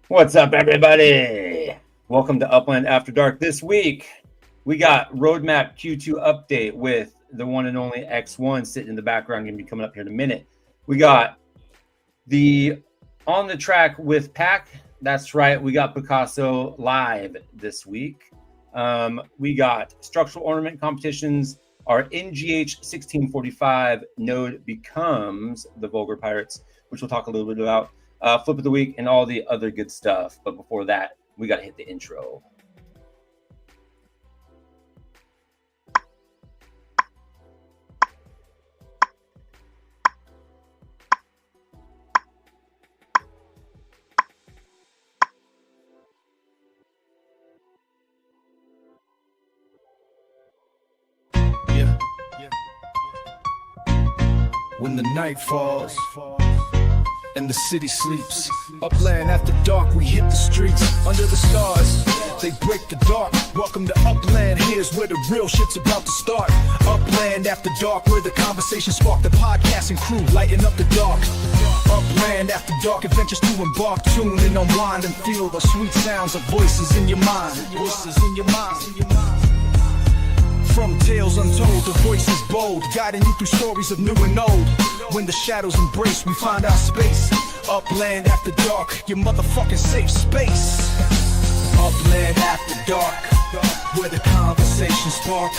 What's up, everybody? Welcome to Upland After Dark. This week, we got Roadmap Q2 update with the one and only X1 sitting in the background, going to be coming up here in a minute. We got the On the Track with Pac. That's right, we got Picasso live this week. We got structural ornament competitions. Our NGH 1645 node becomes the Vulgar Pirates, which we'll talk a little bit about. Flip of the week and all the other good stuff. But before that, we got to hit the intro. When the night falls and the city sleeps, Upland after dark, we hit the streets. Under the stars, they break the dark. Welcome to Upland, here's where the real shit's about to start. Upland after dark, where the conversation spark. The podcasting crew lighting up the dark. Upland after dark, adventures to embark. Tune and unwind and feel the sweet sounds of voices in your mind. Voices in your mind. From tales untold, the voice is bold, guiding you through stories of new and old. When the shadows embrace, we find our space. Upland after dark, your motherfucking safe space. Upland after dark, where the conversation spark.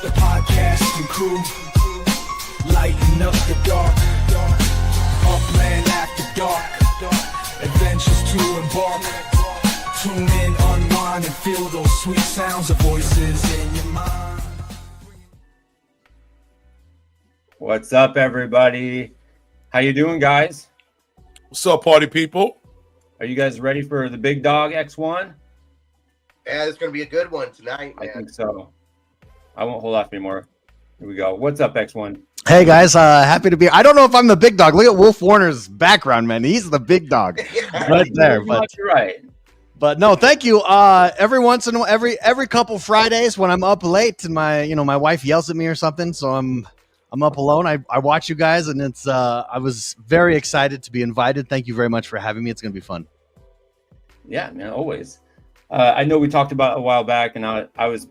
The podcasting crew, lighting up the dark. Upland after dark, adventures to embark. Tune in, unwind, and feel those sweet sounds of voices in your mind. What's up, everybody? How you doing, guys? What's up, party people? Are you guys ready for the big dog X1? Yeah, it's going to be a good one tonight, man. I think so. I won't hold off anymore. Here we go. What's up, X1? Hey guys, happy to be. I don't know if I'm the big dog. Look at Wolf Warner's background, man. He's the big dog right there. But you're right. But no, thank you. Every couple Fridays when I'm up late and my wife yells at me or something, so I'm up alone. I watch you guys, and it's I was very excited to be invited. Thank you very much for having me. It's gonna be fun. Yeah, man, always. I know we talked about a while back, and I was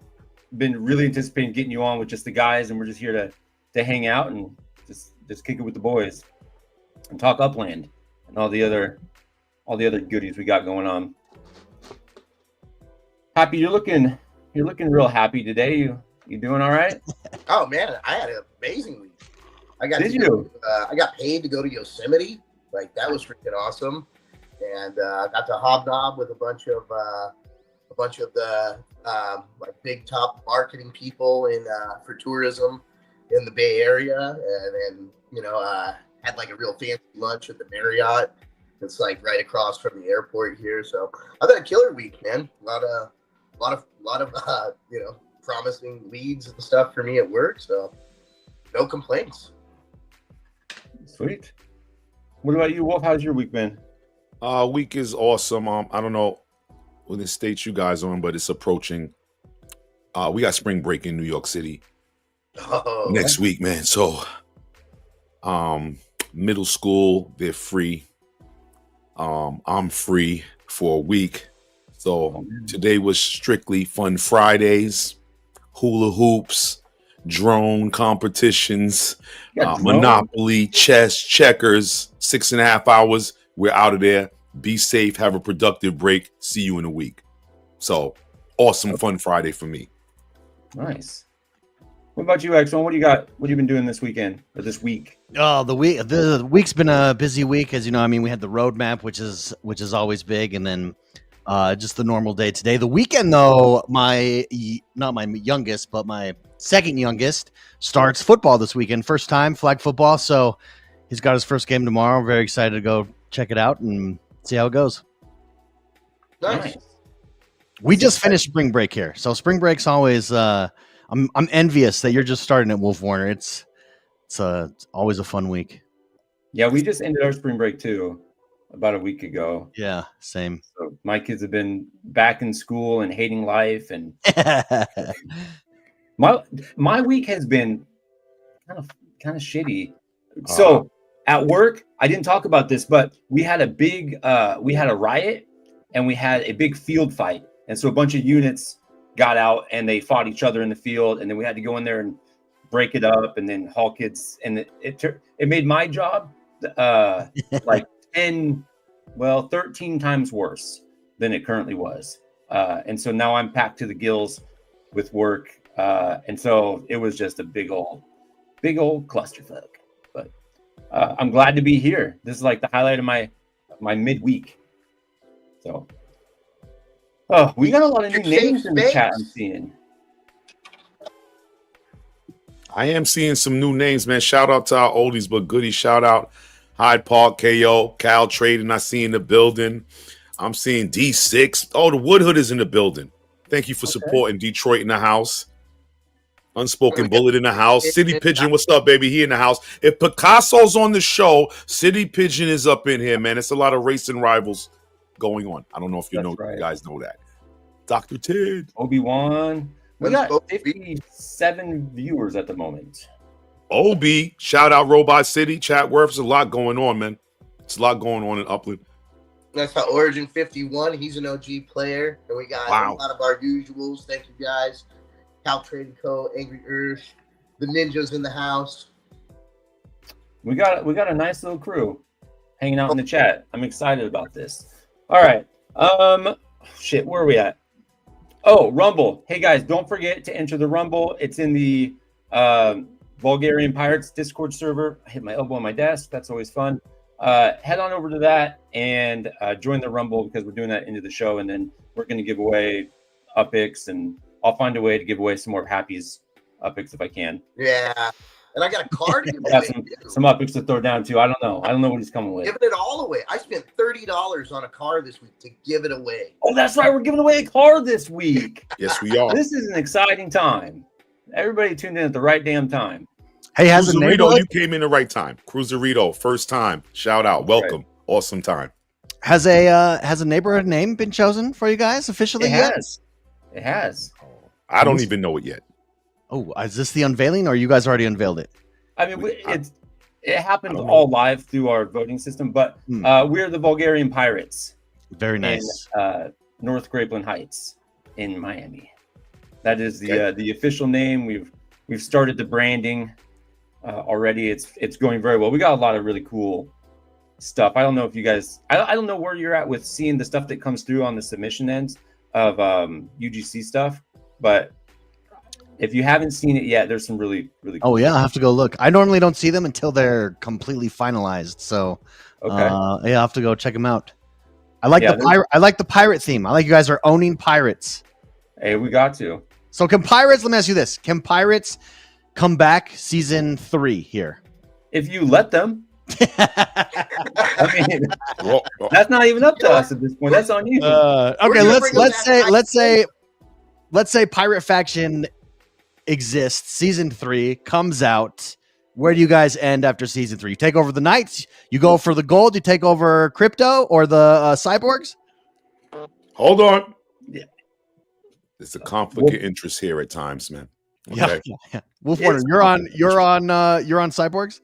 been really anticipating getting you on with just the guys, and we're just here to hang out and just kick it with the boys and talk Upland and all the other goodies we got going on. Happy, you're looking real happy today. You doing all right? Oh man, I had an amazing week. I got paid to go to Yosemite. Like, that was freaking awesome. And I got to hobnob with a bunch of the like big top marketing people for tourism in the Bay Area, and then had like a real fancy lunch at the Marriott. It's like right across from the airport here. So I've had a killer week, man. A lot of promising leads and stuff for me at work. So no complaints. Sweet. What about you, Wolf? How's your week been? Week is awesome. I don't know what state you guys are in, but it's approaching. We got spring break in New York City next week, man. So middle school, they're free. I'm free for a week. So today was strictly fun Fridays, hula hoops, drone competitions, Monopoly, chess, checkers, 6.5 hours. We're out of there. Be safe. Have a productive break. See you in a week. So awesome, fun Friday for me. Nice. What about you, X1? What do you got? What have you been doing this weekend or this week? Oh, the week's been a busy week, as you know. I mean, we had the roadmap, which is always big, and then just the normal day today. The weekend, though, not my youngest, but my second youngest starts football this weekend. First time flag football, so he's got his first game tomorrow. Very excited to go check it out and see how it goes. Nice. We just finished spring break here, so spring break's always. I'm envious that you're just starting at Wolf Warner. It's always a fun week. Yeah, we just ended our spring break too, about a week ago. Yeah, same. So my kids have been back in school and hating life, and my week has been kind of shitty. So at work, I didn't talk about this, but we had a riot and we had a big field fight. And so a bunch of units got out and they fought each other in the field. And then we had to go in there and break it up and then haul kids. And it made my job like 13 times worse than it currently was. And so now I'm packed to the gills with work. And so it was just a big old clusterfuck. But I'm glad to be here. This is like the highlight of my midweek. So, we got a lot of new names in the chat I'm seeing. I am seeing some new names, man. Shout out to our oldies but goodies. Shout out Hyde Park, KO, Cal Trading. I see in the building. I'm seeing D6. Oh, the Woodhood is in the building. Thank you for supporting Detroit in the house. Unspoken Bullet in the house. City Pigeon, what's up, baby? He in the house. If Picasso's on the show, City Pigeon is up in here, man. It's a lot of racing rivals going on. I don't know if you guys know that. Dr. Ted. Obi-Wan. We got 57 viewers at the moment. OB, shout out Robot City, Chatworth. There's a lot going on, man. It's a lot going on in Upland. That's how Origin 51. He's an OG player. And we got a lot of our usuals. Thank you guys. Cal Trading Co., Angry Ursh, the Ninjas in the house. We got a nice little crew hanging out in the chat. I'm excited about this. All right. Shit, where are we at? Oh, Rumble. Hey guys, don't forget to enter the Rumble. It's in the Bulgarian Pirates Discord server. I hit my elbow on my desk. That's always fun. Head on over to that and join the Rumble because we're doing that into the show, and then we're going to give away Upix, and I'll find a way to give away some more Happy's Upix if I can. Yeah, and I got a card to give away. Got some Upix to throw down too. I don't know what he's coming with. Giving it all away. I spent $30 on a car this week to give it away. Oh, that's right. We're giving away a car this week. Yes, we are. This is an exciting time. Everybody tuned in at the right damn time. Hey, has a neighborhood? You came in the right time. Cruiserito, first time. Shout out. Welcome. Right. Awesome time. Has a neighborhood name been chosen for you guys officially yet? It has. I don't even know it yet. Oh, is this the unveiling, or you guys already unveiled it? I mean, it happens all live through our voting system, but we're the Bulgarian Pirates. Very nice. In North Grapeland Heights in Miami. That is the official name. We've started the branding already. It's going very well. We got a lot of really cool stuff. I don't know if you guys. I don't know where you're at with seeing the stuff that comes through on the submission ends of UGC stuff, but if you haven't seen it yet, there's some really cool I'll have to go look. I normally don't see them until they're completely finalized, so I'll have to go check them out. I like the pirate theme. I like you guys are owning pirates. Hey, we got to. So let me ask you this. Can pirates come back season 3 here? If you let them. I mean, that's not even up to us at this point. That's on you. Okay, let's say Pirate Faction exists. Season 3 comes out. Where do you guys end after season 3? You take over the Knights. You go for the gold. You take over crypto or the cyborgs. Hold on. Yeah. It's a conflict of interest here at times, man. Okay. Yeah. Wolf Warner, you're on cyborgs.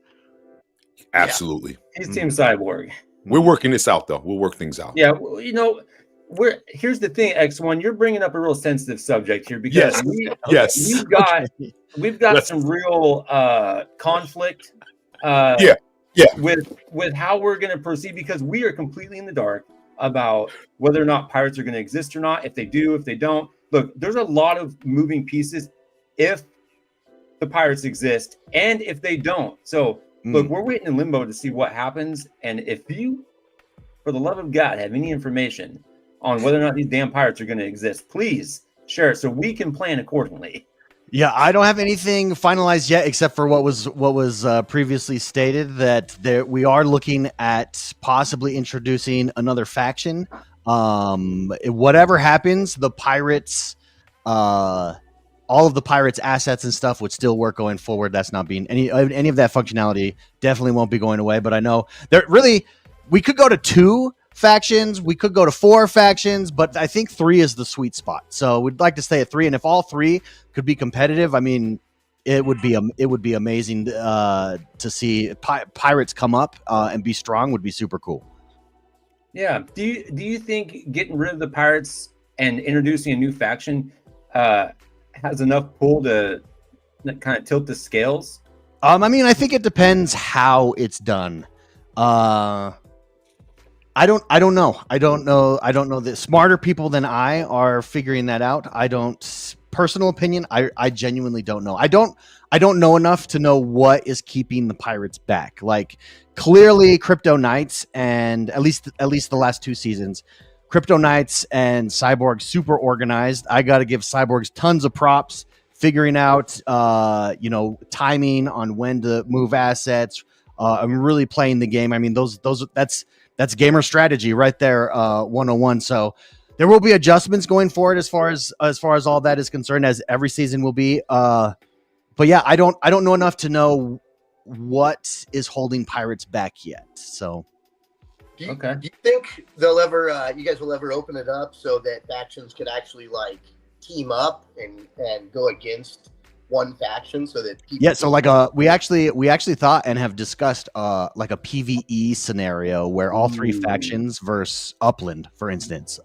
Absolutely. He's Team Cyborg. We're working this out, though. We'll work things out. Yeah, here's the thing, X1. You're bringing up a real sensitive subject here because we've got some real conflict. With how we're going to proceed because we are completely in the dark about whether or not pirates are going to exist or not. If they do, if they don't. Look, there's a lot of moving pieces if the pirates exist and if they don't. So. Look, we're waiting in limbo to see what happens. And if you, for the love of God, have any information on whether or not these damn pirates are going to exist, please share it so we can plan accordingly. Yeah, I don't have anything finalized yet, except for what was previously stated that we are looking at possibly introducing another faction. Whatever happens, the pirates. All of the pirates' assets and stuff would still work going forward. That's not being any of that functionality definitely won't be going away. But I know we could go to 2 factions, we could go to 4 factions, but I think 3 is the sweet spot. So we'd like to stay at 3. And if all 3 could be competitive, I mean, it would be amazing to see pirates come up and be strong. Would be super cool. Yeah. Do you think getting rid of the pirates and introducing a new faction has enough pull to kind of tilt the scales? I mean, I think it depends how it's done. I don't know. I don't know that smarter people than I are figuring that out. Personal opinion, I genuinely don't know. I don't know enough to know what is keeping the pirates back. Like, clearly Crypto Knights, and at least the last 2 seasons, Crypto Knights and Cyborg super organized. I got to give Cyborgs tons of props, figuring out timing on when to move assets. I'm really playing the game. I mean, that's gamer strategy right there, 101. So there will be adjustments going forward as far as all that is concerned, as every season will be. But yeah, I don't know enough to know what is holding pirates back yet. So do you think they'll ever you guys will ever open it up so that factions could actually like team up and go against one faction, so that people so like we actually thought and have discussed like a PvE scenario where all 3 factions versus Upland, for instance,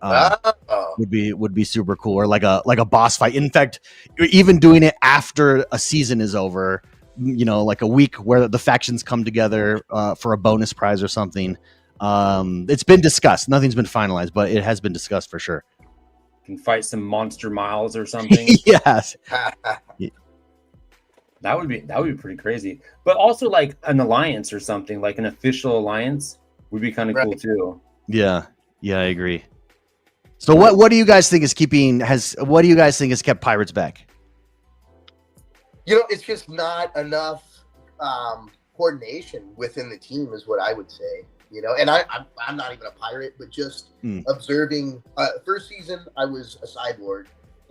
would be super cool, or like a boss fight. In fact, even doing it after a season is over, like a week where the factions come together for a bonus prize or something. It's been discussed. Nothing's been finalized, but it has been discussed for sure. Can fight some monster miles or something. Yes. That would be pretty crazy. But also like an alliance or something, like an official alliance would be kind of cool too. Yeah, I agree. So what do you guys think is has kept pirates back? It's just not enough coordination within the team is what I would say. And I'm not even a pirate, but just observing. First season, I was a cyborg,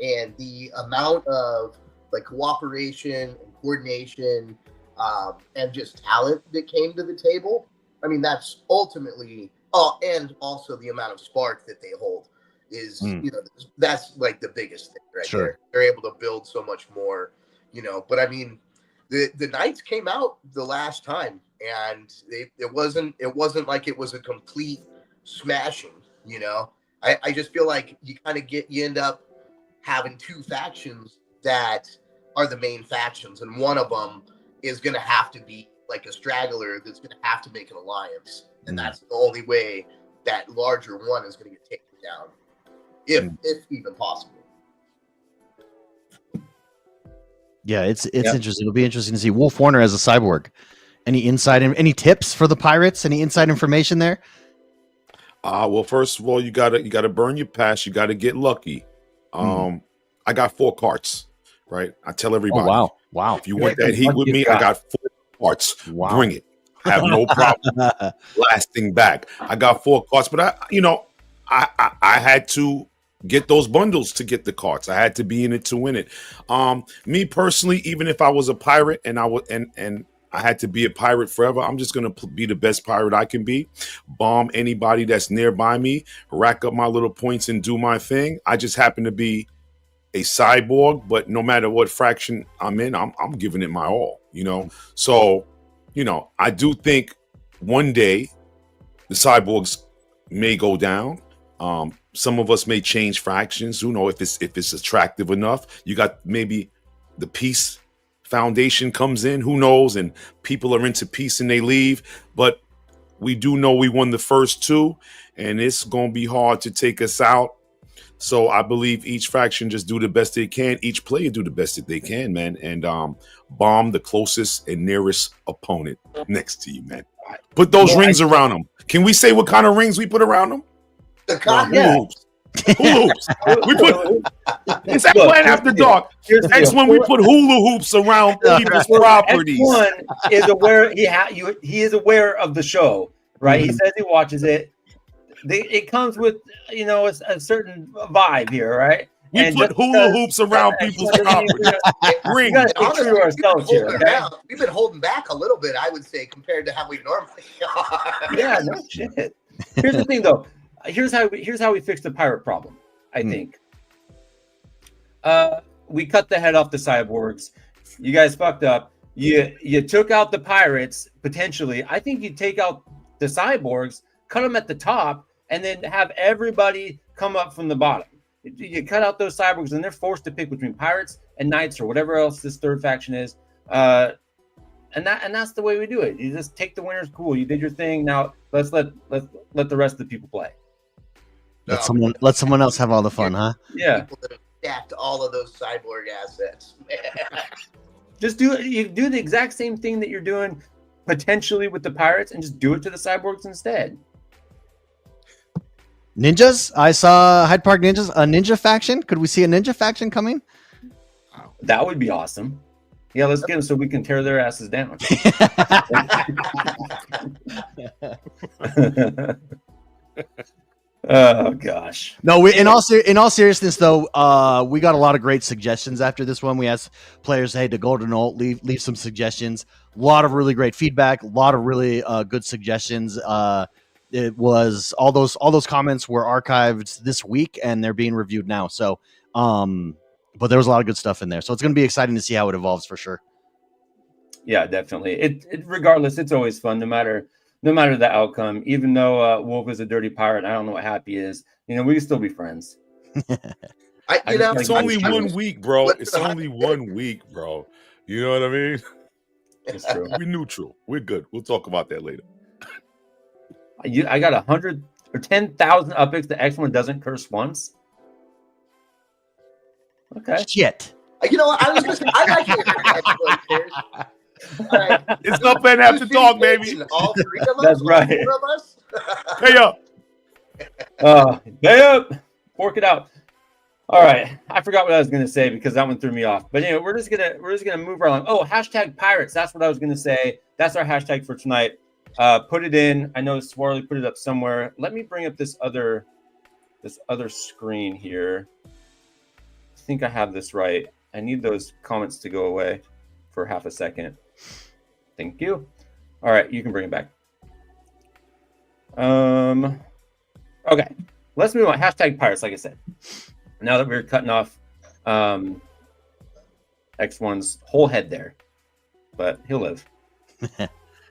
and the amount of like cooperation and coordination and just talent that came to the table. I mean, that's ultimately, and also the amount of spark that they hold is, that's like the biggest thing right there. They're able to build so much more, but I mean, the Knights came out the last time, and it wasn't like it was a complete smashing, I just feel like you end up having 2 factions that are the main factions, and one of them is going to have to be like a straggler that's going to have to make an alliance, and that's the only way that larger one is going to get taken down, if even possible. Yeah, it's interesting. It'll be interesting to see Wolf Warner as a cyborg. Any tips for the pirates? Any inside information there? Well, first of all, you gotta burn your past. You gotta get lucky. I got 4 carts. Right, I tell everybody. Oh, wow! If you want that heat with me, I got 4 carts. Wow. Bring it. I have no problem lasting back. I got 4 carts, but I had to get those bundles to get the carts. I had to be in it to win it. Me personally, even if I was a pirate and I had to be a pirate forever, I'm just gonna be the best pirate I can be. Bomb anybody that's nearby me. Rack up my little points and do my thing. I just happen to be a cyborg, but no matter what fraction I'm in, I'm giving it my all, So, I do think one day the cyborgs may go down. Some of us may change fractions. Who knows if it's attractive enough? You got maybe the Peace Foundation comes in. Who knows? And people are into peace and they leave. But we do know we won the first 2, and it's gonna be hard to take us out. So I believe each faction just do the best they can. Each player do the best that they can, man, and bomb the closest and nearest opponent next to you, man. Put those rings around them. Can we say what kind of rings we put around them? Hula hoops. Hula hoops. We put. It's Upland After Dark. Next one, we put hula hoops around people's properties. X1 is aware. He is aware of the show, right? He says he watches it. It comes with a certain vibe here, right? We put hula hoops around people's property. We got to true to ourselves here. Okay? We've been holding back a little bit, I would say, compared to how we normally are. Yeah, no shit. Here's the thing, though. Here's how we fix the pirate problem. I think we cut the head off the cyborgs. You guys fucked up. You took out the pirates potentially. I think you take out the cyborgs, cut them at the top, and then have everybody come up from the bottom. You cut out those cyborgs, and they're forced to pick between pirates and knights or whatever else this third faction is. And that's the way we do it. You just take the winners. Cool, you did your thing. Now let's let the rest of the people play. Let someone else have all the fun, huh? Yeah. People that have stacked all of those cyborg assets. Just do it. You do the exact same thing that you're doing potentially with the pirates, and just do it to the cyborgs instead. Ninjas? I saw Hyde Park Ninjas, a ninja faction. Could we see a ninja faction coming? That would be awesome. Yeah, let's get them so we can tear their asses down. Oh gosh. No, in all seriousness though, we got a lot of great suggestions after this one. We asked players, hey, to go to Nolt, leave some suggestions. A lot of really great feedback, a lot of really good suggestions. It was all those comments were archived this week and they're being reviewed now. So but there was a lot of good stuff in there. So it's going to be exciting to see how it evolves for sure. Yeah, definitely. It regardless, it's always fun no matter the outcome. Even though Wolf is a dirty pirate, I don't know what Happy is. We can still be friends. It's only 1 week, bro. It's only 1 week, bro. You know what I mean? It's true. We're neutral. We're good. We'll talk about that later. I got 100 or 10,000 upicks. The X1 doesn't curse once. Okay. Shit. You know what? I was just I like hearing X1 curse. Right. It's Upland After Dark, baby. All three of us. That's right. All four of us. Hey up. Hey up. Fork it out. All right. I forgot what I was going to say because that one threw me off. But anyway, we're just gonna move right along. Oh, hashtag pirates. That's what I was going to say. That's our hashtag for tonight. Put it in. I know Swarley put it up somewhere. Let me bring up this other screen here. I think I have this right. I need those comments to go away for half a second. Thank you. All right, you can bring it back. Okay, let's move on. Hashtag pirates, like I said. Now that we're cutting off X1's whole head there, but he'll live.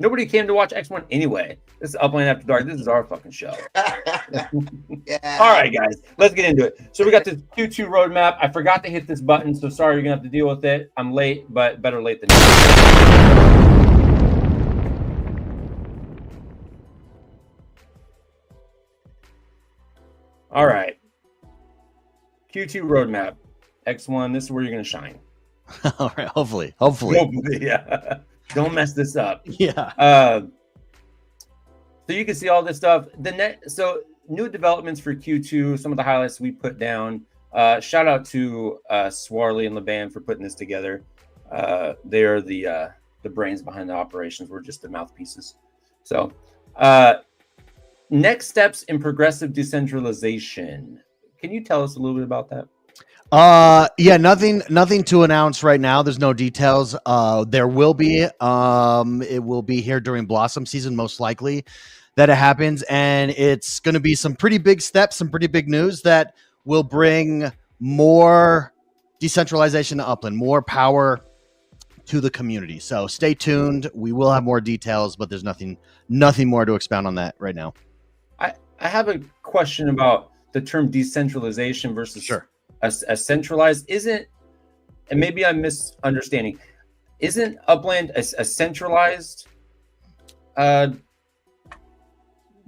Nobody came to watch X1 anyway. This is Upland After Dark. This is our fucking show. Yeah. All right, guys, let's get into it. So we got this Q2 roadmap. I forgot to hit this button, so sorry you're going to have to deal with it. I'm late, but better late than never. All right. Q2 roadmap. X1, this is where you're going to shine. All right, hopefully. Yeah. Don't mess this up. Yeah. So you can see all this stuff. So new developments for Q2, some of the highlights we put down. Shout out to Swarley and Laban for putting this together. They're the brains behind the operations. We're just the mouthpieces. So next steps in progressive decentralization. Can you tell us a little bit about that? Yeah, nothing to announce right now. There's no details. There will be, it will be here during Blossom season, most likely that it happens. And it's going to be some pretty big steps, some pretty big news that will bring more decentralization to Upland, more power to the community. So stay tuned. We will have more details, but there's nothing more to expound on that right now. I have a question about the term decentralization versus a centralized. And maybe I'm misunderstanding, isn't Upland a centralized game?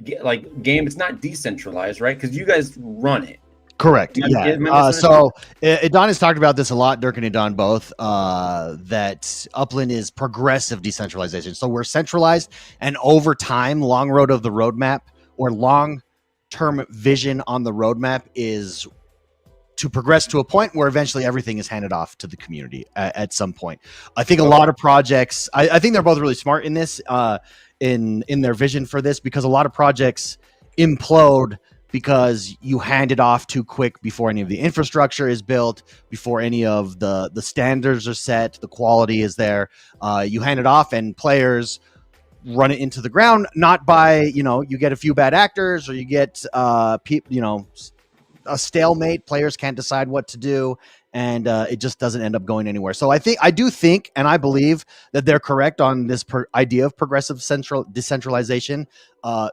It's not decentralized, right? Because you guys run it. Correct. Yeah. So Don has talked about this a lot, Dirk and Don both, that Upland is progressive decentralization. So we're centralized, and over time, long road of the roadmap or long-term vision on the roadmap is to progress to a point where eventually everything is handed off to the community at some point. I think a lot of projects, I think they're both really smart in this, in their vision for this, because a lot of projects implode because you hand it off too quick before any of the infrastructure is built, before any of the standards are set, the quality is there. You hand it off and players run it into the ground, not by, you get a few bad actors or you get, a stalemate. Players can't decide what to do, and it just doesn't end up going anywhere. So I do think, and I believe that they're correct on this idea of progressive decentralization.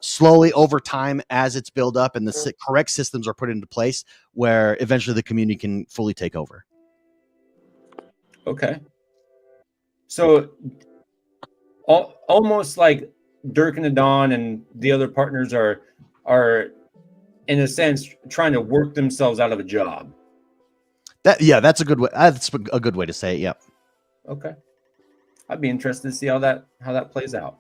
Slowly over time, as it's built up and the correct systems are put into place, where eventually the community can fully take over. Okay. So almost like Dirk and Adon and the other partners are in a sense trying to work themselves out of a job. That's a good way. That's a good way to say it. Yep. Okay. I'd be interested to see how that plays out.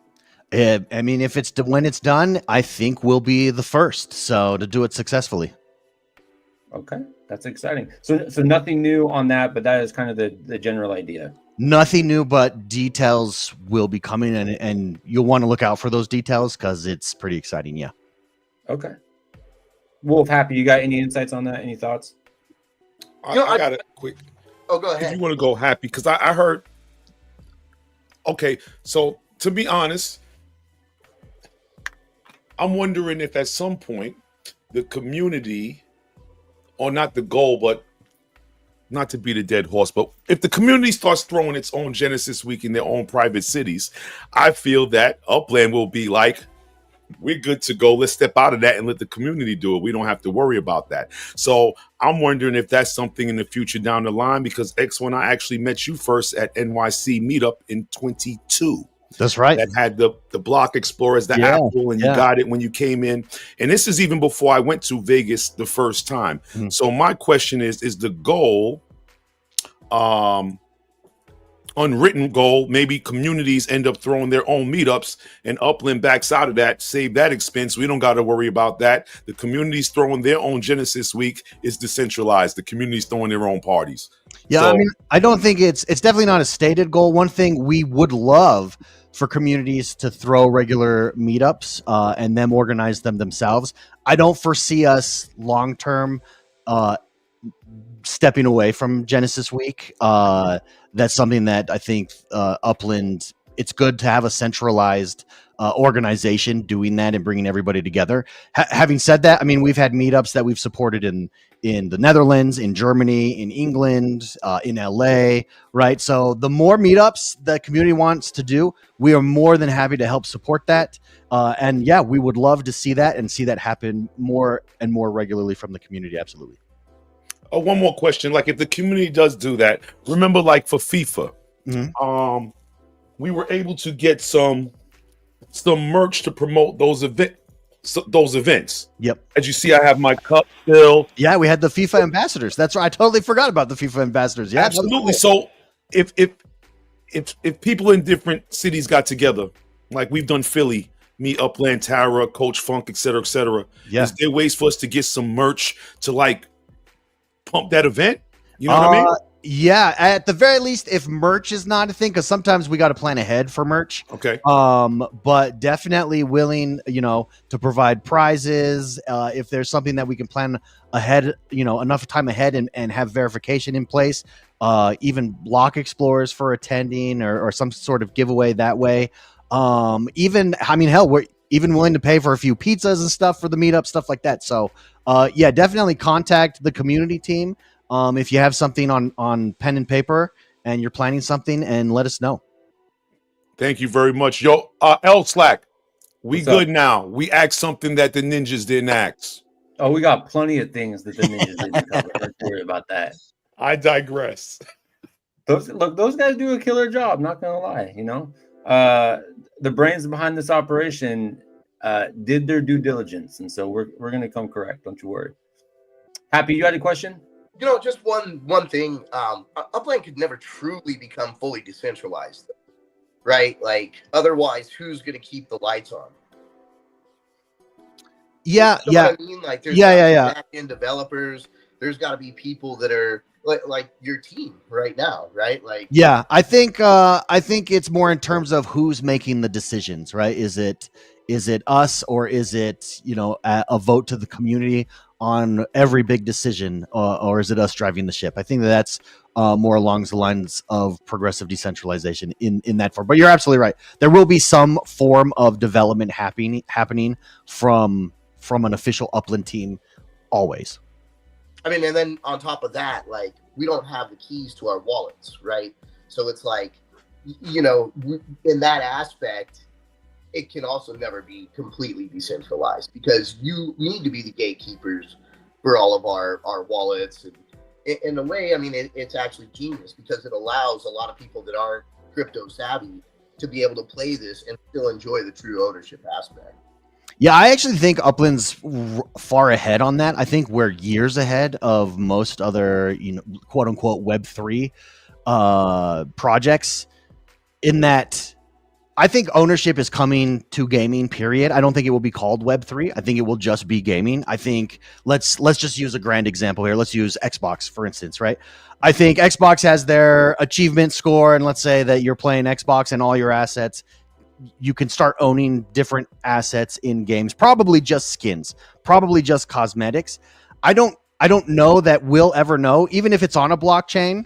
I mean, when it's done, I think we'll be the first to do it successfully. Okay, that's exciting. So nothing new on that, but that is kind of the general idea. Nothing new, but details will be coming, and you'll want to look out for those details because it's pretty exciting. Yeah. Okay. Wolf, Happy, you got any insights on that? Any thoughts? I got it quick. Oh, go ahead. If you want to go, Happy, because I heard. Okay, so to be honest, I'm wondering if at some point the community, or not the goal, but not to beat a dead horse, but if the community starts throwing its own Genesis Week in their own private cities, I feel that Upland will be like, we're good to go. Let's step out of that and let the community do it. We don't have to worry about that. So I'm wondering if that's something in the future down the line, because X1, I actually met you first at NYC meetup in 22. That's right. That had the Block Explorers, the Apple, and you got it when you came in. And this is even before I went to Vegas the first time. So my question is the goal, unwritten goal, maybe communities end up throwing their own meetups and Upland backs out of that, save that expense. We don't got to worry about that. The community's throwing their own Genesis Week. Is decentralized. The community's throwing their own parties. Yeah, so, I mean, I don't think it's definitely not a stated goal. One thing we would love for communities to throw regular meetups and them organize them themselves. I don't foresee us long-term stepping away from Genesis Week. That's something that I think Upland, it's good to have a centralized organization doing that and bringing everybody together. Having said that, I mean, we've had meetups that we've supported in the Netherlands, in Germany, in England, in LA, right? So the more meetups the community wants to do, we are more than happy to help support that. And yeah, we would love to see that and see that happen more and more regularly from the community. Absolutely. One more question. Like, if the community does do that, remember, like for FIFA, we were able to get some merch to promote those events. Yep. As you see, I have my cup still. Yeah, we had the FIFA ambassadors. That's right. I totally forgot about the FIFA ambassadors. Yeah, absolutely. So if people in different cities got together, like we've done Philly, me, Upland, Tara, Coach Funk, et cetera, is there ways for us to get some merch to like pump that event? You know what I mean? Yeah, at the very least, if merch is not a thing, because sometimes we got to plan ahead for merch. Okay. But definitely willing, to provide prizes. If there's something that we can plan ahead, enough time ahead and have verification in place. Even Block Explorers for attending or some sort of giveaway that way. We're even willing to pay for a few pizzas and stuff for the meetup, stuff like that. So, yeah, definitely contact the community team. If you have something on pen and paper and you're planning something, and let us know. Thank you very much. Yo, L Slack, we What's good up? now. We asked something that the ninjas didn't ask. Oh, we got plenty of things that the ninjas didn't cover. Don't worry about that. I digress. Those guys do a killer job, not gonna lie, the brains behind this operation did their due diligence, and so we're gonna come correct. Don't you worry. Happy, you had a question? Just one thing. Upland could never truly become fully decentralized, right? Like, otherwise, who's going to keep the lights on? Yeah, you know what I mean? Like, there's back-end developers. There's got to be people that are like your team right now, right? Like, yeah, I think it's more in terms of who's making the decisions, right? Is it us, or is it a vote to the community on every big decision, or is it us driving the ship? I think that's more along the lines of progressive decentralization in that form. But you're absolutely right. There will be some form of development happening from an official Upland team always. I mean, and then on top of that, like, we don't have the keys to our wallets, right? So it's like, you know, in that aspect, it can also never be completely decentralized because you need to be the gatekeepers for all of our wallets. And in a way, I mean, it's actually genius because it allows a lot of people that aren't crypto savvy to be able to play this and still enjoy the true ownership aspect. Yeah, I actually think Upland's far ahead on that. I think we're years ahead of most other, you know, quote unquote Web3 projects in that I think ownership is coming to gaming, period. I don't think it will be called Web3. I think it will just be gaming. I think let's just use a grand example here. Let's use Xbox, for instance, right? I think Xbox has their achievement score, and let's say that you're playing Xbox and all your assets, you can start owning different assets in games, probably just skins, probably just cosmetics. I don't know that we'll ever know, even if it's on a blockchain.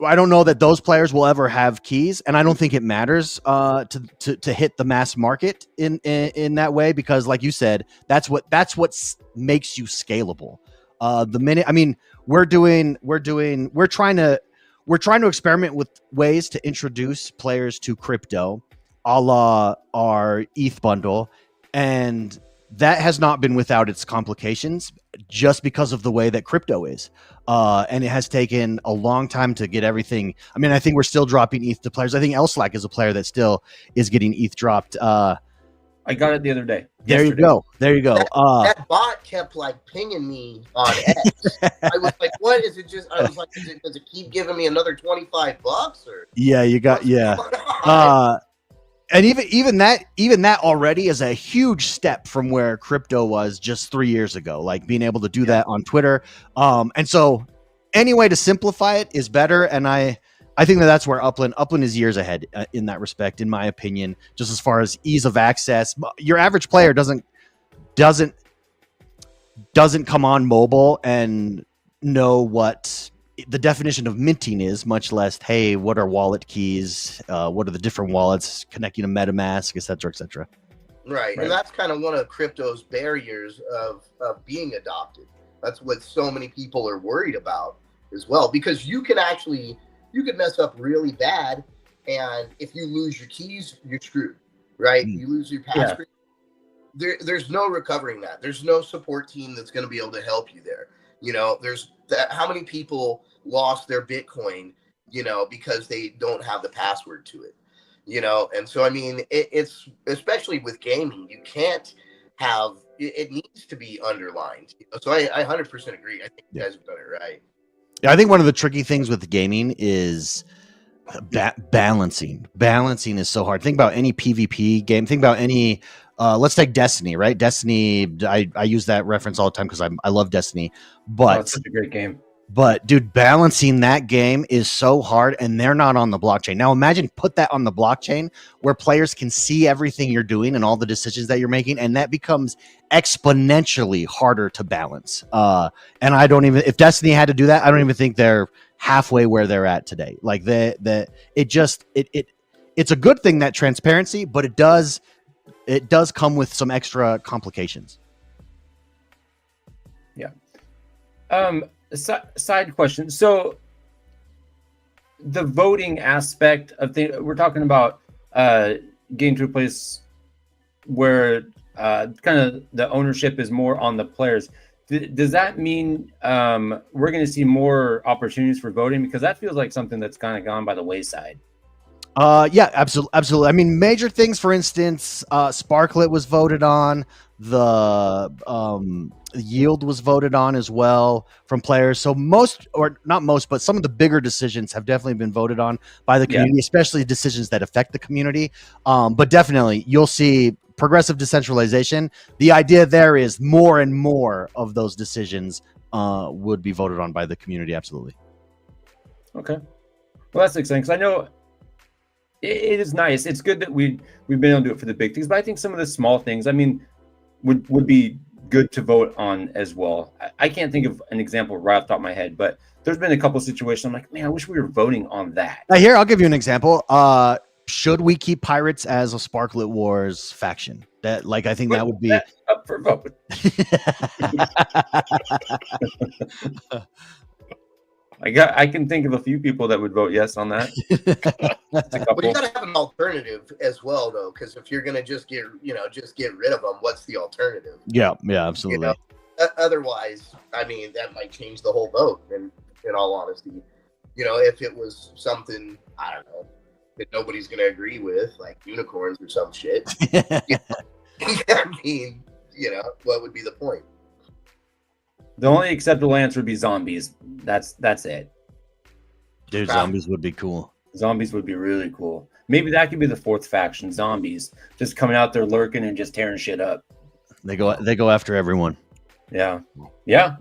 I don't know that those players will ever have keys, and I don't think it matters to hit the mass market in that way because, like you said, that's what makes you scalable. The minute, I mean, we're trying to experiment with ways to introduce players to crypto, a la our ETH bundle, and that has not been without its complications just because of the way that crypto is. And it has taken a long time to get everything. I mean, I think we're still dropping ETH to players. I think Elslack is a player that still is getting ETH dropped. I got it the other day. There you go. That bot kept like pinging me on X. I was like, what is it just? I was like, does it keep giving me another $25 or? Yeah, you got, yeah. And even that already is a huge step from where crypto was just 3 years ago, like being able to do that on Twitter. And so any way to simplify it is better. And I think that's where Upland is years ahead in that respect, in my opinion, just as far as ease of access. Your average player doesn't come on mobile and know what the definition of minting is, much less, hey, what are wallet keys? What are the different wallets connecting to MetaMask, et cetera, et cetera. Right. And that's kind of one of crypto's barriers of being adopted. That's what so many people are worried about as well, because you could mess up really bad. And if you lose your keys, you're screwed, right? You lose your password. Yeah. There's no recovering that. There's no support team that's going to be able to help you there. You know, how many people lost their Bitcoin, you know, because they don't have the password to it, you know? And so, I mean, it's especially with gaming, you can't have, it needs to be underlined. You know? So I 100% agree. I think you guys have done it right. Yeah, I think one of the tricky things with gaming is balancing. Balancing is so hard. Think about any PvP game. Think about any, let's take Destiny, right? Destiny, I use that reference all the time because I love Destiny. But it's such a great game. But dude, balancing that game is so hard, and they're not on the blockchain. Now imagine put that on the blockchain where players can see everything you're doing and all the decisions that you're making, and that becomes exponentially harder to balance. And I don't even, if Destiny had to do that, I don't even think they're halfway where they're at today. Like it's a good thing, that transparency, but it does come with some extra complications. Yeah. Side question. So the voting aspect of things, we're talking about getting to a place where kind of the ownership is more on the players. Does that mean we're going to see more opportunities for voting? Because that feels like something that's kind of gone by the wayside. Yeah, absolutely. I mean, major things, for instance, Sparklet was voted on. The yield was voted on as well from players. So most, or not most, but some of the bigger decisions have definitely been voted on by the community, especially decisions that affect the community. But definitely you'll see progressive decentralization. The idea there is more and more of those decisions would be voted on by the community. Absolutely. Okay. Well, that's exciting, because I know it is nice. It's good that we've been able to do it for the big things, but I think some of the small things, I mean, would be good to vote on as well. I can't think of an example right off the top of my head, but there's been a couple situations I'm like, man, I wish we were voting on that. Here, I'll give you an example. Should we keep pirates as a Sparklet Wars faction? That, like, I think that would be for a vote. I can think of a few people that would vote yes on that. Just a But couple. you got to have an alternative as well, though, because if you're gonna just get rid of them, what's the alternative? Yeah, absolutely. Otherwise, I mean, that might change the whole vote. And in all honesty, if it was something, I don't know, that nobody's gonna agree with, like unicorns or some shit. I mean, what would be the point? The only acceptable answer would be zombies. That's it. Dude, zombies would be cool. Zombies would be really cool. Maybe that could be the fourth faction. Zombies just coming out there lurking and just tearing shit up. They go after everyone. Yeah. You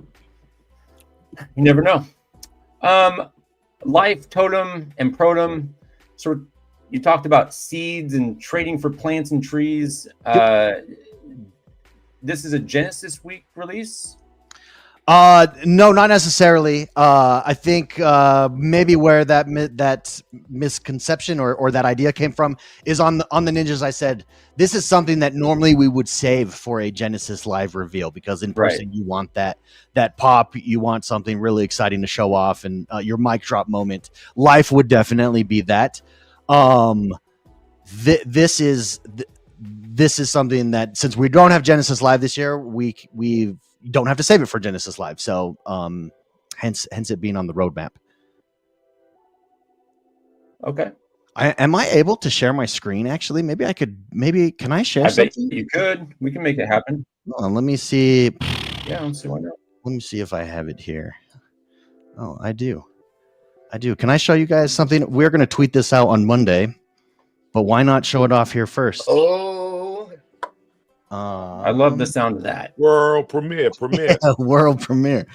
never know. Life, totem, and protem. So you talked about seeds and trading for plants and trees. This is a Genesis Week release. No, not necessarily. I think maybe where that misconception or that idea came from is on the ninjas. I said this is something that normally we would save for a Genesis live reveal, because in person you want that pop, you want something really exciting to show off, and your mic drop moment. Life would definitely be that. This is something that, since we don't have Genesis live this year, we don't have to save it for Genesis Live. So hence it being on the roadmap. Okay. Am I able to share my screen? Actually, can I share something? Bet you could. We can make it happen. Let me see. Yeah, let's see why not. Let me see if I have it here. Oh, I do. Can I show you guys something? We're going to tweet this out on Monday, but why not show it off here first? Oh. I love the sound of that. World premiere. World premiere.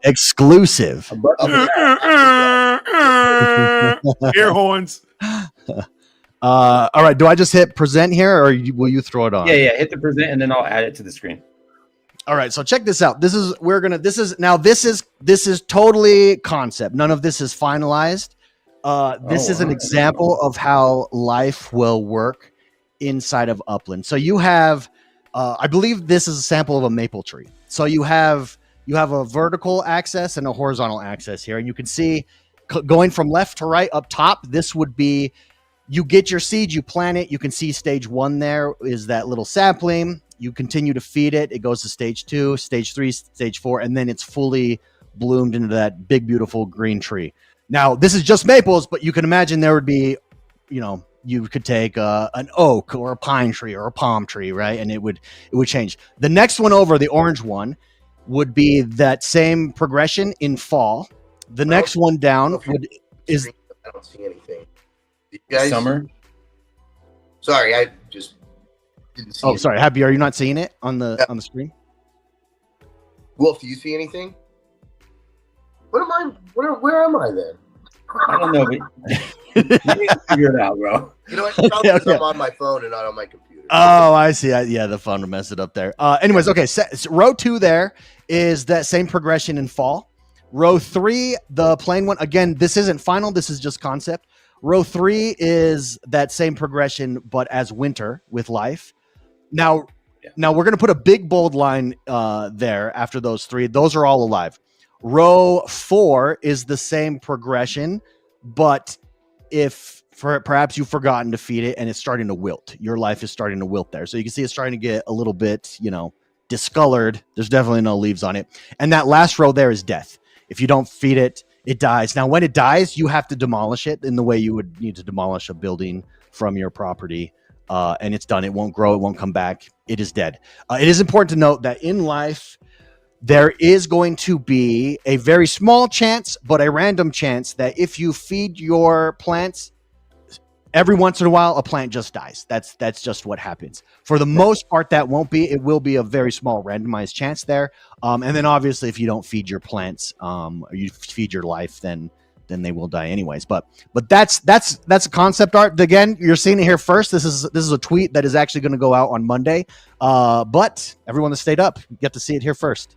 Exclusive. Air horns. All right. Do I just hit present here, or will you throw it on? Yeah. Hit the present, and then I'll add it to the screen. All right. So check this out. This is totally concept. None of this is finalized. This is an example of how life will work inside of Upland. So you have, I believe this is a sample of a maple tree. So you have a vertical axis and a horizontal axis here, and you can see going from left to right up top. This would be, you get your seed, you plant it. You can see stage 1 there is that little sapling. You continue to feed it. It goes to stage 2, stage 3, stage 4, and then it's fully bloomed into that big, beautiful green tree. Now, this is just maples, but you can imagine there would be, you could take an oak or a pine tree or a palm tree, right? And it would change. The next one over, the orange one, would be that same progression in fall. The next one down is. I don't see anything. You guys, summer. Sorry, I just didn't see. Oh, sorry, Happy. Are you not seeing it on the screen? Wolf, do you see anything? Where am I then? I don't know, but you need to figure it out, bro. You know what? Probably because I'm on my phone and not on my computer. Oh, I see. The phone will mess it up there. Anyways, okay. So row 2 there is that same progression in fall. Row 3, the plain one. Again, this isn't final. This is just concept. Row 3 is that same progression, but as winter with life. Now we're going to put a big bold line there after those 3. Those are all alive. Row 4 is the same progression, but perhaps you've forgotten to feed it and it's starting to wilt. Your life is starting to wilt there. So you can see it's starting to get a little bit, discolored. There's definitely no leaves on it. And that last row there is death. If you don't feed it, it dies. Now, when it dies, you have to demolish it in the way you would need to demolish a building from your property. And it's done. It won't grow. It won't come back. It is dead. It is important to note that in life, there is going to be a very small chance, but a random chance, that if you feed your plants, every once in a while, a plant just dies. That's just what happens. For the most part, that won't be. It will be a very small randomized chance there. And then obviously, if you don't feed your plants, or you feed your life, then they will die anyways. But that's a concept art. Again, you're seeing it here first. This is a tweet that is actually going to go out on Monday. But everyone that stayed up, you get to see it here first.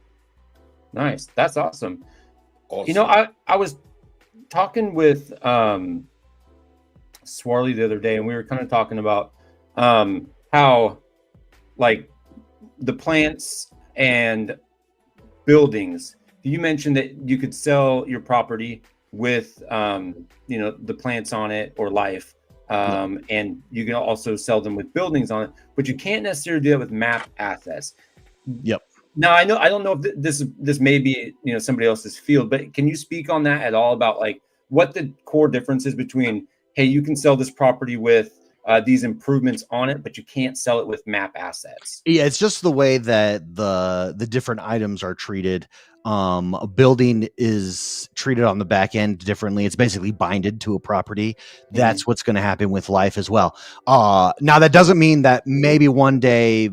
Nice. That's awesome. I was talking with Swarley the other day, and we were kind of talking about how like the plants and buildings. You mentioned that you could sell your property with the plants on it or life, and you can also sell them with buildings on it, but you can't necessarily do that with map assets. Yep. Now I don't know if this may be somebody else's field, but can you speak on that at all about like what the core difference is between, hey, you can sell this property with these improvements on it, but you can't sell it with map assets? Yeah, it's just the way that the different items are treated. A building is treated on the back end differently. It's basically binded to a property. That's what's going to happen with life as well. Now that doesn't mean that maybe one day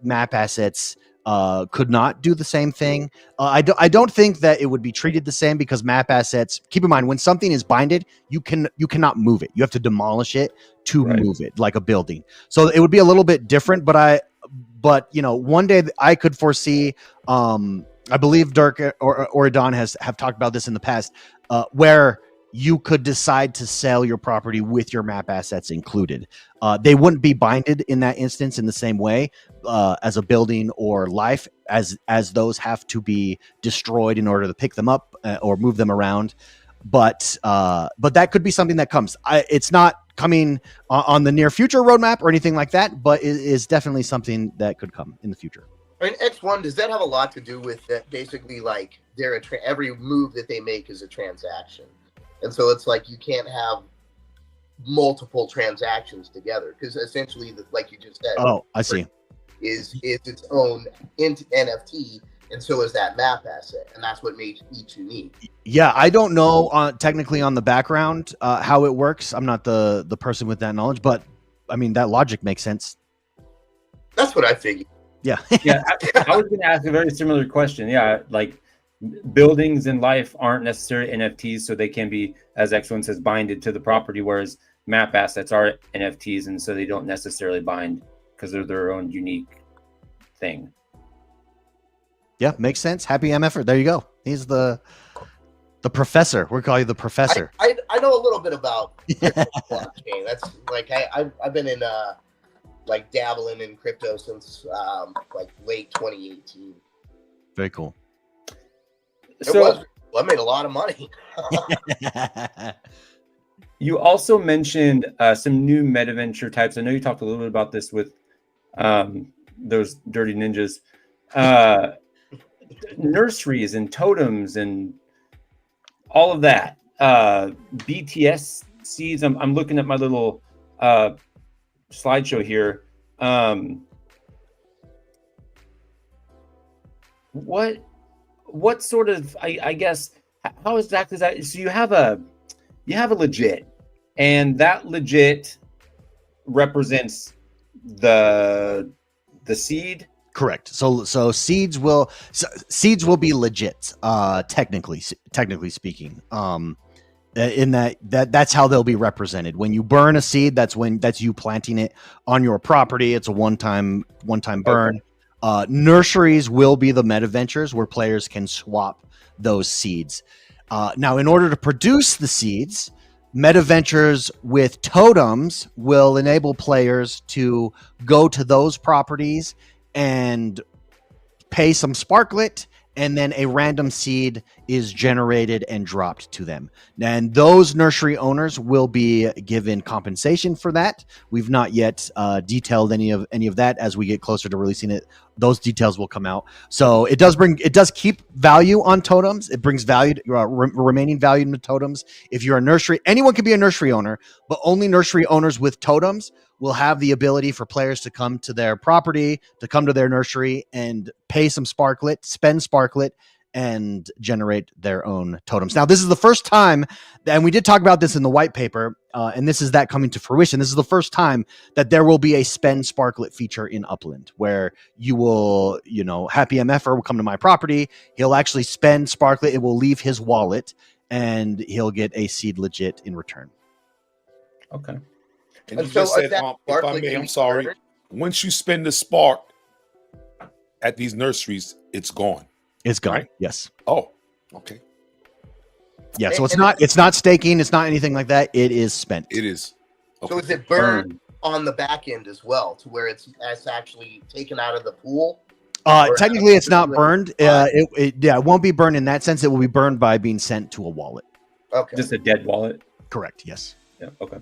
map assets could not do the same thing. I don't think that it would be treated the same, because map assets, keep in mind, when something is binded, you cannot move it. You have to demolish it to move it, like a building. So it would be a little bit different, but one day I could foresee, I believe Dirk or Don have talked about this in the past, where you could decide to sell your property with your map assets included. They wouldn't be binded in that instance in the same way as a building or life, as those have to be destroyed in order to pick them up or move them around. But that could be something that comes. It's not coming on the near future roadmap or anything like that, but it is definitely something that could come in the future. I mean, X1, does that have a lot to do with that? Basically, like every move that they make is a transaction. And so it's like you can't have multiple transactions together, because essentially, like you just said, I see, is its own NFT, and so is that map asset, and that's what makes each unique. Yeah, I don't know technically on the background how it works. I'm not the person with that knowledge, but I mean that logic makes sense. That's what I figured. Yeah, yeah. I was going to ask a very similar question. Yeah, like buildings in life aren't necessarily NFTs, so they can be, as X1 says, binded to the property, whereas map assets are NFTs, and so they don't necessarily bind because they're their own unique thing. Yeah, makes sense. HappyMFR, there you go. He's the professor. We're calling you the professor. I know a little bit about blockchain. That's like I've been in like dabbling in crypto since like late 2018. Very cool. I made a lot of money. You also mentioned some new meta venture types. I know you talked a little bit about this with those dirty ninjas. Nurseries and totems and all of that. BTS seeds. I'm looking at my little slideshow here. What sort of, I guess, how exactly is that? So you have a legit, and that legit represents the seed. Correct. So seeds will be legit, technically speaking. In that's how they'll be represented. When you burn a seed, that's you planting it on your property. It's a one-time burn. Okay. Nurseries will be the meta ventures where players can swap those seeds. Now, in order to produce the seeds, meta ventures with totems will enable players to go to those properties and pay some sparklet, and then a random seed is generated and dropped to them. And those nursery owners will be given compensation for that. We've not yet detailed any of that. As we get closer to releasing it, those details will come out. So it does keep value on totems. It brings value, remaining value in the totems. If you're a nursery, anyone can be a nursery owner, but only nursery owners with totems will have the ability for players to come to their property, to come to their nursery and pay some sparklet, spend sparklet, and generate their own totems. Now, this is the first time, and we did talk about this in the white paper, and this is that coming to fruition. This is the first time that there will be a spend sparklet feature in Upland, where you will, HappyMFR will come to my property. He'll actually spend sparklet. It will leave his wallet, and he'll get a seed legit in return. Okay. And you just said, if I may, I'm sorry. Once you spend the spark at these nurseries, it's gone. It's gone. Right? Yes. Oh, okay. Yeah. So it's not staking. It's not anything like that. It is spent. It is. Okay. So is it burned on the back end as well, to where it's actually taken out of the pool? Technically, it's not burned. It won't be burned in that sense. It will be burned by being sent to a wallet. Okay. Just a dead wallet. Correct. Yes. Yeah. Okay.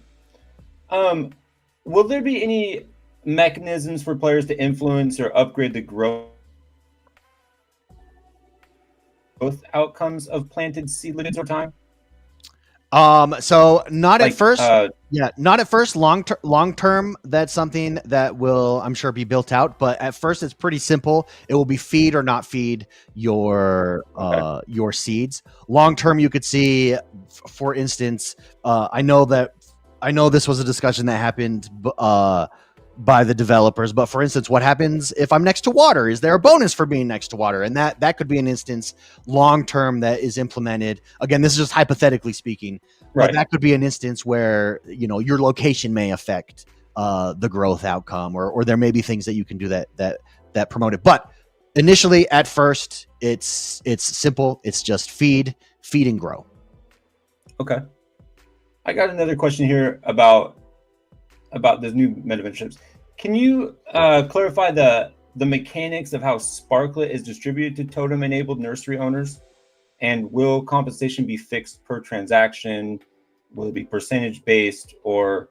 Will there be any mechanisms for players to influence or upgrade the growth outcomes of planted seedlings over time? So not Like, at first. Not at first. Long term, that's something that will, I'm sure, be built out. But at first, it's pretty simple. It will be feed or not feed your seeds. Long term, you could see, for instance, I know this was a discussion that happened by the developers. But for instance, what happens if I'm next to water? Is there a bonus for being next to water? And that could be an instance long term that is implemented. Again, this is just hypothetically speaking, but that could be an instance where, you know, your location may affect the growth outcome, or there may be things that you can do that promote it. But initially, at first, it's simple. It's just feed and grow. Okay. I got another question here about this new meta ships. Can you clarify the mechanics of how Sparklet is distributed to totem-enabled nursery owners? And will compensation be fixed per transaction? Will it be percentage-based or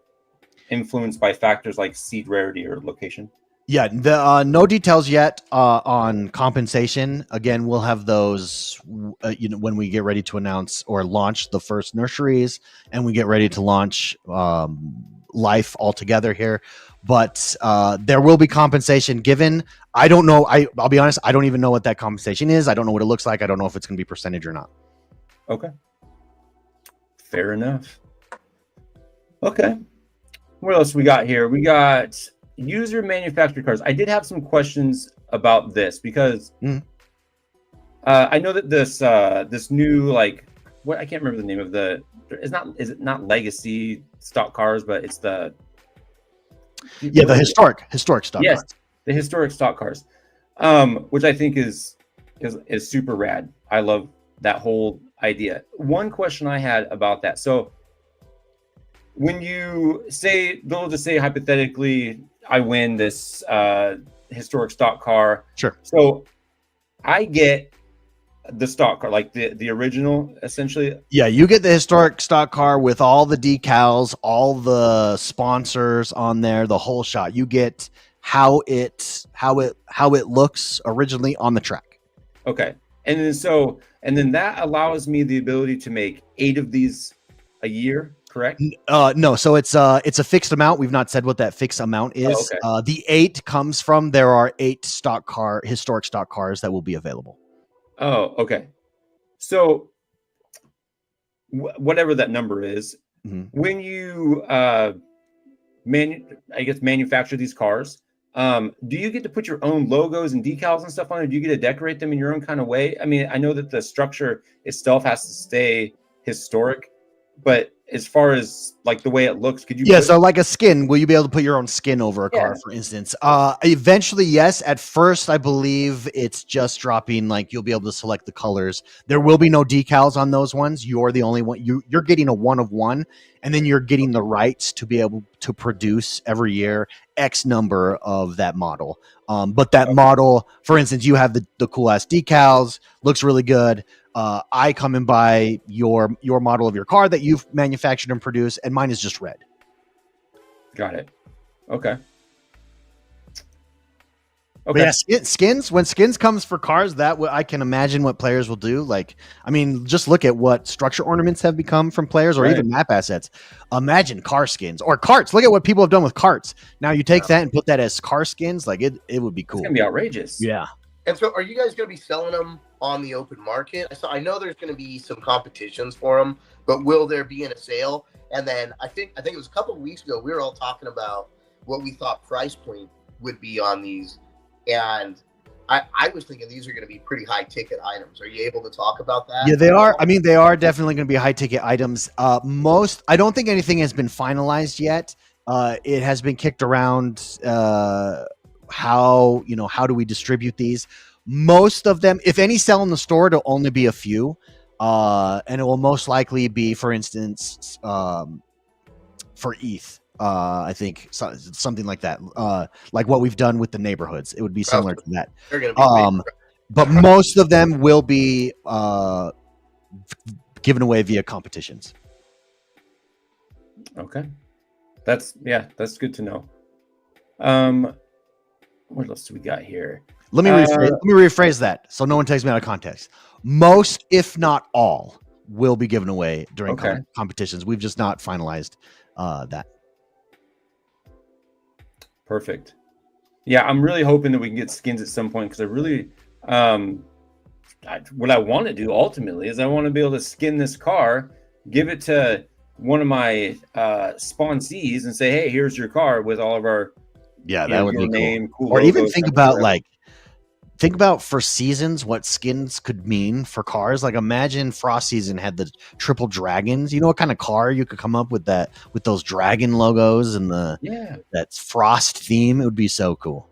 influenced by factors like seed rarity or location? Yeah, no details yet on compensation. Again, we'll have those when we get ready to announce or launch the first nurseries, and we get ready to launch life altogether here. But there will be compensation given. I don't know. I'll be honest. I don't even know what that compensation is. I don't know what it looks like. I don't know if it's going to be percentage or not. Okay. Fair enough. Okay. What else we got here? We got user manufactured cars. I did have some questions about this because I know that this new, like, what, I can't remember the name of is it not legacy stock cars, but it's the historic stock cars. The historic stock cars, which I think is super rad. I love that whole idea. One question I had about that. So when you say, they'll just say hypothetically, I win this historic stock car. Sure. So I get the stock car, like the original, essentially. Yeah, you get the historic stock car with all the decals, all the sponsors on there, the whole shot. You get how it looks originally on the track. Okay. And then that allows me the ability to make 8 of these a year, correct? No. So it's a fixed amount. We've not said what that fixed amount is. Oh, okay. The 8 comes from, there are 8 historic stock cars that will be available. Oh, okay. So whatever that number is, when you manufacture these cars, do you get to put your own logos and decals and stuff on it? Do you get to decorate them in your own kind of way? I mean, I know that the structure itself has to stay historic, but as far as like the way it looks, could you? Yeah, so like a skin, will you be able to put your own skin over a car, for instance? Eventually, yes. At first, I believe it's just dropping, like you'll be able to select the colors. There will be no decals on those ones. You're the only one. You're getting a 1 of 1, and then you're getting the rights to be able to produce every year X number of that model. But that model, for instance, you have the cool ass decals, looks really good. I come and buy your model of your car that you've manufactured and produced, and mine is just red. Got it. Okay. But yeah, skins. When skins comes for cars, I can imagine what players will do. Like, I mean, just look at what structure ornaments have become from players, or even map assets. Imagine car skins or carts. Look at what people have done with carts. Now you take that and put that as car skins. Like it would be cool. It's gonna be outrageous. Yeah. And so, are you guys going to be selling them on the open market? So I know there's going to be some competitions for them, but will there be in a sale? And then I think it was a couple of weeks ago we were all talking about what we thought price point would be on these, and I was thinking these are going to be pretty high ticket items. Are you able to talk about that? Yeah, they are. I mean, they are definitely going to be high ticket items. I don't think anything has been finalized yet. It has been kicked around. How do we distribute these? Most of them, if any, sell in the store, it'll only be a few, and it will most likely be, for instance, for ETH. I think something like that, like what we've done with the neighborhoods. It would be similar to that. They're gonna be But most of them will be given away via competitions. Okay, that's good to know. What else do we got here? Let me rephrase that so no one takes me out of context. Most, if not all, will be given away during competitions. We've just not finalized that. Perfect. Yeah, I'm really hoping that we can get skins at some point because I really, what I want to do ultimately is I want to be able to skin this car, give it to one of my sponsees, and say, "Hey, here's your car with all of our that would be name, cool." Or even think about for seasons what skins could mean for cars. Like imagine Frost Season had the triple dragons. You know what kind of car you could come up with that with those dragon logos and that Frost theme? It would be so cool.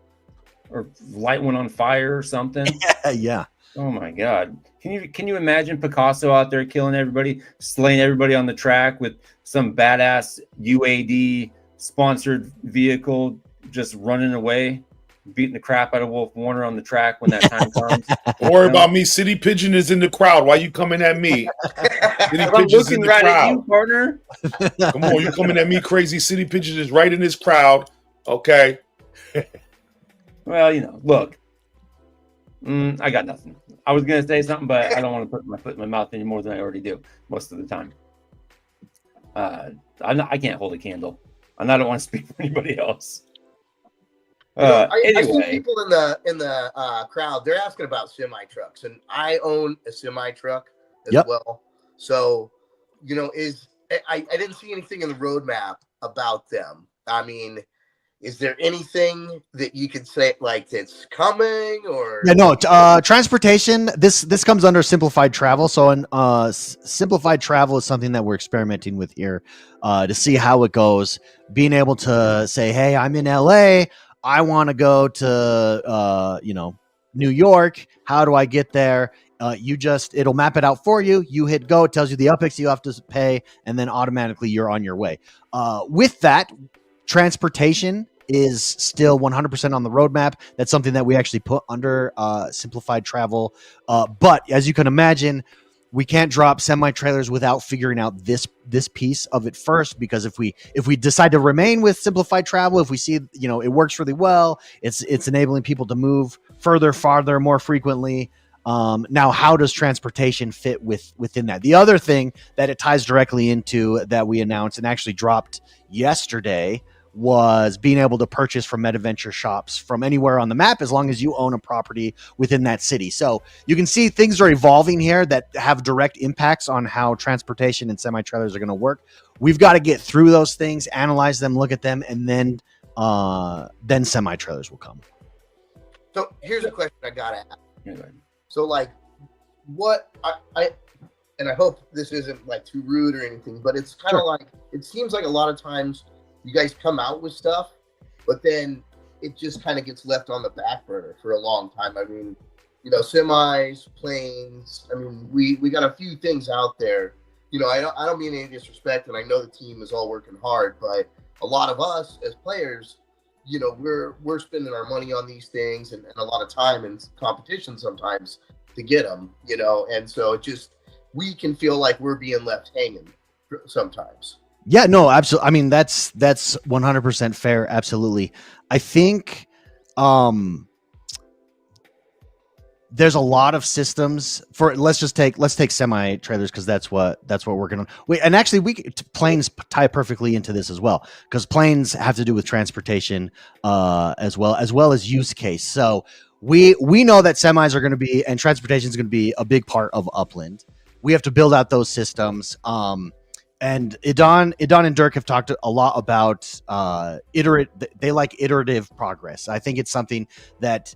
Or light one on fire or something. Yeah. Oh my God. Can you imagine Picasso out there killing everybody, slaying everybody on the track with some badass UAD sponsored vehicle just running away, beating the crap out of Wolf Warner on the track when that time comes? Don't worry about me. City Pigeon is in the crowd. Why you coming at me? City I'm Pigeon's in looking the right crowd. at you, partner. Come on, you coming at me crazy. City Pigeon is right in this crowd. Okay. Well, look, I got nothing. I was going to say something, but I don't want to put my foot in my mouth any more than I already do most of the time. I can't hold a candle, and I don't want to speak for anybody else. I see people in the crowd. They're asking about semi trucks, and I own a semi truck as well. So, I didn't see anything in the roadmap about them. I mean, is there anything that you could say like that's coming or? Yeah, no. Transportation. This comes under simplified travel. So, simplified travel is something that we're experimenting with here to see how it goes. Being able to say, "Hey, I'm in LA. I want to go to New York. How do I get there?" It'll map it out for you. You hit go. It tells you the UPX you have to pay, and then automatically you're on your way. With that, transportation is still 100% on the roadmap. That's something that we actually put under simplified travel. But as you can imagine, we can't drop semi-trailers without figuring out this piece of it first, because if we decide to remain with simplified travel, if we see it works really well, it's enabling people to move further, farther, more frequently. Now, how does transportation fit within that? The other thing that it ties directly into that we announced and actually dropped yesterday was being able to purchase from MetaVenture shops from anywhere on the map as long as you own a property within that city. So you can see things are evolving here that have direct impacts on how transportation and semi-trailers are going to work. We've got to get through those things, analyze them, look at them, and then semi-trailers will come. So here's a question I got to ask. So like what I hope this isn't like too rude or anything, but it's kind of like, it seems like a lot of times you guys come out with stuff, but then it just kind of gets left on the back burner for a long time. I mean, semis, planes. I mean, we got a few things out there. I don't mean any disrespect, and I know the team is all working hard, but a lot of us as players, we're spending our money on these things and a lot of time in competition sometimes to get them, and so we can feel like we're being left hanging sometimes. Yeah, no, absolutely. I mean, that's 100% fair. Absolutely. I think there's a lot of systems for, let's take semi trailers, because that's what we're working on. And actually planes tie perfectly into this as well, because planes have to do with transportation as well as use case. So we know that semis are going to be, and transportation is going to be a big part of Upland. We have to build out those systems. And Idon and Dirk have talked a lot about they like iterative progress. I think it's something that,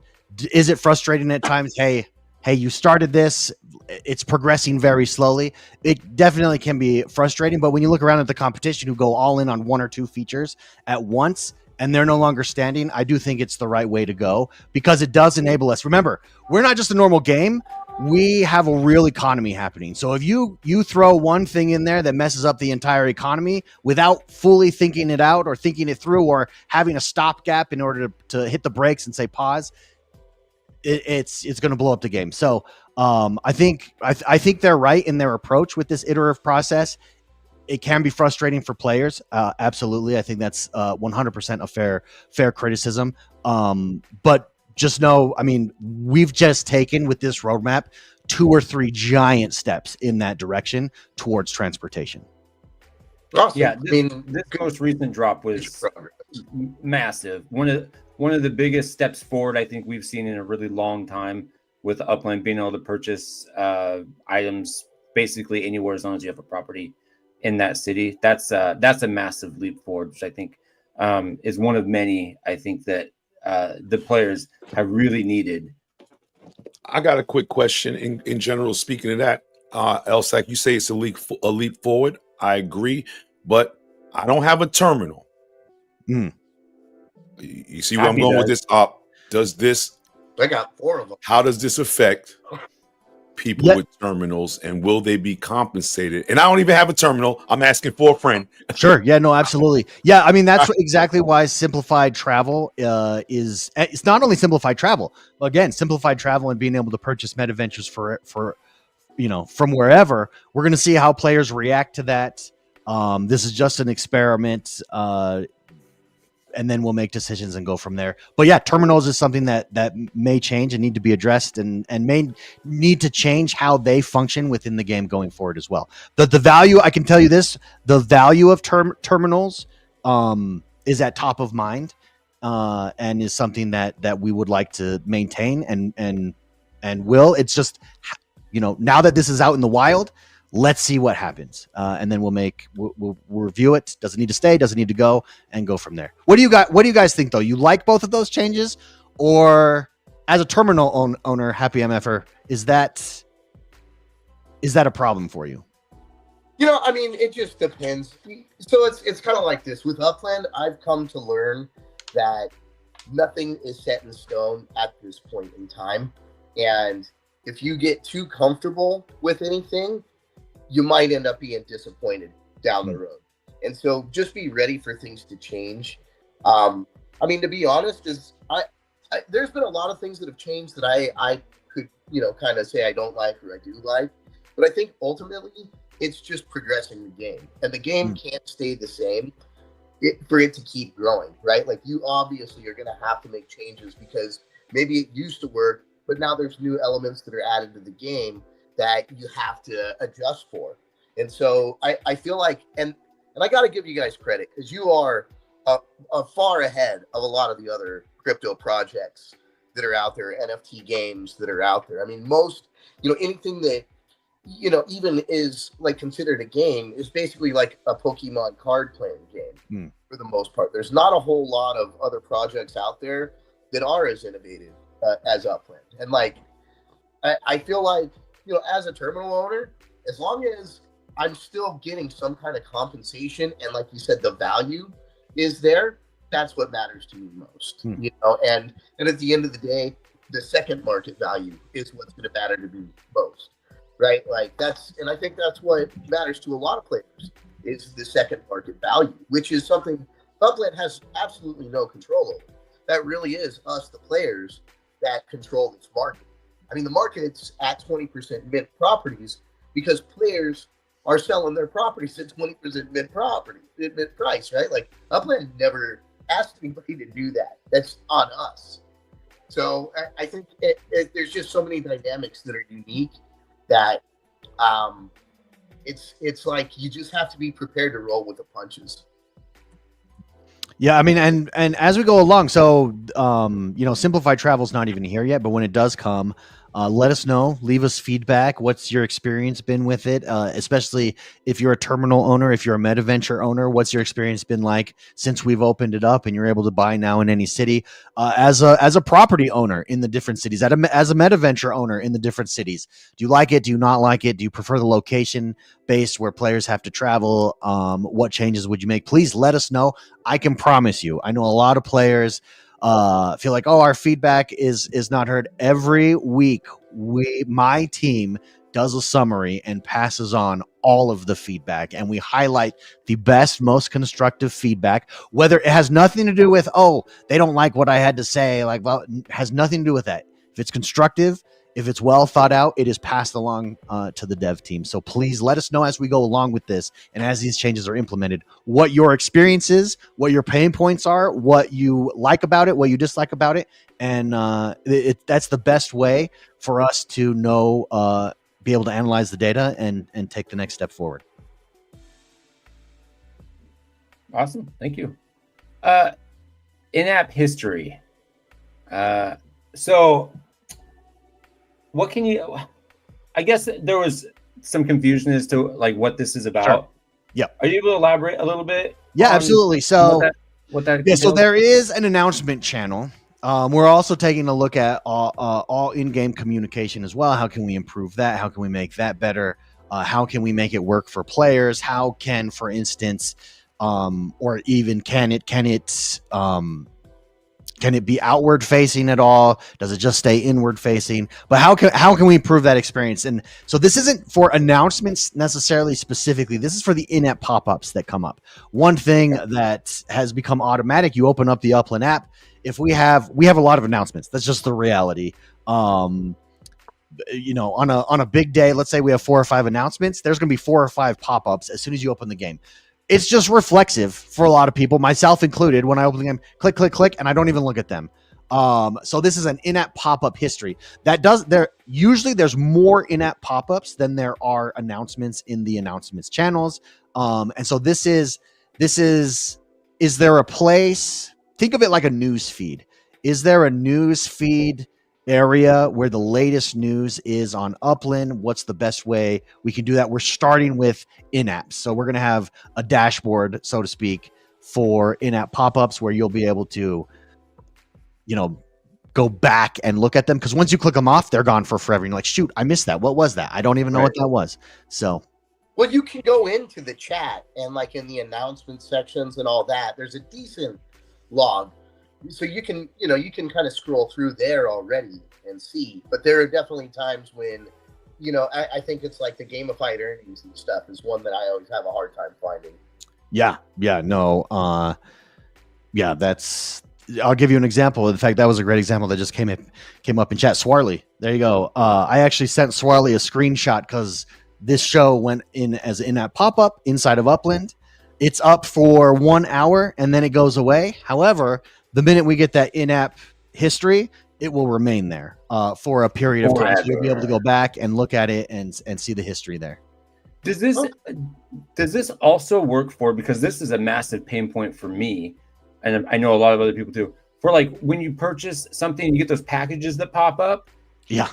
is it frustrating at times? Hey, you started this, it's progressing very slowly. It definitely can be frustrating, but when you look around at the competition who go all in on one or two features at once and they're no longer standing, I do think it's the right way to go, because it does enable us. Remember, we're not just a normal game. we have a real economy happening. So if you throw one thing in there that messes up the entire economy without fully thinking it out or thinking it through or having a stopgap in order to hit the brakes and say pause, it's going to blow up the game. So I think they're right in their approach with this iterative process. It can be frustrating for players. Absolutely. I think that's 100% a fair criticism. But just know, I mean, we've just taken with this roadmap 2 or 3 giant steps in that direction towards transportation. Awesome. Yeah, this most recent drop was massive. One of the biggest steps forward I think we've seen in a really long time, with Upland being able to purchase items basically anywhere as long as you have a property in that city. That's a massive leap forward, which I think is one of many I think that the players have really needed. I got a quick question in general. Speaking of that, Elsac, you say it's a leap forward. I agree, but I don't have a terminal. You see where I'm going with this? Does this? I got 4 of them. How does this affect people with terminals, and will they be compensated? And I don't even have a terminal. I'm asking for a friend. Sure. Yeah, no, absolutely. Yeah. I mean, that's exactly why simplified travel it's not only simplified travel, but again, simplified travel and being able to purchase meta ventures for, from wherever. We're going to see how players react to that. This is just an experiment. And then we'll make decisions and go from there. But yeah, terminals is something that may change and need to be addressed and may need to change how they function within the game going forward as well. The value, I can tell you this, the value of terminals is at top of mind and is something that we would like to maintain and will. It's just, now that this is out in the wild, let's see what happens. And then we'll review it. Does it need to stay? Does it need to go? And go from there. What do you guys think though? You like both of those changes? Or as a terminal owner, HappyMFR, is that a problem for you? I mean, it just depends. So it's kind of like this. With Upland, I've come to learn that nothing is set in stone at this point in time. And if you get too comfortable with anything, you might end up being disappointed down the road. And so just be ready for things to change. I mean, to be honest, there's been a lot of things that have changed that I could, kind of say I don't like or I do like. But I think ultimately it's just progressing the game. And the game can't stay the same for it to keep growing, right? Like you obviously are going to have to make changes because maybe it used to work, but now there's new elements that are added to the game that you have to adjust for. And so I feel like, and I got to give you guys credit because you are far ahead of a lot of the other crypto projects that are out there, NFT games that are out there. I mean, most, anything that, even is like considered a game is basically like a Pokemon card playing game for the most part. There's not a whole lot of other projects out there that are as innovative as Upland. And like, I feel like, as a terminal owner, as long as I'm still getting some kind of compensation and like you said, the value is there, that's what matters to me most. And at the end of the day, the second market value is what's going to matter to me most, right? Like and I think that's what matters to a lot of players is the second market value, which is something Upland has absolutely no control over. That really is us, the players, that control this market. I mean, the market's at 20% mint properties because players are selling their properties at 20% mint price, right? Like Upland never asked anybody to do that. That's on us. So I think there's just so many dynamics that are unique that it's like you just have to be prepared to roll with the punches. Yeah, I mean, and as we go along, so simplified travel's not even here yet, but when it does come, let us know. Leave us feedback. What's your experience been with it? Especially if you're a terminal owner, if you're a MetaVenture owner, what's your experience been like since we've opened it up and you're able to buy now in any city? As a property owner in the different cities, as a MetaVenture owner in the different cities, do you like it? Do you not like it? Do you prefer the location based where players have to travel? What changes would you make? Please let us know. I can promise you, I know a lot of players feel like, our feedback is not heard. Every week my team does a summary and passes on all of the feedback, and we highlight the best, most constructive feedback, whether it has nothing to do with, oh, they don't like what I had to say, like, well, it has nothing to do with that. If it's constructive, if it's well thought out, it is passed along to the dev team. So please let us know as we go along with this and as these changes are implemented, what your experience is, what your pain points are, what you like about it, what you dislike about it. And that's the best way for us to know, be able to analyze the data and take the next step forward. Awesome. Thank you. In-app history. So what can you, I guess there was some confusion as to like what this is about. Sure. Yeah. Are you able to elaborate a little bit? Yeah, absolutely. So what that yeah, so there is an announcement channel. We're also taking a look at all in-game communication as well. How can we improve that? How can we make that better? How can we make it work for players? How can, for instance, or even can it be outward facing at all? Does it just stay inward facing? But how can we improve that experience? And so this isn't for announcements necessarily specifically. This is for the in-app pop-ups that come up. One thing that has become automatic, you open up the Upland app. If we have a lot of announcements. That's just the reality. On a big day, let's say we have 4 or 5 announcements, there's going to be 4 or 5 pop-ups as soon as you open the game. It's just reflexive for a lot of people, myself included. When I open the game, click, click, click, and I don't even look at them. So this is an in-app pop-up history. Usually there's more in-app pop-ups than there are announcements in the announcements channels. And so this is there a place? Think of it like a news feed. Is there a news feed area where the latest news is on Upland? What's the best way we can do that? We're starting with in-apps. So we're going to have a dashboard, so to speak, for in-app pop-ups where you'll be able to, go back and look at them. Because once you click them off, they're gone for forever. You're like, shoot, I missed that. What was that? I don't even know what that was. So. Well, you can go into the chat and like in the announcement sections and all that, there's a decent log. So you can kind of scroll through there already and see, but there are definitely times when, I think it's like the gamified earnings and stuff is one that I always have a hard time finding. I'll give you an example. In fact, that was a great example that just came up in chat. Swarley, there you go. I actually sent Swarley a screenshot because this show went in as an in-app pop-up inside of Upland. It's up for 1 hour and then it goes away. However, the minute we get that in-app history, it will remain there for a period of time. So you'll be able to go back and look at it and see the history there. Does this also work for, because this is a massive pain point for me, and I know a lot of other people too, for like when you purchase something and you get those packages that pop up? Yeah.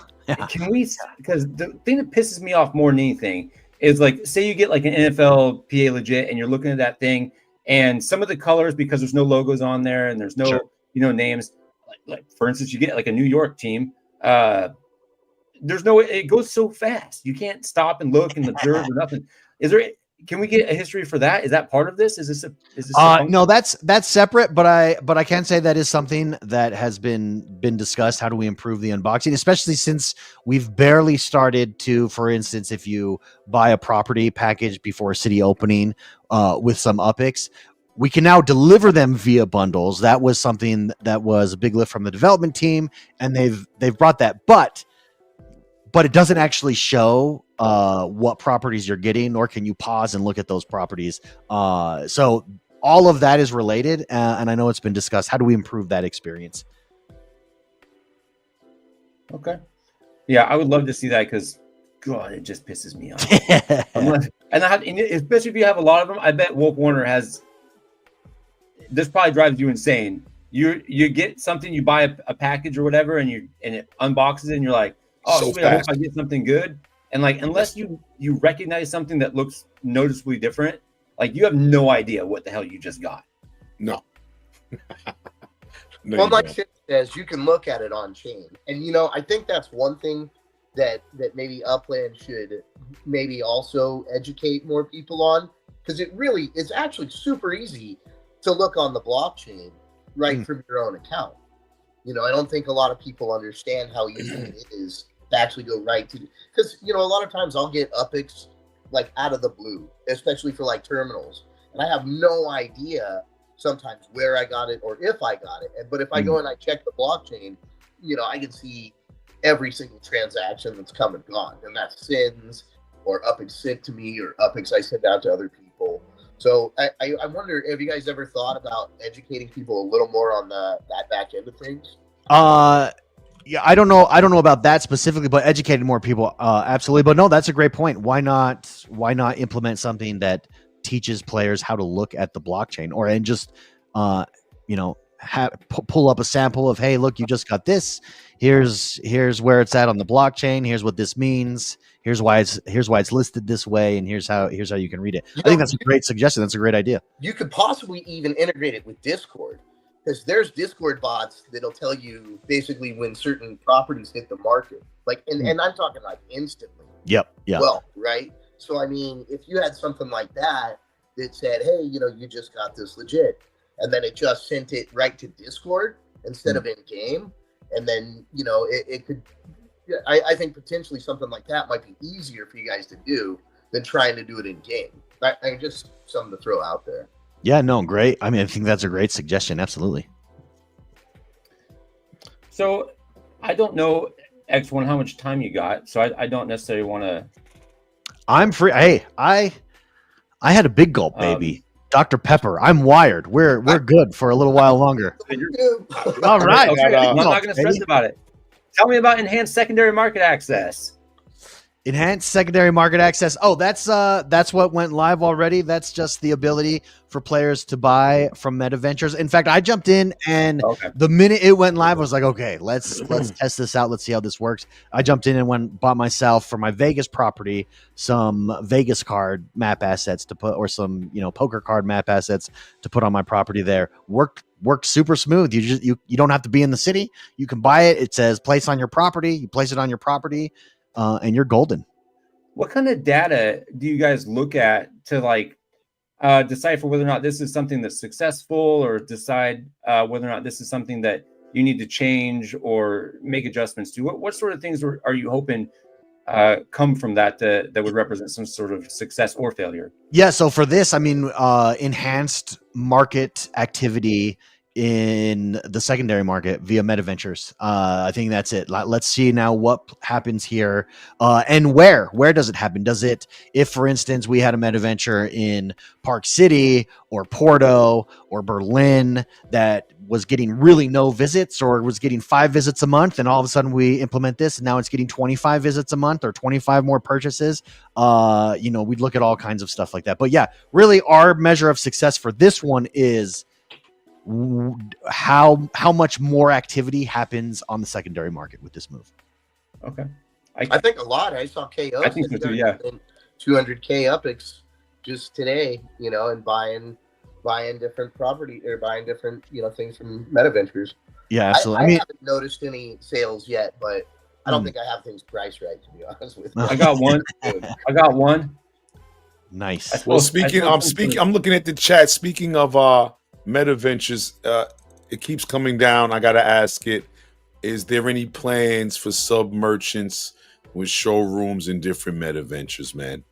Can we, because the thing that pisses me off more than anything is like, say you get like an NFL PA legit and you're looking at that thing and some of the colors, because there's no logos on there and there's no, names, like for instance, you get like a New York team, there's no, it goes so fast. You can't stop and look and observe or nothing. Can we get a history for that? Is that part of this? Is this no, that's separate, but I can say that is something that has been discussed. How do we improve the unboxing, especially since we've barely started to, for instance, if you buy a property package before a city opening with some UPICs, we can now deliver them via bundles. That was something that was a big lift from the development team, and they've brought that, but it doesn't actually show what properties you're getting, nor can you pause and look at those properties. So all of that is related, and I know it's been discussed. How do we improve that experience? Okay. Yeah, I would love to see that because, God, it just pisses me off. and especially if you have a lot of them, I bet Wolf Warner has. This probably drives you insane. You get something, you buy a package or whatever, and it unboxes it, and you're like, oh, so sweet, I hope I get something good. And like, unless you recognize something that looks noticeably different, like you have no idea what the hell you just got. No. Well, like Sid says, you can look at it on chain. And, I think that's one thing that maybe Upland should maybe also educate more people on, because it's actually super easy to look on the blockchain right from your own account. I don't think a lot of people understand how easy it is actually go right to, because a lot of times I'll get UPIX like out of the blue, especially for like terminals, and I have no idea sometimes where I got it or if I got it. But if I go and I check the blockchain, I can see every single transaction that's come and gone, and that's sins or UPIX sent to me or UPIX I sent out to other people. So I wonder, have you guys ever thought about educating people a little more on that back end of things? Yeah, I don't know about that specifically, but educating more people, absolutely. But no, that's a great point. Why not implement something that teaches players how to look at the blockchain, and just pull up a sample of, hey, look, you just got this. Here's where it's at on the blockchain. Here's what this means. Here's why it's listed this way, and here's how you can read it. I think that's a great suggestion. That's a great idea. You could possibly even integrate it with Discord, because there's Discord bots that'll tell you basically when certain properties hit the market, like, and I'm talking like instantly. Yep. Yeah. Well, right. So I mean, if you had something like that said, hey, you just got this legit, and then it just sent it right to Discord instead of in game, and then it could. I think potentially something like that might be easier for you guys to do than trying to do it in game. I just something to throw out there. Yeah, no, great. I mean, I think that's a great suggestion. Absolutely. So I don't know, X1, how much time you got. So I don't necessarily want to. I'm free. Hey, I had a big gulp, baby. Dr. Pepper. I'm wired. We're good for a little while longer. All right. Okay. I'm not going to stress about it. Tell me about enhanced secondary market access. Enhanced secondary market access. Oh, that's what went live already. That's just the ability for players to buy from MetaVentures. In fact, I jumped in, and the minute it went live, I was like, okay, let's test this out. Let's see how this works. I jumped in and bought myself for my Vegas property some Vegas card map assets to put, or some poker card map assets to put on my property there. Worked super smooth. You don't have to be in the city. You can buy it. It says place on your property. You place it on your property. And you're golden. What kind of data do you guys look at to decipher whether or not this is something that's successful, or decide whether or not this is something that you need to change or make adjustments to? What sort of things are you hoping come from that would represent some sort of success or failure? Yeah. So for this, I mean, enhanced market activity in the secondary market via MetaVentures. I think that's it. Let's see now what happens here, and where does it happen? Does it, if for instance we had a MetaVenture in Park City or Porto or Berlin that was getting really no visits, or was getting 5 visits a month, and all of a sudden we implement this and now it's getting 25 visits a month or 25 more purchases, we'd look at all kinds of stuff like that. But yeah, really our measure of success for this one is how much more activity happens on the secondary market with this move. Okay. I think a lot. I saw KO. I think so too, yeah. 200K UPIX just today, and buying different property, or buying different, things from MetaVentures. Yeah, absolutely. I haven't noticed any sales yet, but I don't think I have things priced right, to be honest with you. I got one. Nice. Well, I'm looking at the chat. Speaking of MetaVentures, it keeps coming down. I gotta ask it: is there any plans for sub merchants with showrooms in different MetaVentures, man?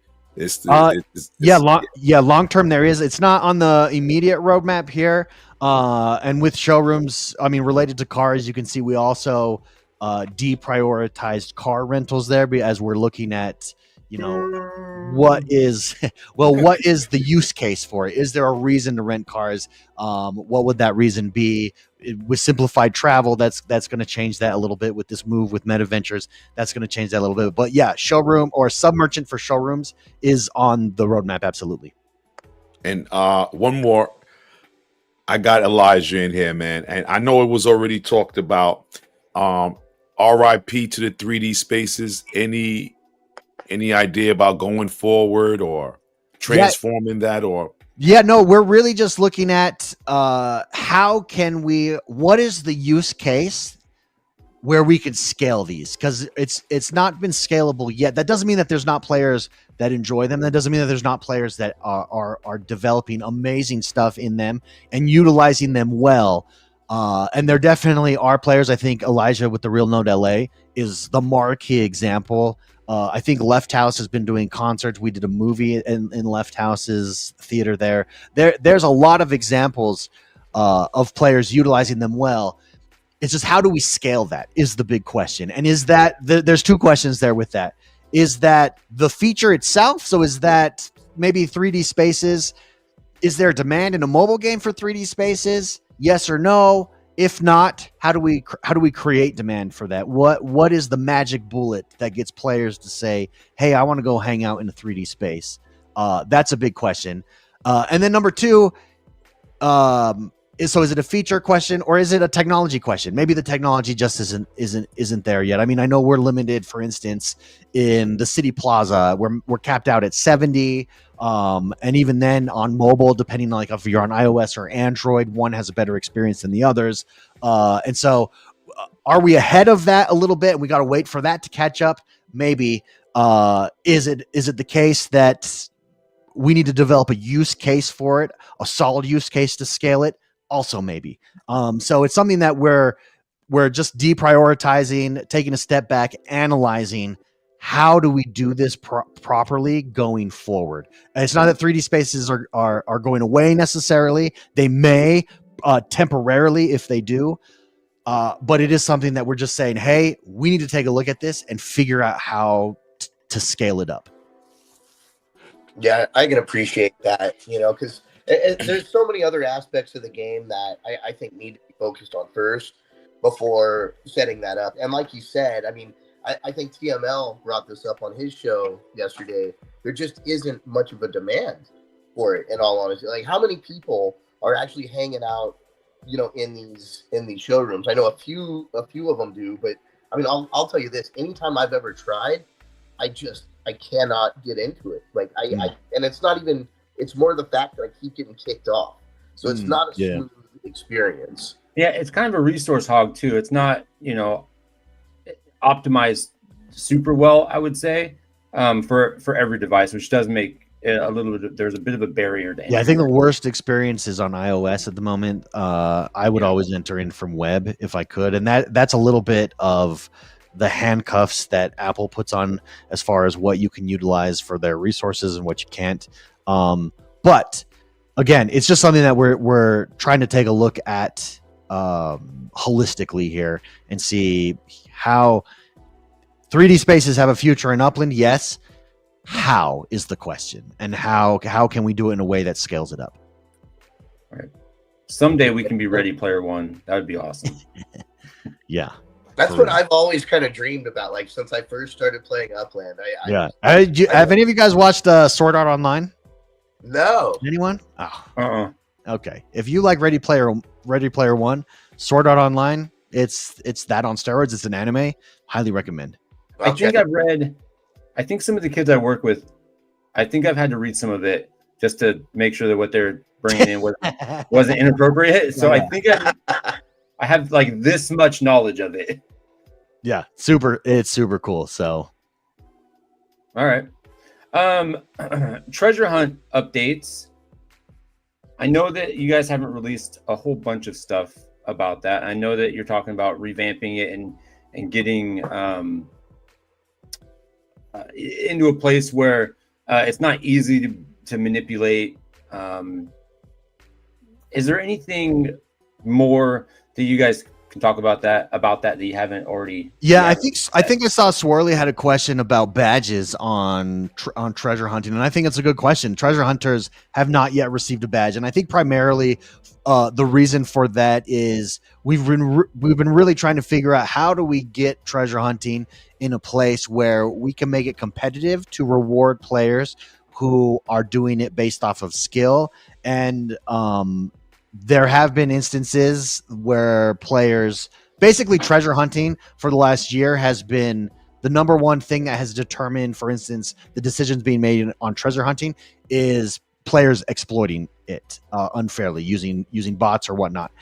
Long term there is. It's not on the immediate roadmap here. And with showrooms, I mean, related to cars, you can see we also deprioritized car rentals there, as we're looking at, what is the use case for it? Is there a reason to rent cars? What would that reason be? With simplified travel, that's going to change that a little bit. With this move with MetaVentures, that's going to change that a little bit. But yeah, showroom or sub-merchant for showrooms is on the roadmap, absolutely. And one more. I got Elijah in here, man. And I know it was already talked about. RIP to the 3D spaces. Any idea about going forward or transforming that, or? Yeah, no, we're really just looking at what is the use case where we could scale these, because it's not been scalable yet. That doesn't mean that there's not players that enjoy them. That doesn't mean that there's not players that are developing amazing stuff in them and utilizing them well. And there definitely are players. I think Elijah with the Real Note LA is the marquee example. I think Left House has been doing concerts. We did a movie in Left House's theater there. There's a lot of examples of players utilizing them well. It's just how do we scale that is the big question. And is that there's two questions there with that. Is that the feature itself? So is that maybe 3D spaces? Is there demand in a mobile game for 3D spaces? Yes or no? If not, how do we create demand for that? What is the magic bullet that gets players to say, "Hey, I want to go hang out in a 3D space"? That's a big question. And then number two, is it a feature question or is it a technology question? Maybe the technology just isn't there yet. I mean, I know we're limited, for instance, in the City Plaza, we're capped out at 70. And even then on mobile, depending on like if you're on iOS or Android, one has a better experience than the others. And so are we ahead of that a little bit? And we got to wait for that to catch up. Maybe, is it the case that we need to develop a use case for it, a solid use case to scale it? Also maybe. So it's something that we're just deprioritizing, taking a step back, analyzing how do we do this properly going forward. And it's not that 3D spaces are going away necessarily. They may temporarily if they do, but it is something that we're just saying, hey, we need to take a look at this and figure out how to scale it up. Yeah, I can appreciate that, because there's so many other aspects of the game that I think need to be focused on first before setting that up. And like you said, I mean, I think TML brought this up on his show yesterday. There just isn't much of a demand for it, in all honesty. Like, how many people are actually hanging out, in these showrooms? I know a few of them do, but I mean, I'll tell you this: anytime I've ever tried, I cannot get into it. Like and it's not even. It's more the fact that I keep getting kicked off. So it's not a smooth experience. Yeah, it's kind of a resource hog too. It's not, optimized super well, I would say, for every device, which does make it a little bit, there's a bit of a barrier to I think the worst experience is on iOS at the moment. I would always enter in from web if I could. And that's a little bit of the handcuffs that Apple puts on as far as what you can utilize for their resources and what you can't. But again, it's just something that we're trying to take a look at holistically here and see how 3D spaces have a future in Upland. Yes. How is the question, and how can we do it in a way that scales it up? All right. Someday we can be Ready Player One. That would be awesome. Yeah. That's what I've always kind of dreamed about, like since I first started playing Upland. Have any of you guys watched Sword Art Online? No. Anyone? Oh. Okay. If you like Ready Player One, Sword Art Online, it's that on steroids. It's an anime. Highly recommend. I think some of the kids I work with, I think I've had to read some of it just to make sure that what they're bringing in wasn't inappropriate. So I think I have like this much knowledge of it. Yeah, it's super cool. So, all right. Treasure hunt updates. I know that you guys haven't released a whole bunch of stuff about that. I know that you're talking about revamping it and getting into a place where it's not easy to manipulate. Is there anything more that you guys can talk about that you haven't already? Yeah, I think I saw Swarley had a question about badges on treasure hunting, and I think it's a good question. Treasure hunters have not yet received a badge, and I think primarily the reason for that is we've been really trying to figure out how do we get treasure hunting in a place where we can make it competitive to reward players who are doing it based off of skill. And there have been instances where players basically treasure hunting for the last year has been the number one thing that has determined, for instance, the decisions being made on treasure hunting is players exploiting it unfairly using bots or whatnot.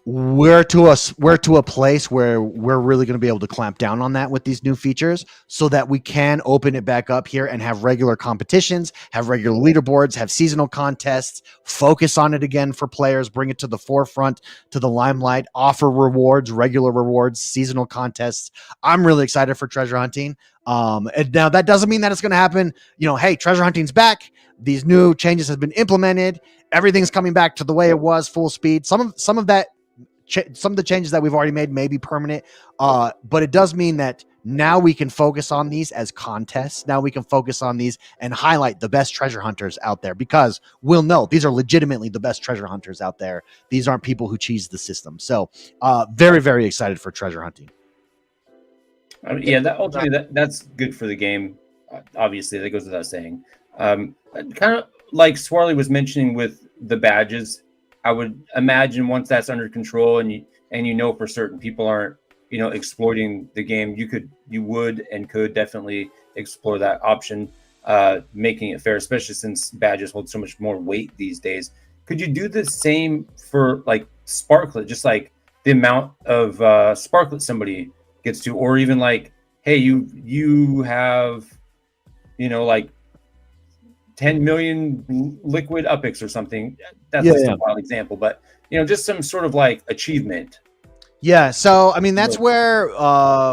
we're to a place where we're really going to be able to clamp down on that with these new features, so that we can open it back up here and have regular competitions, have regular leaderboards, have seasonal contests, focus on it again for players, bring it to the forefront, to the limelight, offer rewards, regular rewards, seasonal contests. I'm really excited for treasure hunting. And now that doesn't mean that it's going to happen. Hey, treasure hunting's back. These new changes have been implemented. Everything's coming back to the way it was, full speed. Some of the changes that we've already made may be permanent, but it does mean that now we can focus on these as contests. Now we can focus on these and highlight the best treasure hunters out there, because we'll know these are legitimately the best treasure hunters out there. These aren't people who cheese the system. So very, very excited for treasure hunting. Ultimately that's good for the game. Obviously, that goes without saying. Kind of like Swarley was mentioning with the badges, I would imagine once that's under control and for certain people aren't exploiting the game, you would and could definitely explore that option, making it fair, especially since badges hold so much more weight these days. Could you do the same for like Sparklet, just like the amount of Sparklet somebody gets to, or even like, hey, you have like 10 million liquid upics or something. That's a wild example, but just some sort of like achievement. Yeah, so I mean that's where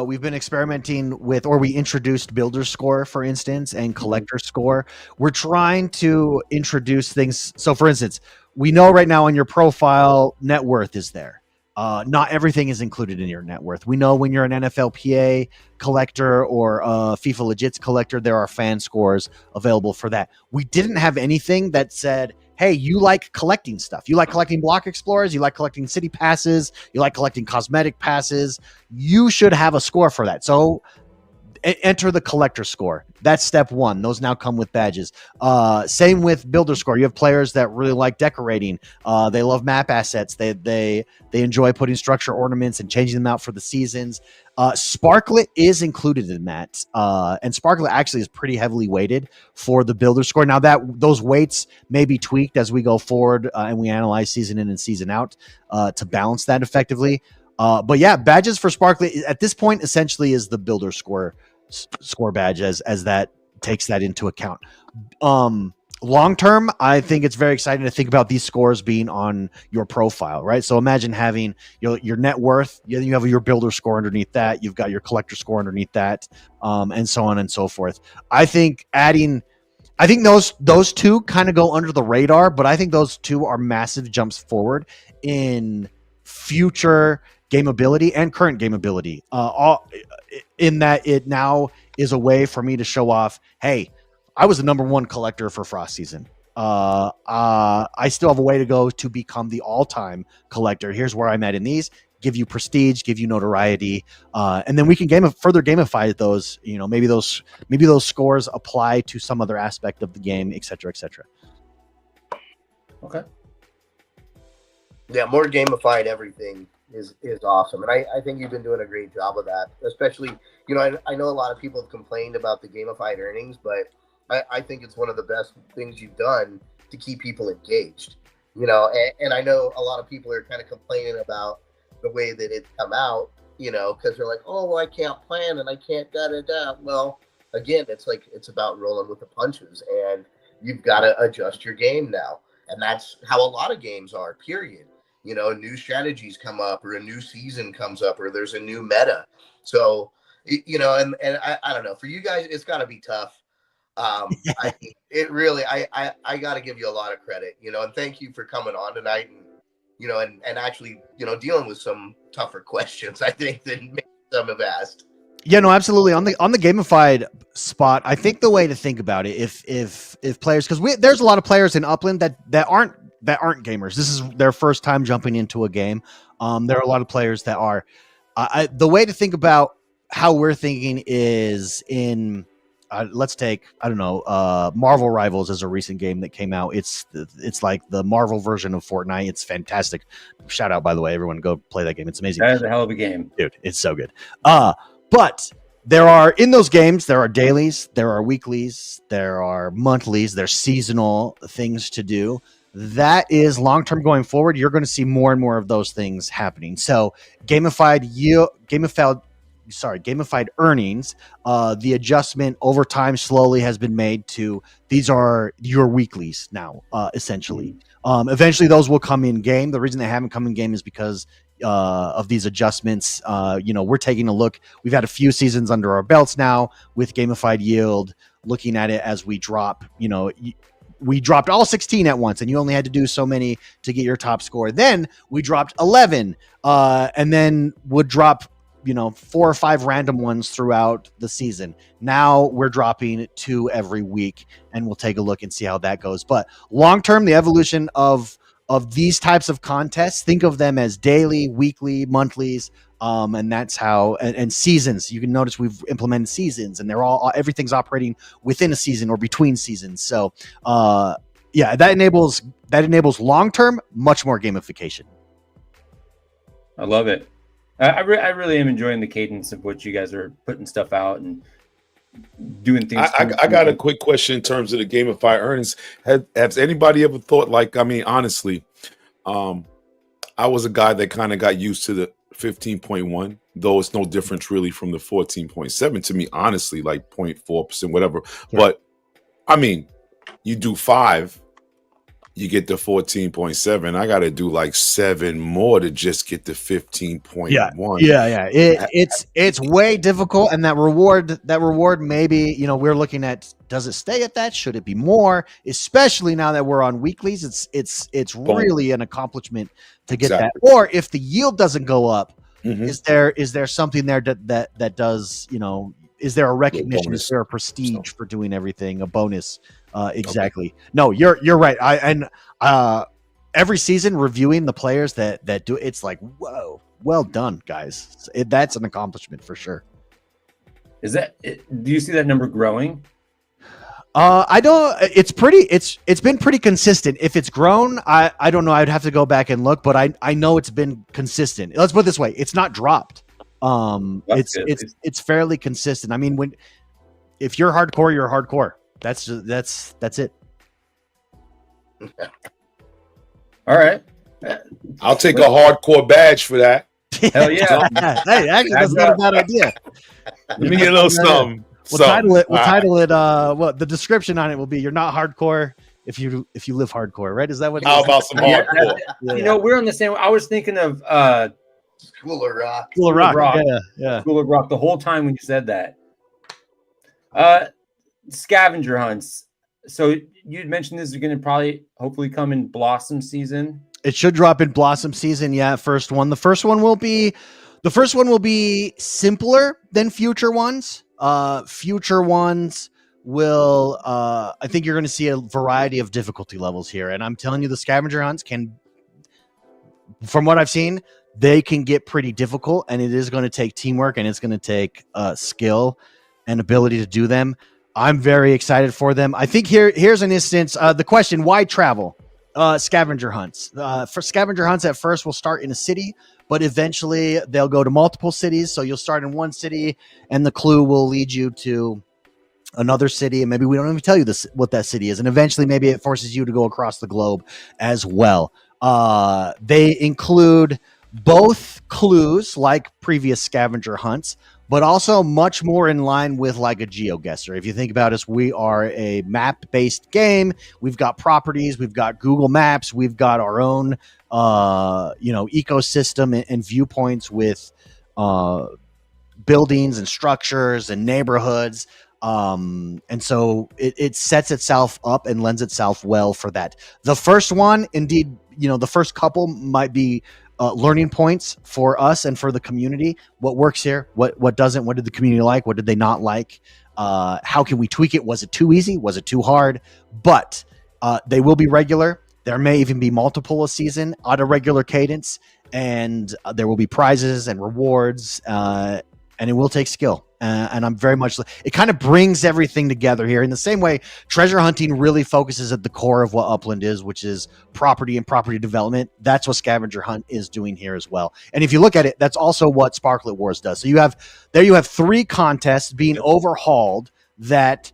we've been experimenting with, or we introduced Builder Score, for instance, and Collector Score. We're trying to introduce things. So, for instance, we know right now on your profile, net worth is there. Not everything is included in your net worth. We know when you're an NFLPA collector or a FIFA Legits collector, there are fan scores available for that. We didn't have anything that said, hey, you like collecting stuff. You like collecting block explorers. You like collecting city passes. You like collecting cosmetic passes. You should have a score for that. So enter the collector score. That's step one. Those now come with badges. Same with Builder Score. You have players that really like decorating. They love map assets. They enjoy putting structure ornaments and changing them out for the seasons. Sparklet is included in that. And Sparklet actually is pretty heavily weighted for the Builder Score. Now that those weights may be tweaked as we go forward and we analyze season in and season out to balance that effectively. But yeah, badges for Sparklet at this point essentially is the Builder Score badge as that takes that into account. Long term, I think it's very exciting to think about these scores being on your profile, right? So imagine having your net worth, you have your Builder Score underneath that, you've got your Collector Score underneath that, and so on and so forth. I think those two kind of go under the radar, but I think those two are massive jumps forward in future gameability and current gameability, in that it now is a way for me to show off, hey, I was the number one collector for Frost season. I still have a way to go to become the all-time collector. Here's where I'm at in these. Give you prestige, give you notoriety, and then we can further gamify those. Maybe those scores apply to some other aspect of the game, et cetera, et cetera. Okay. Yeah, more gamified everything is awesome, and I think you've been doing a great job of that. Especially, I know a lot of people have complained about the gamified earnings, but I think it's one of the best things you've done to keep people engaged. And I know a lot of people are kind of complaining about the way that it's come out, because they're like, oh, well, I can't plan and I can't da-da-da. Well, again, it's about rolling with the punches, and you've got to adjust your game now. And that's how a lot of games are, period. New strategies come up, or a new season comes up, or there's a new meta. So, and I don't know, for you guys, it's got to be tough. I got to give you a lot of credit, and thank you for coming on tonight and actually, dealing with some tougher questions, I think, than some have asked. Yeah, no, absolutely. On the gamified spot, I think the way to think about it, if players, because there's a lot of players in Upland that aren't gamers. This is their first time jumping into a game. There are a lot of players that are. The way to think about how we're thinking is in. Let's take, Marvel Rivals as a recent game that came out. It's like the Marvel version of Fortnite. It's fantastic. Shout out, by the way, everyone go play that game. It's amazing. That is a hell of a game, dude. It's so good. But in those games, there are dailies, there are weeklies, there are monthlies, there's seasonal things to do. that is long-term going forward. You're going to see more and more of those things happening. So gamified earnings, the adjustment over time slowly has been made to these are your weeklies now, essentially. Eventually those will come in game. The reason they haven't come in game is because of these adjustments. We're taking a look. We've had a few seasons under our belts now with gamified yield, looking at it as we drop, we dropped all 16 at once and you only had to do so many to get your top score. Then we dropped 11 and then would drop, 4 or 5 random ones throughout the season. Now we're dropping 2 every week and we'll take a look and see how that goes. But long-term, the evolution of these types of contests, think of them as daily, weekly, monthlies. And that's how, and seasons, you can notice we've implemented seasons and everything's operating within a season or between seasons. So, that enables long-term, much more gamification. I love it. I really am enjoying the cadence of what you guys are putting stuff out and doing things. I got a quick question in terms of the gamified earnings. Has anybody ever thought, honestly, I was a guy that kind of got used to the 15.1, though it's no difference really from the 14.7 to me, honestly, 0.4%, whatever. Yeah. But I mean, you do 5, you get the 14.7. I got to do 7 more to just get the 15.1. Yeah. It's way difficult. And that reward, maybe, we're looking at, does it stay at that? Should it be more? Especially now that we're on weeklies, it's really an accomplishment to get that. Or if the yield doesn't go up, is there something there that does, is there a recognition? Is there a prestige for doing everything? A bonus? Exactly. Okay. No, you're right. Every season reviewing the players that do it's whoa, well done, guys. That's an accomplishment for sure. Do you see that number growing? I don't. It's been pretty consistent. If it's grown, I don't know. I'd have to go back and look, but I know it's been consistent. Let's put it this way: it's not dropped. It's fairly consistent. I mean, if you're hardcore, you're hardcore. That's it. All right. I'll take a hardcore badge for that. Hell yeah! Hey, actually, that's not a bad idea. Let me get a little something. We'll title it. Well, the description on it will be: "You're not hardcore if you live hardcore." Right? Is that what? How about some hardcore? We're on the same. I was thinking of School of Rock. School of Rock. Yeah. School of Rock. The whole time when you said that. Scavenger hunts. So you'd mentioned this is going to hopefully come in Blossom season. It should drop in Blossom season. Yeah, first one. The first one will be simpler than future ones. Future ones will, I think you're going to see a variety of difficulty levels here. And I'm telling you, the scavenger hunts from what I've seen, they can get pretty difficult, and it is going to take teamwork and it's going to take skill and ability to do them. I'm very excited for them. I think here's an instance. The question, why travel? Scavenger hunts. For scavenger hunts at first will start in a city, but eventually they'll go to multiple cities. So you'll start in one city and the clue will lead you to another city. And maybe we don't even tell you what that city is. And eventually maybe it forces you to go across the globe as well. They include both clues like previous scavenger hunts, but also much more in line with a GeoGuessr. If you think about us, we are a map-based game. We've got properties, we've got Google Maps, we've got our own, ecosystem and viewpoints with buildings and structures and neighborhoods. And so it sets itself up and lends itself well for that. The first one, indeed, the first couple might be learning points for us and for the community. What works here? What doesn't? What did the community like? What did they not like? How can we tweak it? Was it too easy? Was it too hard? But they will be regular. There may even be multiple a season at a regular cadence, and there will be prizes and rewards, and it will take skill. And I'm very much, it kind of brings everything together here in the same way treasure hunting really focuses at the core of what Upland is, which is property and property development. That's what Scavenger Hunt is doing here as well. And if you look at it, that's also what Sparklet Wars does. So you have 3 contests being overhauled that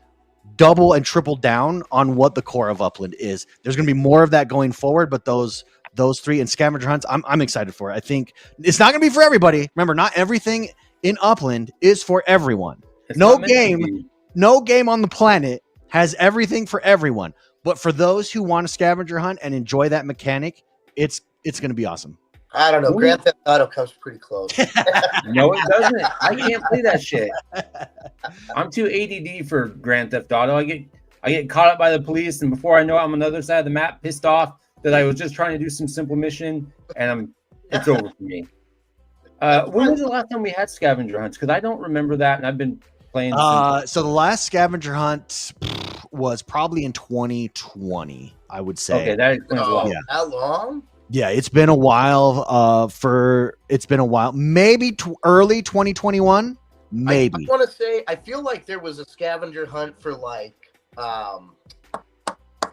double and triple down on what the core of Upland is. There's going to be more of that going forward, but those three and scavenger hunts, I'm excited for it. I think it's not going to be for everybody. Remember, not everything in Upland is for everyone. No game on the planet has everything for everyone. But for those who want a scavenger hunt and enjoy that mechanic, it's going to be awesome. I don't know. Grand Theft Auto comes pretty close. No, it doesn't. I can't play that shit. I'm too ADD for Grand Theft Auto. I get caught up by the police, and before I know it, I'm on the other side of the map, pissed off that I was just trying to do some simple mission, and it's over for me. When was the last time we had scavenger hunts? Because I don't remember that, and I've been playing. So the last scavenger hunt was probably in 2020, I would say. Okay, that explains a lot. Yeah. How long? Yeah, it's been a while. Maybe early 2021. Maybe. I want to say I feel like there was a scavenger hunt for like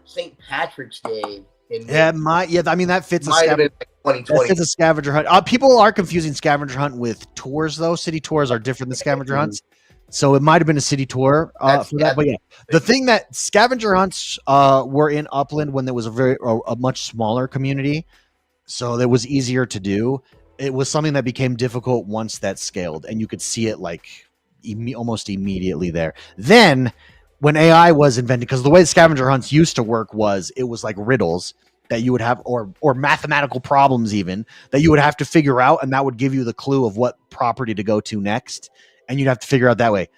St. Patrick's Day. I mean that fits. Might have been like 2020. That fits a scavenger hunt. People are confusing scavenger hunt with tours, though. City tours are different than scavenger hunts. So it might have been a city tour for that. But yeah, the thing that scavenger hunts were in Upland when there was a much smaller community, so it was easier to do. It was something that became difficult once that scaled, and you could see it like almost immediately there. Then when AI was invented, because the way scavenger hunts used to work was it was like riddles that you would have, or mathematical problems even that you would have to figure out, and that would give you the clue of what property to go to next. And you'd have to figure out that way.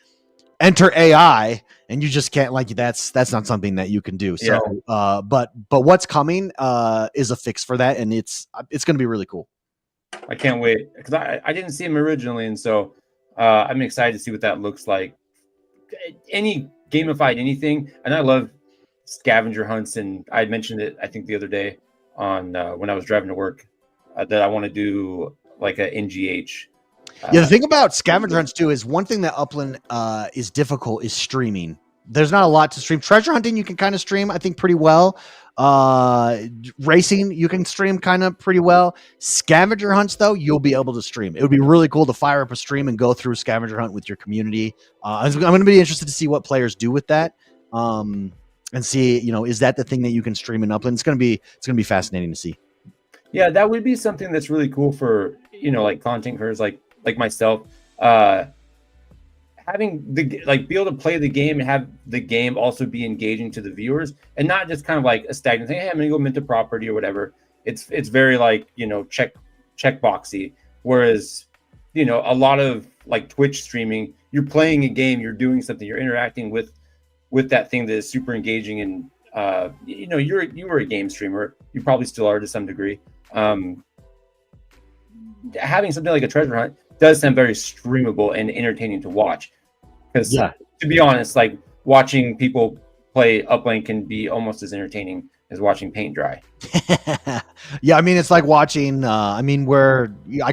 Enter AI, and you just can't, like, that's not something that you can do. So, yeah. But what's coming is a fix for that, and it's going to be really cool. I can't wait because I didn't see him originally, and so I'm excited to see what that looks like. Any gamified anything, and I love scavenger hunts. And I mentioned it, I think, the other day on when I was driving to work that I want to do like a NGH. Yeah, the thing about scavenger hunts too is one thing that Upland is difficult is streaming. There's not a lot to stream. Treasure hunting you can kind of stream, I think, pretty well. Racing you can stream kind of pretty well. Scavenger hunts though, you'll be able to stream. It would be really cool to fire up a stream and go through scavenger hunt with your community. I'm going to be interested to see what players do with that, and see, is that the thing that you can stream in Upland? It's going to be fascinating to see. Yeah, that would be something that's really cool for like content creators like myself, having be able to play the game and have the game also be engaging to the viewers, and not just kind of like a stagnant thing. Hey, I'm gonna go mint a property or whatever. It's very check boxy. Whereas a lot of like Twitch streaming, you're playing a game, you're doing something, you're interacting with that thing that is super engaging. And you were a game streamer, you probably still are to some degree. Having something like a treasure hunt does sound very streamable and entertaining to watch. Because to be honest, like watching people play Upland can be almost as entertaining as watching paint dry. Yeah, I mean, it's like watching. I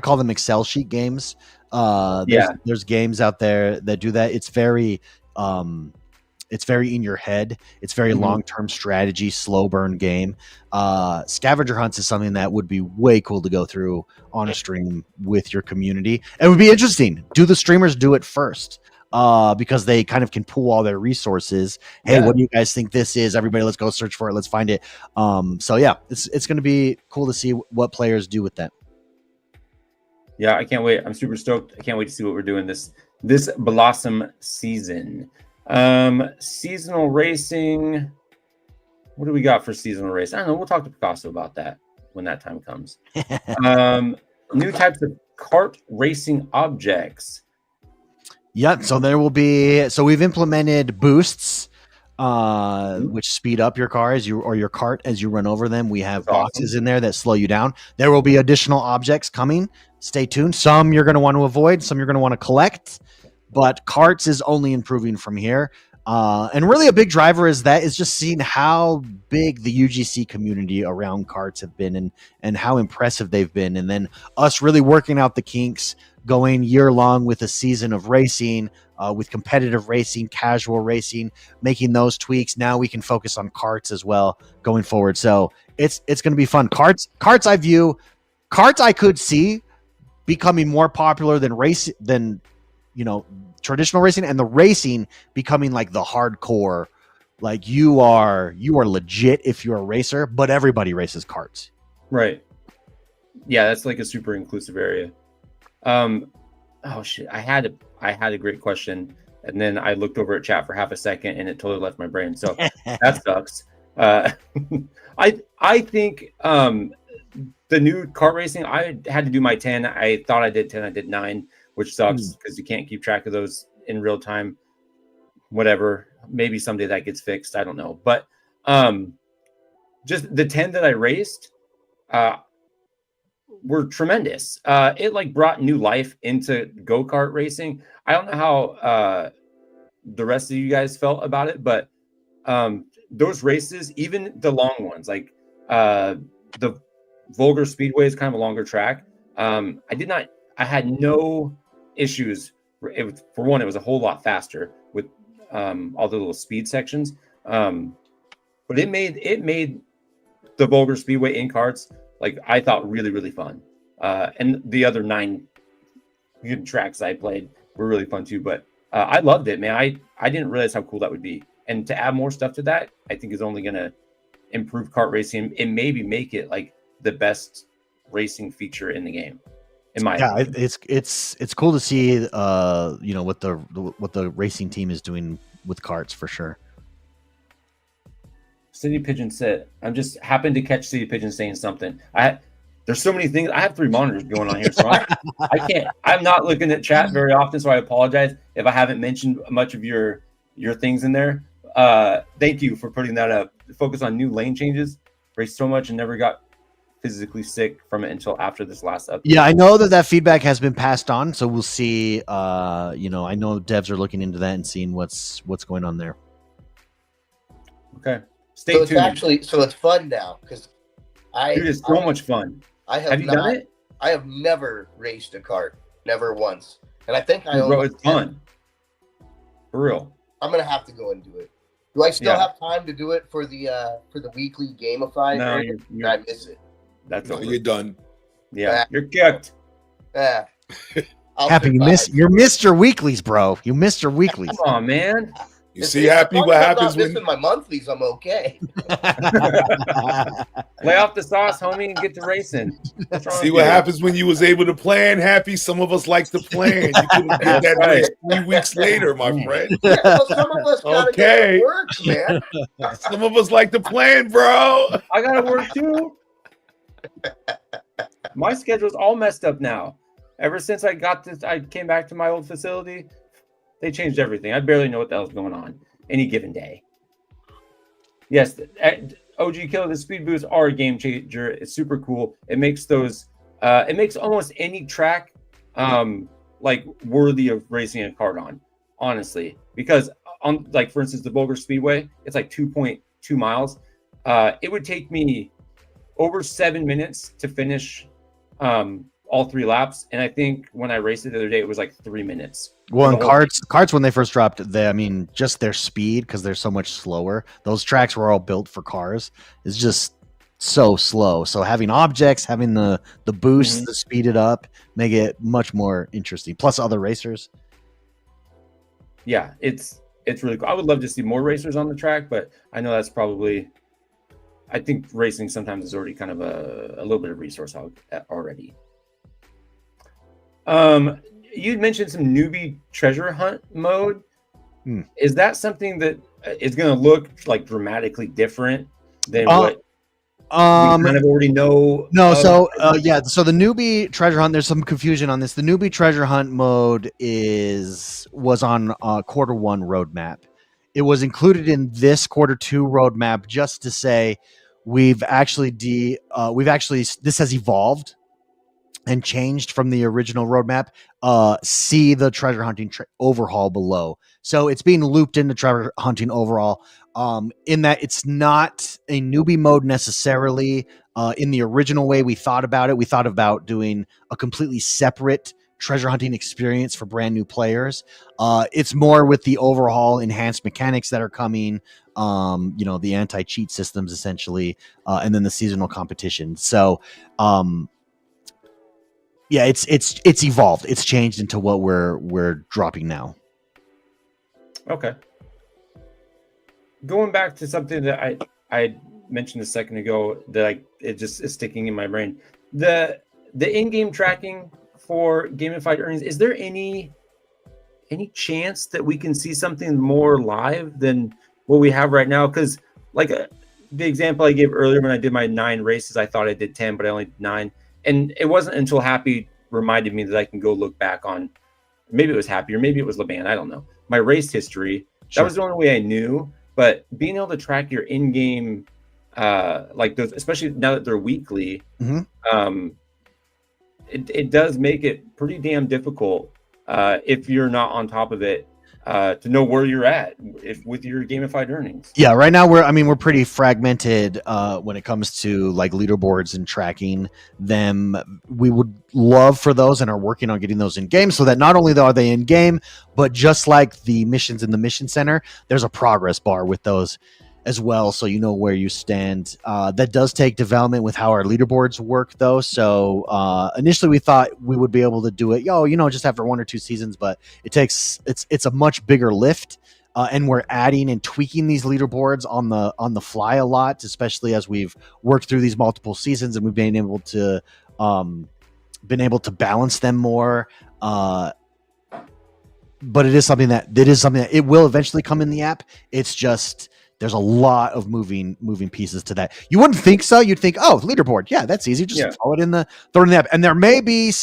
call them Excel sheet games. There's games out there that do that. It's very in your head. It's very long-term strategy, slow burn game. Scavenger hunts is something that would be way cool to go through on a stream with your community. It would be interesting. Do the streamers do it first? Because they kind of can pool all their resources. Hey, what do you guys think this is? Everybody, let's go search for it. Let's find it. So yeah, it's going to be cool to see what players do with that. Yeah, I can't wait. I'm super stoked. I can't wait to see what we're doing this Blossom season. Seasonal racing. What do we got for seasonal racing? I don't know. We'll talk to Picasso about that when that time comes. New types of kart racing objects. Yep. So there will be. So we've implemented boosts, which speed up your car or your cart as you run over them. We have boxes in there that slow you down. There will be additional objects coming. Stay tuned. Some you're going to want to avoid. Some you're going to want to collect. But carts is only improving from here. And really a big driver is just seeing how big the UGC community around carts have been and how impressive they've been. And then us really working out the kinks, going year long with a season of racing, with competitive racing, casual racing, making those tweaks. Now we can focus on carts as well going forward. So it's going to be fun. Carts I could see becoming more popular than traditional racing, and the racing becoming like the hardcore Like you are legit if you're a racer, but everybody races karts. Right. Yeah, that's like a super inclusive area. Oh shit, I had a great question, and then I looked over at chat for half a second, and it totally left my brain. So that sucks. I think the new kart racing, I had to do my 10. I thought I did 10. I did 9, which sucks because you can't keep track of those in real time. Whatever. Maybe someday that gets fixed. I don't know. But just the 10 that I raced were tremendous. It like brought new life into go-kart racing. I don't know how the rest of you guys felt about it, but those races, even the long ones, like the Vulgar Speedway is kind of a longer track. I had no issues. For one, it was a whole lot faster with all the little speed sections. But it made the Vulgar Speedway in karts, like I thought, really, really fun. And the other 9 tracks I played were really fun too. But I loved it, man. I didn't realize how cool that would be. And to add more stuff to that, I think is only going to improve kart racing and maybe make it like the best racing feature in the game. In my opinion. It's cool to see what the racing team is doing with karts for sure. City Pigeon said, I'm just happened to catch City Pigeon saying something. There's so many things. I have 3 monitors going on here, so I can't. I'm not looking at chat very often, so I apologize if I haven't mentioned much of your things in there. Thank you for putting that up. Focus on new lane changes. Raced so much and never got physically sick from it until after this last update. Yeah, I know that feedback has been passed on, so we'll see. I know devs are looking into that and seeing what's going on there. Okay, stay tuned. So it's fun now because dude, it's so much fun. Have you done it? I have never raced a kart, never once, and I think it's fun. For real. I'm gonna have to go and do it. Do I still have time to do it for the weekly Gamify? No, I miss it. That's over. You're done. Yeah, you're kicked. Yeah. Happy, you missed your weeklies, bro. You missed your weeklies. Come on, man. You see, Happy, what happens when missing my monthlies? I'm okay. Lay off the sauce, homie, and get to racing. See what happens when you was able to plan, Happy. Some of us like to plan. You couldn't get that race 3 weeks later, my friend. Yeah, well, some of us gotta get to work, man. Some of us like to plan, bro. I gotta work too. My schedule's all messed up now. Ever since I came back to my old facility, they changed everything. I barely know what the hell's going on any given day. Yes, OG Killer, the speed boosts are a game changer. It's super cool. It makes it makes almost any track like worthy of racing a kart on, honestly. Because on, like, for instance, the Vulgar Speedway, it's like 2.2 miles. It would take me over 7 minutes to finish all 3 laps, and I think when I raced it the other day, it was like 3 minutes. Well, and karts when they first dropped, just their speed, because they're so much slower. Those tracks were all built for cars. It's just so slow. So having objects, having the boost, the speed it up, make it much more interesting. Plus other racers. Yeah, it's really cool. I would love to see more racers on the track, but I know that's probably. I think racing sometimes is already kind of a little bit of resource hog already. You'd mentioned some newbie treasure hunt mode. Is that something that is going to look like dramatically different than what we kind of already know? No, so so the newbie treasure hunt, there's some confusion on this. The newbie treasure hunt mode was on Q1 roadmap. It was included in this Q2 roadmap just to say this has evolved and changed from the original roadmap. See the treasure hunting overhaul below. So it's being looped into treasure hunting overall. In that it's not a newbie mode necessarily. In the original way we thought about it, we thought about doing a completely separate treasure hunting experience for brand new players. It's more with the overhaul enhanced mechanics that are coming, the anti-cheat systems essentially, and then the seasonal competition. So, it's evolved. It's changed into what we're dropping now. Okay. going back to something that I mentioned a second ago that it just is sticking in my brain. The in-game tracking for gamified earnings, is there any chance that we can see something more live than what we have right now? Because the example I gave earlier, when I did my 9 races, I thought I did 10, but I only did 9. And it wasn't until Happy reminded me that I can go look back on, maybe it was Happy or maybe it was Laban, I don't know, my race history. Sure. That was the only way I knew. But being able to track your in-game, like those, especially now that they're weekly, it does make it pretty damn difficult if you're not on top of it to know where you're at with your gamified earnings. Yeah, right now we're pretty fragmented when it comes to like leaderboards and tracking them. We would love for those and are working on getting those in game so that not only are they in game, but just like the missions in the mission center, there's a progress bar with those as well, so you know where you stand. That does take development with how our leaderboards work, though. So initially, we thought we would be able to do it, just after 1 or 2 seasons. But it's a much bigger lift, and we're adding and tweaking these leaderboards on the fly a lot, especially as we've worked through these multiple seasons and we've been able to balance them more. But it is something that it will eventually come in the app. It's just there's a lot of moving pieces to that. You wouldn't think so. You'd think, oh, leaderboard. Yeah, that's easy. Just throw it in throw it in the app. And there may be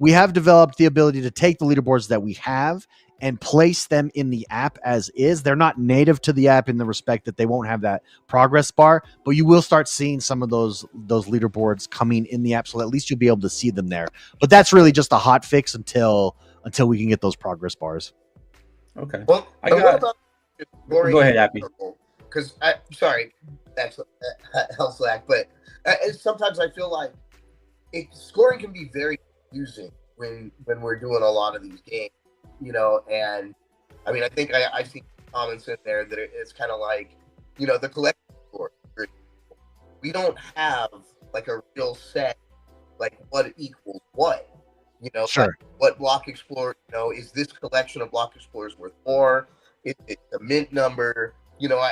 we have developed the ability to take the leaderboards that we have and place them in the app as is. They're not native to the app in the respect that they won't have that progress bar, but you will start seeing some of those leaderboards coming in the app. So at least you'll be able to see them there. But that's really just a hot fix until we can get those progress bars. Okay. Well, go ahead, Happy. Because sorry, that's Hellslack, but sometimes I feel like scoring can be very confusing when we're doing a lot of these games, and I mean, I think I see comments in there that it's kind of like, the collective score. We don't have like a real set, like what equals what, sure. Like what block explorer, is this collection of block explorers worth more? It's a mint number.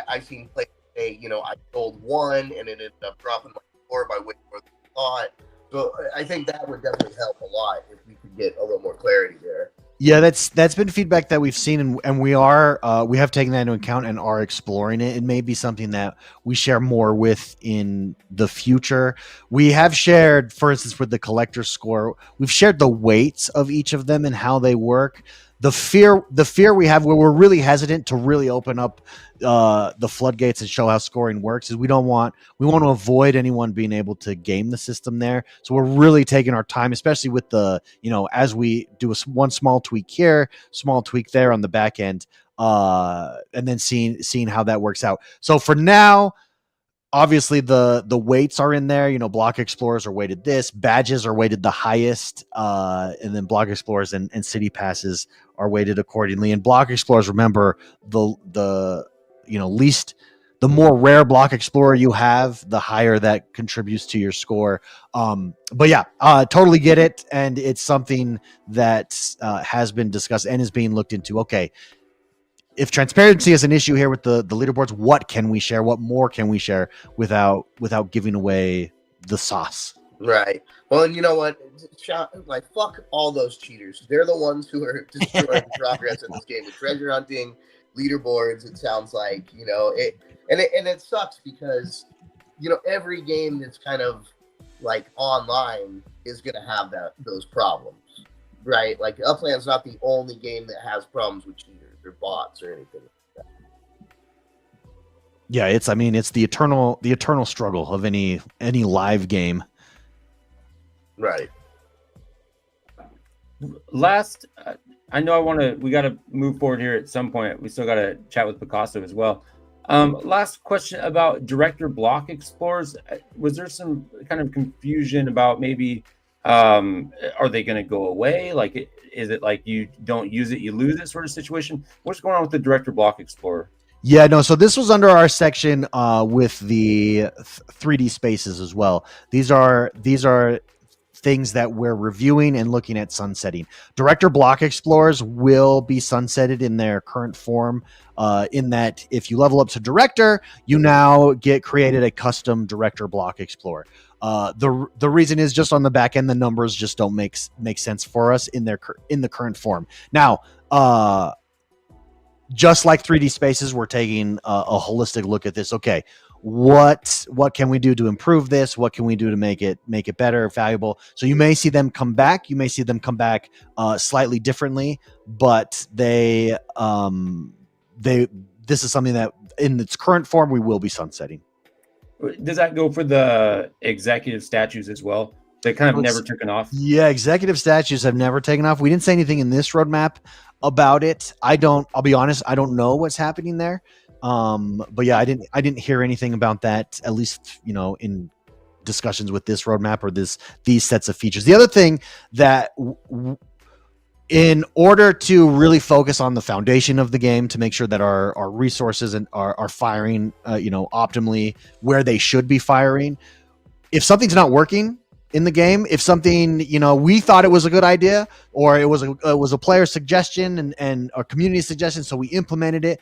I've seen players say, I sold 1 and it ended up dropping my score by way more than I thought. So I think that would definitely help a lot if we could get a little more clarity there. Yeah, that's been feedback that we've seen, and we have taken that into account and are exploring it. It may be something that we share more with in the future. We have shared, for instance, with the collector score, we've shared the weights of each of them and how they work. The fear we have, where we're really hesitant to really open up the floodgates and show how scoring works, is we want to avoid anyone being able to game the system there. So we're really taking our time, especially with the, as we do one small tweak here, small tweak there on the back end, and then seeing how that works out. So for now, obviously the weights are in there. Block explorers are weighted this, badges are weighted the highest, and then block explorers and city passes are weighted accordingly. And block explorers, remember, the more rare block explorer you have, the higher that contributes to your score. But yeah, totally get it, and it's something that has been discussed and is being looked into. Okay, if transparency is an issue here with the leaderboards, what can we share? What more can we share without giving away the sauce? Right. Well, and you know what? Fuck all those cheaters. They're the ones who are destroying progress in this game with treasure hunting, leaderboards. It sounds like, it, and it sucks because, every game that's kind of like online is going to have those problems, right? Like Upland's not the only game that has problems with cheaters or bots or anything like that. Yeah, it's the eternal struggle of any live game. Right. Last, I know we got to move forward here at some point. We still got to chat with Picasso as well. Last question about director block explorers. Was there some kind of confusion about maybe, are they going to go away? Like, is it like you don't use it, you lose it sort of situation? What's going on with the director block explorer? Yeah, no. So this was under our section with the 3D spaces as well. These are things that we're reviewing and looking at sunsetting. Director block explorers will be sunsetted in their current form, in that if you level up to director, you now get created a custom director block explorer. The reason is just on the back end, the numbers just don't make sense for us in the current form. Now, just like 3D Spaces, we're taking a holistic look at this. Okay, what can we do to improve this? What can we do to make it better, valuable? So you may see them come back. You may see them come back slightly differently, but this is something that in its current form we will be sunsetting. Does that go for the executive statues as well? They kind of never taken off. Yeah, executive statues have never taken off. We didn't say anything in this roadmap about it. I'll be honest, I don't know what's happening there. But yeah, I didn't hear anything about that, at least, in discussions with this roadmap or these sets of features. The other thing that in order to really focus on the foundation of the game, to make sure that our resources are firing, optimally where they should be firing, if something's not working in the game, if something, we thought it was a good idea, or it was a player suggestion and a community suggestion, so we implemented it,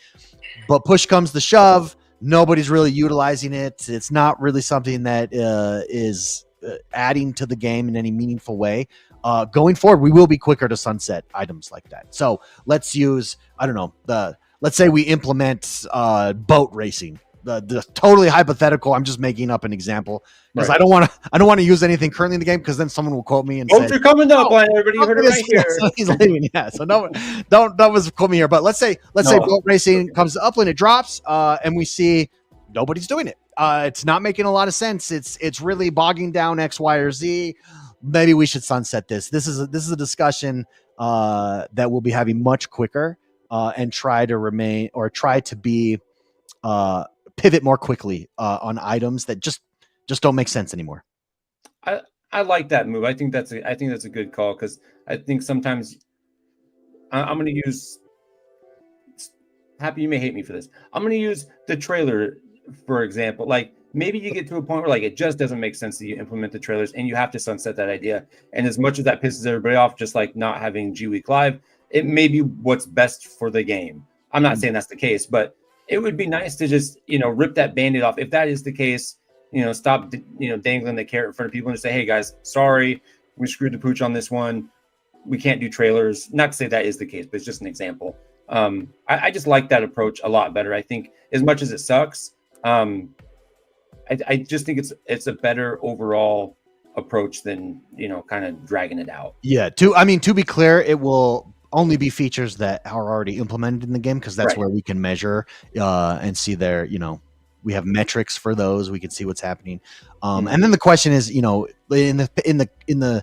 but push comes to shove, nobody's really utilizing it. It's not really something that is adding to the game in any meaningful way. Going forward, we will be quicker to sunset items like that. So let's use, let's say we implement boat racing. The totally hypothetical. I'm just making up an example because right. I don't want to use anything currently in the game, because then someone will quote me and say, "You're coming up, everybody heard it right here." So he's leaving. Yeah. So don't was quote me here. But let's say boat racing comes to Upland, it drops, and we see nobody's doing it. It's not making a lot of sense. It's really bogging down X, Y, or Z. Maybe we should sunset this. This is a discussion that we'll be having much quicker, and try to be pivot more quickly on items that just don't make sense anymore. I like that move. I think that's a good call, because I think sometimes I'm going to use Happy. You may hate me for this. I'm going to use the trailer for example. Like maybe you get to a point where like it just doesn't make sense that you implement the trailers and you have to sunset that idea. And as much as that pisses everybody off, just like not having G Week Live, it may be what's best for the game. I'm not saying that's the case, but it would be nice to just, rip that Band-Aid off. If that is the case, stop, dangling the carrot in front of people and just say, hey guys, sorry, we screwed the pooch on this one. We can't do trailers. Not to say that is the case, but it's just an example. I just like that approach a lot better. I think as much as it sucks, I just think it's a better overall approach than, kind of dragging it out. Yeah. To be clear, it will only be features that are already implemented in the game, because that's right. Where we can measure and see their, we have metrics for those. We can see what's happening. And then the question is, in the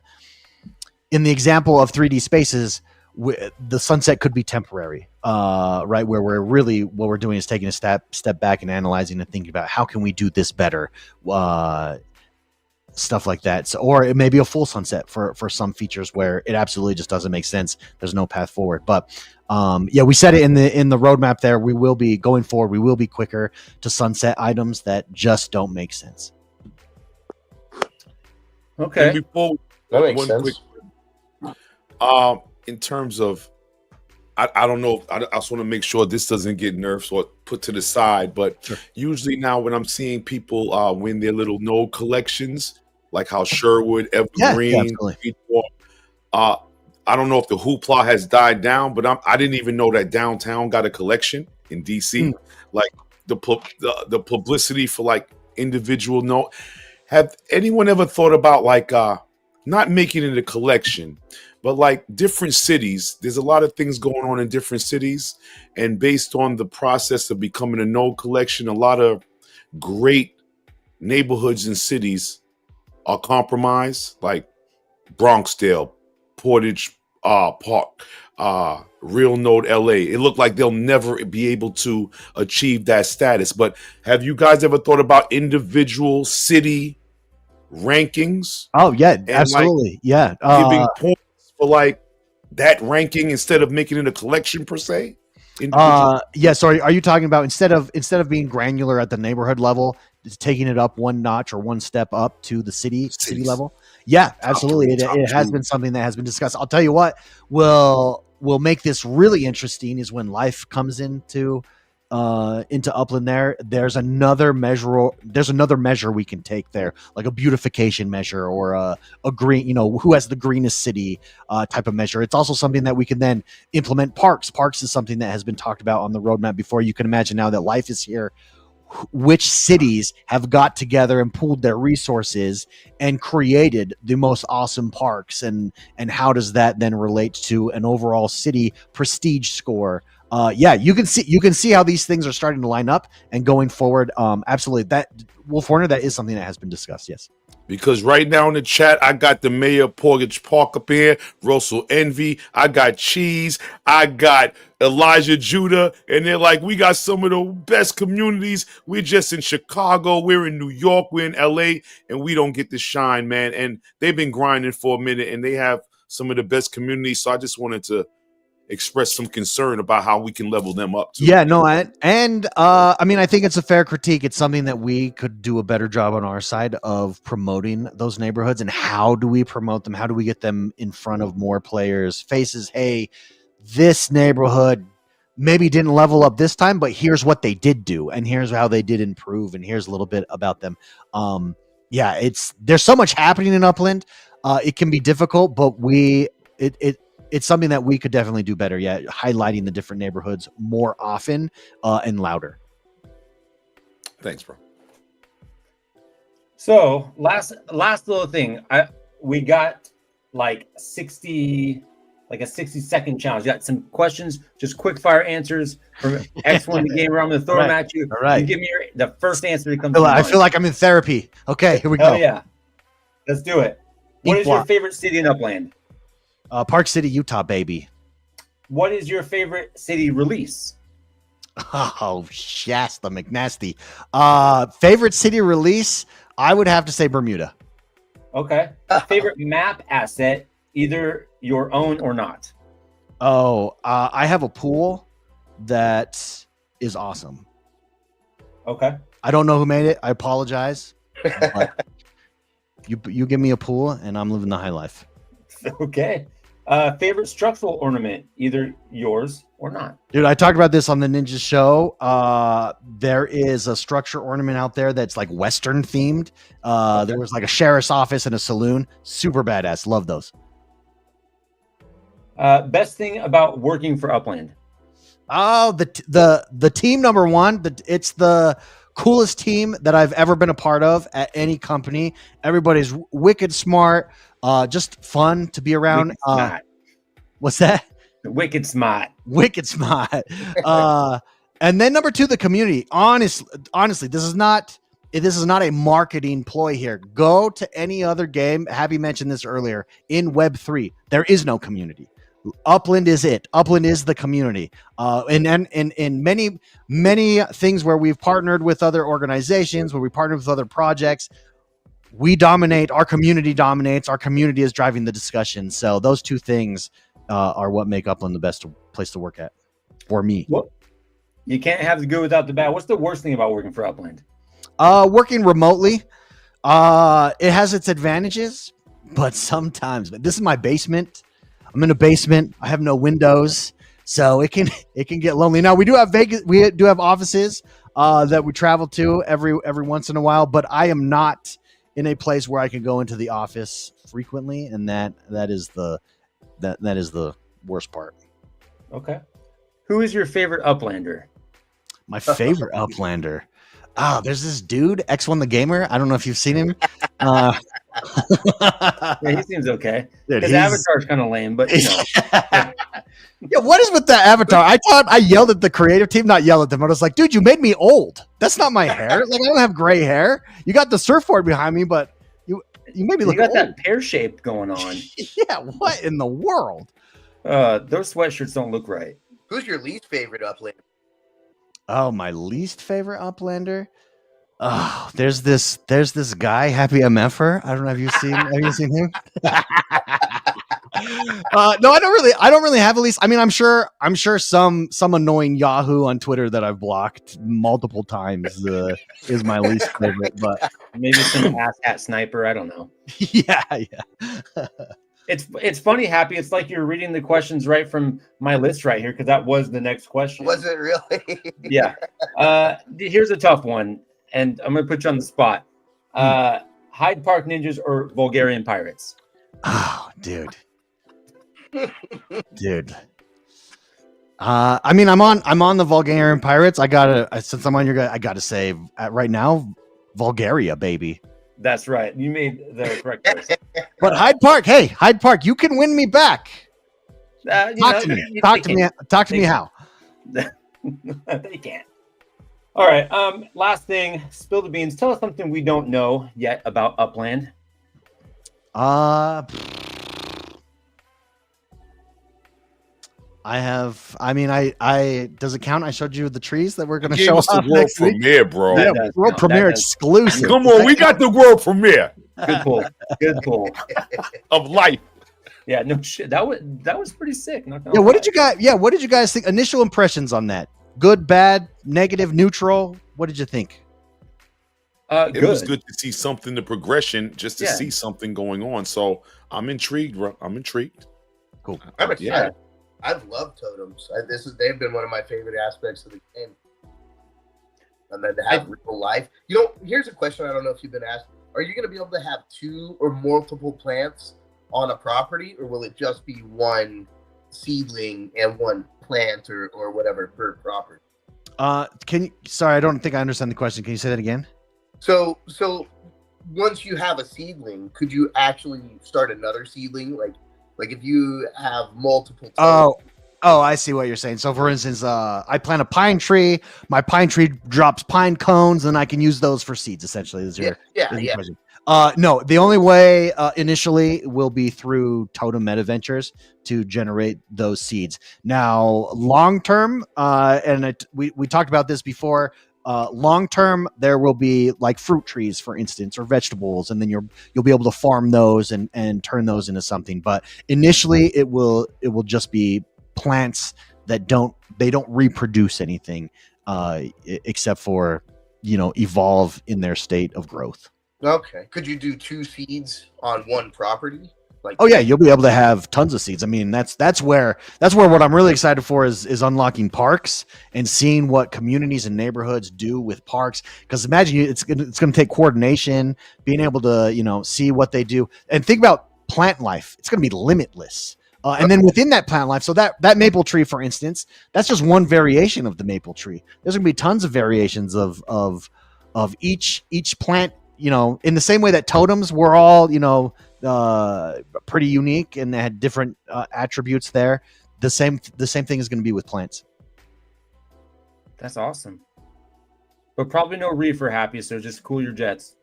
example of 3D Spaces, the sunset could be temporary, right? Where what we're doing is taking a step back and analyzing and thinking about how can we do this better, stuff like that. So, or it may be a full sunset for some features where it absolutely just doesn't make sense. There's no path forward. But we said it in the roadmap there. We will be going forward. We will be quicker to sunset items that just don't make sense. Okay. And before that makes sense. In terms of, I don't know. I just want to make sure this doesn't get nerfed or put to the side. But sure. Usually now when I'm seeing people win their little node collections, like how Sherwood, Evergreen, I don't know if the hoopla has died down, but I didn't even know that downtown got a collection in DC. Like the publicity for like individual node. Have anyone ever thought about like not making it a collection, but like different cities? There's a lot of things going on in different cities, and based on the process of becoming a node collection, a lot of great neighborhoods and cities are compromised, like Bronxdale, Portage Park, Real Node LA. It looked like they'll never be able to achieve that status. But have you guys ever thought about individual city rankings? Oh yeah, absolutely. Like giving points for like that ranking instead of making it a collection per se? Sorry, are you talking about instead of being granular at the neighborhood level, taking it up one notch or one step up to the city level? Yeah, absolutely. It has been something that has been discussed. I'll tell you what will make this really interesting is when life comes into Upland. There's another measure we can take there, like a beautification measure or a green, who has the greenest city type of measure. It's also something that we can then implement. Parks is something that has been talked about on the roadmap before. You can imagine now that life is here, which cities have got together and pooled their resources and created the most awesome parks, and how does that then relate to an overall city prestige score? You can see how these things are starting to line up and going forward. Absolutely, that Wolf Warner, that is something that has been discussed. Yes, because right now in the chat, I got the Mayor Portage Park up here, Russell Envy, I got Cheese, I got Elijah Judah, and they're like, we got some of the best communities. We're just in Chicago, we're in New York, we're in LA, and we don't get to shine, man. And they've been grinding for a minute, and they have some of the best communities. So I just wanted to express some concern about how we can level them up too. Yeah, no, I mean, I think it's a fair critique. It's something that we could do a better job on our side of promoting those neighborhoods. And how do we promote them? How do we get them in front of more players' faces? Hey, this neighborhood maybe didn't level up this time, but here's what they did do, and here's how they did improve, and here's a little bit about them. There's so much happening in Upland. It can be difficult, but it's something that we could definitely do better. Yeah, highlighting the different neighborhoods more often and louder. Thanks, bro. So last little thing, we got like a 60-second challenge. You got some questions, just quick fire answers from X1 the game. I'm going to throw them at you. All right. You give me the first answer that comes. I feel like I'm in therapy. Okay, here we go. Oh yeah, let's do it. What is your favorite city in Upland? Park City, Utah, baby. What is your favorite city release? Oh, Shasta McNasty. Favorite city release? I would have to say Bermuda. Okay. Favorite map asset, either your own or not? Oh, I have a pool that is awesome. Okay. I don't know who made it. I apologize. But you give me a pool and I'm living the high life. Okay. Favorite structural ornament, either yours or not? Dude, I talked about this on the Ninja Show. There is a structure ornament out there that's like Western themed. There was like a sheriff's office and a saloon. Super badass. Love those. Best thing about working for Upland? Oh, the team number one. It's the coolest team that I've ever been a part of at any company. Everybody's wicked smart. Just fun to be around. What's that? Wicked smart. Wicked smart. And then number two, the community. Honestly, this is not a marketing ploy here. Go to any other game. Happy mentioned this earlier. In Web3, there is no community. Upland is it. Upland is the community. And in many things where we've partnered with other organizations, where we partnered with other projects, we dominate. Our community dominates. Our community is driving the discussion. So those two things are what make Upland the best place to work at for me. Well, you can't have the good without the bad. What's the worst thing about working for Upland? Working remotely. It has its advantages, but sometimes, this is my basement. I'm in a basement. I have no windows, so it can get lonely. Now we do have offices that we travel to every once in a while, but I am not in a place where I can go into the office frequently, and that is the worst part. Okay. Who is your favorite Uplander? My favorite Uplander. Oh, there's this dude, X1 the Gamer. I don't know if you've seen him. Yeah, he seems okay. Dude, his avatar's kind of lame, but you know. Yeah, what is with the avatar? I thought I yelled at the creative team, not yelled at them. I was like, dude, you made me old. That's not my hair. Like, I don't have gray hair. You got the surfboard behind me, but you made me look old. You got old. That pear-shaped going on. Yeah, what in the world? Those sweatshirts don't look right. Who's your least favorite Uplander? Oh, my least favorite Uplander? Oh, there's this guy, HappyMFR. I don't know. Have you seen him? No, I don't really have a least. I mean, I'm sure some annoying Yahoo on Twitter that I've blocked multiple times is my least favorite. But maybe some ass hat sniper. I don't know. yeah. It's funny, Happy. It's like you're reading the questions right from my list right here because that was the next question. Was it really? Yeah. Here's a tough one, and I'm gonna put you on the spot. Hyde Park Ninjas or Bulgarian Pirates? Oh, dude. I mean, I'm on the Bulgarian Pirates. Since I'm on your guy, I gotta say right now, Bulgaria, baby. That's right. You made the correct choice. But Hyde Park, you can win me back. Talk to me how. They can't. All right. Last thing, spill the beans. Tell us something we don't know yet about Upland. Does it count? I showed you the trees that we're going to show off next week. Premiere, bro. Yeah, world premiere exclusive. Come on, we got the world premiere. Good pull. Of life. Yeah, no shit. That was pretty sick. What did you guys think? Initial impressions on that? Good, bad, negative, neutral? What did you think? It was good to see something, the progression, just to see something going on. So I'm intrigued, bro. I'm intrigued. Cool. I'm excited. Yeah. I've loved totems. They've been one of my favorite aspects of the game. And then to have real life. Here's a question I don't know if you've been asked. Are you going to be able to have two or multiple plants on a property, or will it just be one seedling and one plant or whatever per property? Sorry, I don't think I understand the question. Can you say that again? So once you have a seedling, could you actually start another seedling? Like if you have multiple. Oh, I see what you're saying. So for instance, I plant a pine tree, my pine tree drops pine cones, and I can use those for seeds essentially. Yeah. No, the only way initially will be through Totem Meta Ventures to generate those seeds. Now, long term, we talked about this before. Long term, there will be like fruit trees, for instance, or vegetables, and then you'll be able to farm those and turn those into something. But initially, it will just be plants that don't reproduce anything except for evolve in their state of growth. Okay. Could you do two seeds on one property? You'll be able to have tons of seeds. I mean, that's where what I'm really excited for is unlocking parks and seeing what communities and neighborhoods do with parks. Because imagine it's going to take coordination, being able to see what they do, and think about plant life. It's going to be limitless. And then within that plant life, so that maple tree, for instance, that's just one variation of the maple tree. There's going to be tons of variations of each plant. In the same way that totems were all, pretty unique and they had different attributes there. The same thing is going to be with plants. That's awesome. But probably no reefer, Happy, so just cool your jets.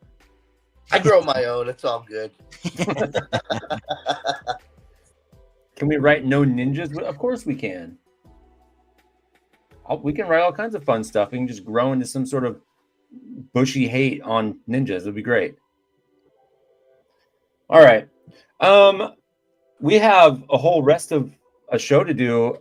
I grow my own. It's all good. Can we write no ninjas? Of course we can. We can write all kinds of fun stuff. We can just grow into some sort of bushy hate on ninjas. It'd be great. All right. We have a whole rest of a show to do.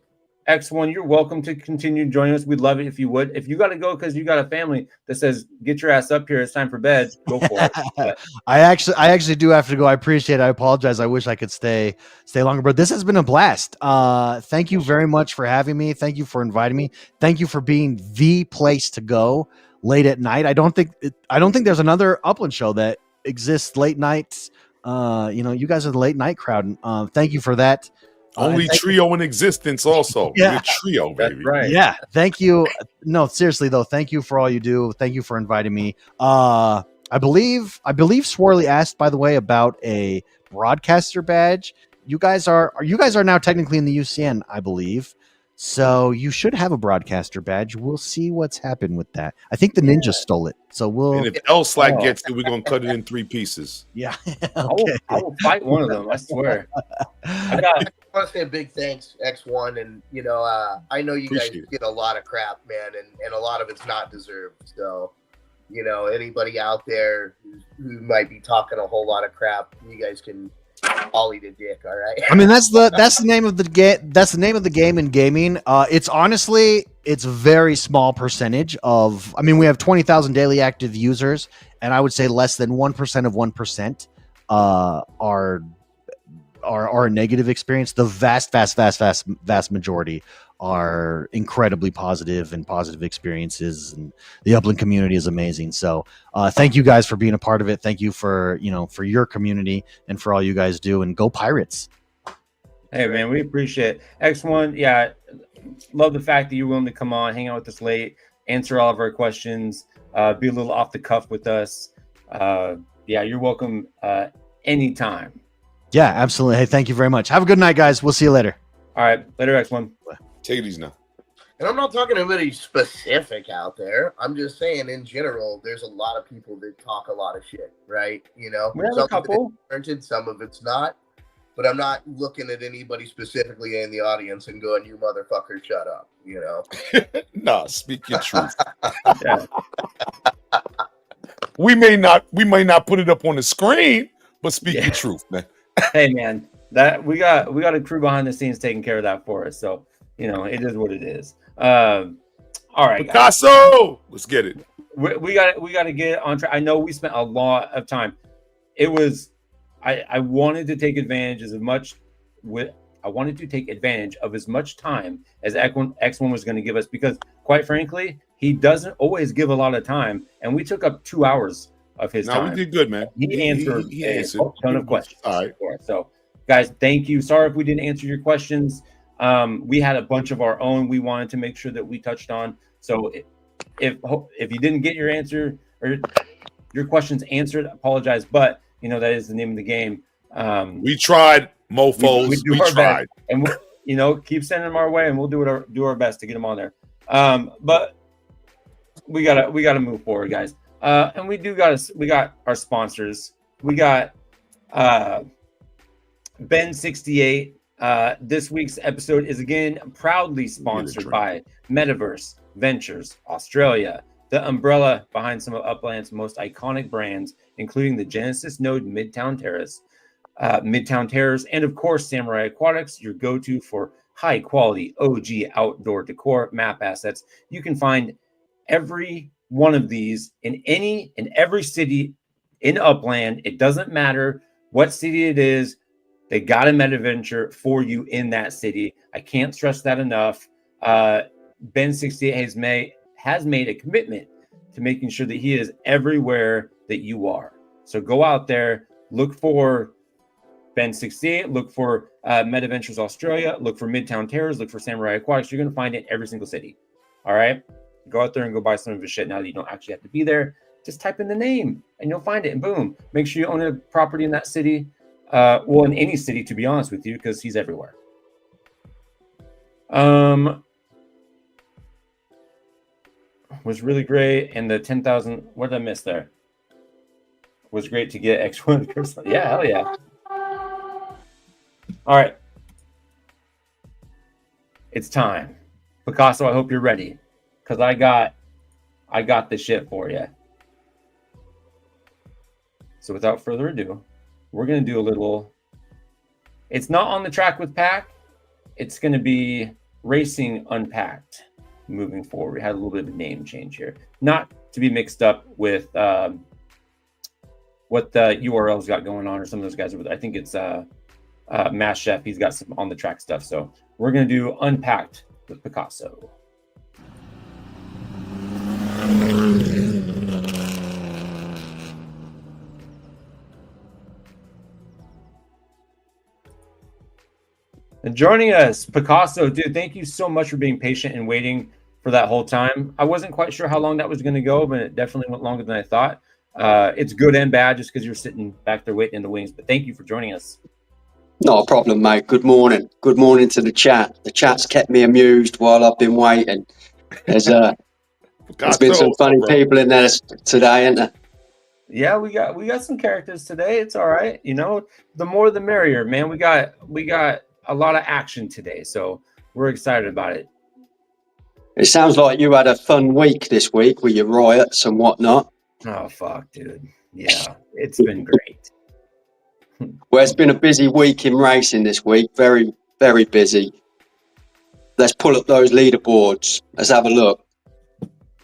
X1, you're welcome to continue joining us. We'd love it if you would. If you got to go because you got a family that says, get your ass up here, it's time for bed, go for it. But I actually do have to go. I appreciate it. I apologize. I wish I could stay longer, but this has been a blast. Thank you very much for having me. Thank you for inviting me. Thank you for being the place to go late at night. I don't think there's another Upland show that exists late nights. You guys are the late night crowd. Thank you for that. Only trio in existence also. Yeah. We're trio, baby. that's right. Yeah. Thank you. No, seriously though. Thank you for all you do. Thank you for inviting me. I believe Swarley asked, by the way, about a broadcaster badge. You guys are now technically in the UCN, I believe. So you should have a broadcaster badge. We'll see what's happened with that. I think the ninja stole it. So And if L-Slack gets it, we're going to cut it in 3 pieces. Yeah. Okay. I will fight one of them, I swear. I want to say a big thanks, X1. And, I know you guys get a lot of crap, man, and a lot of it's not deserved. So, anybody out there who might be talking a whole lot of crap, you guys can I'll eat a dick. All right. I mean, that's the name of the game. That's the name of the game in gaming. It's honestly, it's a very small percentage of. I mean, we have 20,000 daily active users, and I would say less than 1% of 1% are a negative experience. The vast majority are incredibly positive and positive experiences, and the Upland community is amazing. So thank you guys for being a part of it. Thank you for your community and for all you guys do, and go Pirates. Hey man, we appreciate it. X1. Yeah, love the fact that you're willing to come on, hang out with us late, answer all of our questions, be a little off the cuff with us. Yeah, you're welcome anytime. Yeah, absolutely. Hey, thank you very much. Have a good night, guys. We'll see you later. All right, later, X1. Take it easy now. And I'm not talking to anybody specific out there. I'm just saying, in general, there's a lot of people that talk a lot of shit, right? You know, we have a couple. Some of it's not. But I'm not looking at anybody specifically in the audience and going, "You motherfucker, shut up." You know. Nah, speak your truth. Yeah. We may not put it up on the screen, but speak your truth, man. Hey man, that we got a crew behind the scenes taking care of that for us. So it is what it is. All right, Picasso, guys. Let's get it. We got to get on track. I know we spent a lot of time. It was. I wanted to take advantage of as much time as X1 was going to give us, because quite frankly, he doesn't always give a lot of time, and we took up 2 hours of his time. We did good, man. He answered a ton of questions. All right. So, guys, thank you. Sorry if we didn't answer your questions. We had a bunch of our own we wanted to make sure that we touched on. So if you didn't get your answer or your questions answered, apologize, but that is the name of the game. We tried, mofos. We tried, best. And keep sending them our way, and we'll do our best to get them on there. But we gotta move forward, guys. And we got our sponsors. We got Ben68. This week's episode is again proudly sponsored by Metaverse Ventures Australia, the umbrella behind some of Upland's most iconic brands, including the Genesis Node Midtown Terrace, and of course Samurai Aquatics, your go-to for high-quality OG outdoor decor map assets. You can find every one of these in every city in Upland. It doesn't matter what city it is. They got a MetaVenture for you in that city. I can't stress that enough. Ben68 has made a commitment to making sure that he is everywhere that you are. So go out there, look for Ben68, look for MetaVentures Australia, look for Midtown Terrace, look for Samurai Aquatics. You're going to find it in every single city. All right? Go out there and go buy some of his shit now that you don't actually have to be there. Just type in the name and you'll find it, and boom. Make sure you own a property in that city. In any city, to be honest with you, because he's everywhere. Was really great, and the 10,000. What did I miss there? Was great to get X1. Yeah, hell yeah. All right, it's time, Picasso. I hope you're ready, because I got the shit for you. So without further ado, we're gonna do a little. It's not on the track with Pack. It's gonna be Racing Unpacked. Moving forward, we had a little bit of a name change here, not to be mixed up with what the URL's got going on, or some of those guys. I think it's Mass Chef. He's got some on the track stuff. So we're gonna do Unpacked with Picasso. And joining us, Picasso, dude, thank you so much for being patient and waiting for that whole time. I wasn't quite sure how long that was going to go, but it definitely went longer than I thought. It's good and bad just because you're sitting back there waiting in the wings, but thank you for joining us. Not a problem, mate. Good morning. Good morning to the chat. The chat's kept me amused while I've been waiting. There's been some funny people in there today, isn't there? Yeah, we got some characters today. It's all right. The more the merrier, man. We got a lot of action today, so we're excited about it. It sounds like you had a fun week this week with your riots and whatnot. Oh fuck, dude. Yeah, it's been great. Well, it's been a busy week in racing this week. Very, very busy. Let's pull up those leaderboards. Let's have a look.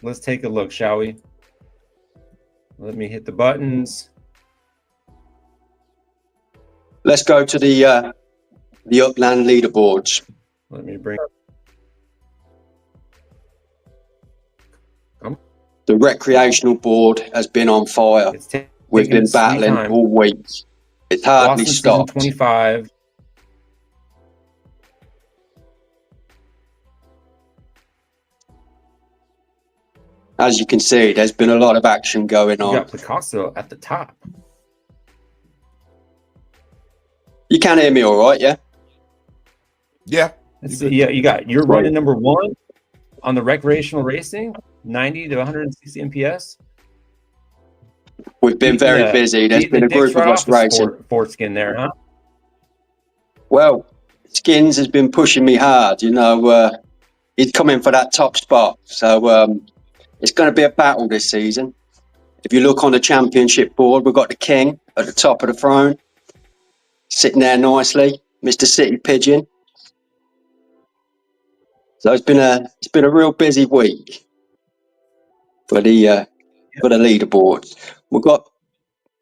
Let's take a look, shall we? Let me hit the buttons. Let's go to the Upland leaderboards. Let me bring. The recreational board has been on fire. We've been battling all week. It's hardly stopped. 25. As you can see, there's been a lot of action going on. You got Picasso at the top. You can hear me all right, yeah? Yeah. Yeah, you're running number 1 on the recreational racing, 90 to 160 MPS. We've been very busy. There's been a group of us racing. Foreskin there, huh? Well, Skins has been pushing me hard. You know, he's coming for that top spot. So it's going to be a battle this season. If you look on the championship board, we've got the King at the top of the throne, sitting there nicely, Mr. City Pigeon. So it's been a real busy week for the leaderboards. We've got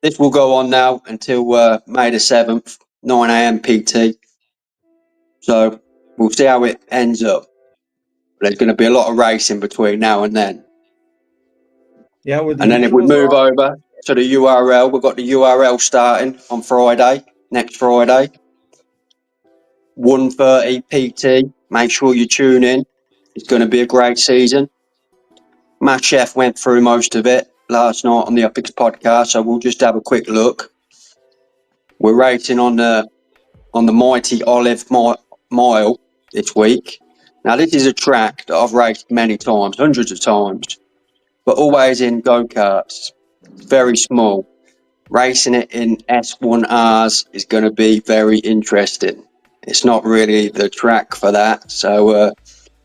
this will go on now until May the 7th, 9 a.m. PT. So we'll see how it ends up. There's going to be a lot of racing between now and then. Yeah, and then if we move over to the URL, we've got the URL starting on Friday, next Friday, 1:30 PT. Make sure you tune in. It's going to be a great season. Matt Chef went through most of it last night on the Upix podcast, so we'll just have a quick look. We're racing on the mighty Olive Mile this week. Now, this is a track that I've raced many times, hundreds of times, but always in go-karts. It's very small. Racing it in S1Rs is going to be very interesting. It's not really the track for that, so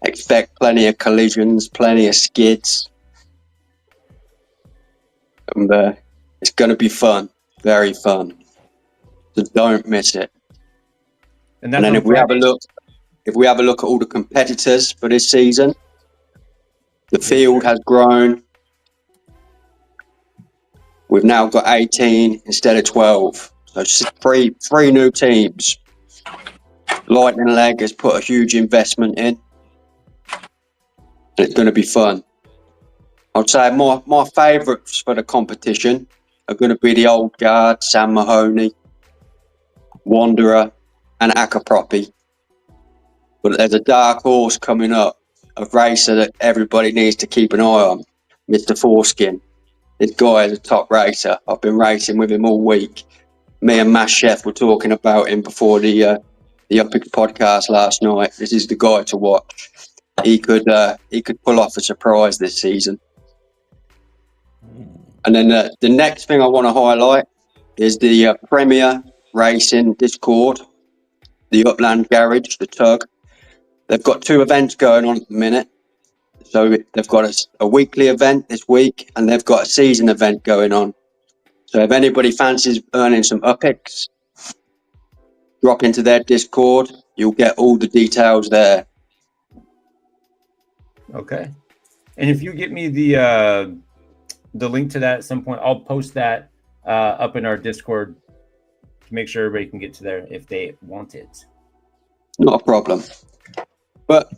expect plenty of collisions, plenty of skids. And it's going to be fun, very fun. So don't miss it. And then if we have a look at all the competitors for this season, the field has grown. We've now got 18 instead of 12. So three new teams. Lightning Leg has put a huge investment in. And it's going to be fun. I'd say my favourites for the competition are going to be the Old Guard, Sam Mahoney, Wanderer, and Akaproppy. But there's a dark horse coming up, a racer that everybody needs to keep an eye on, Mr. Foreskin. This guy is a top racer. I've been racing with him all week. Me and Matt Chef were talking about him before the Upix podcast last night. This is the guy to watch. He could pull off a surprise this season. And then the next thing I want to highlight is the Premier Racing Discord, the Upland Garage, the Tug. They've got 2 events going on at the minute. So they've got a weekly event this week, and they've got a season event going on. So if anybody fancies earning some Upix, drop into their Discord. You'll get all the details there. Okay. And if you get me the link to that at some point, I'll post that up in our Discord to make sure everybody can get to there if they want it. Not a problem. But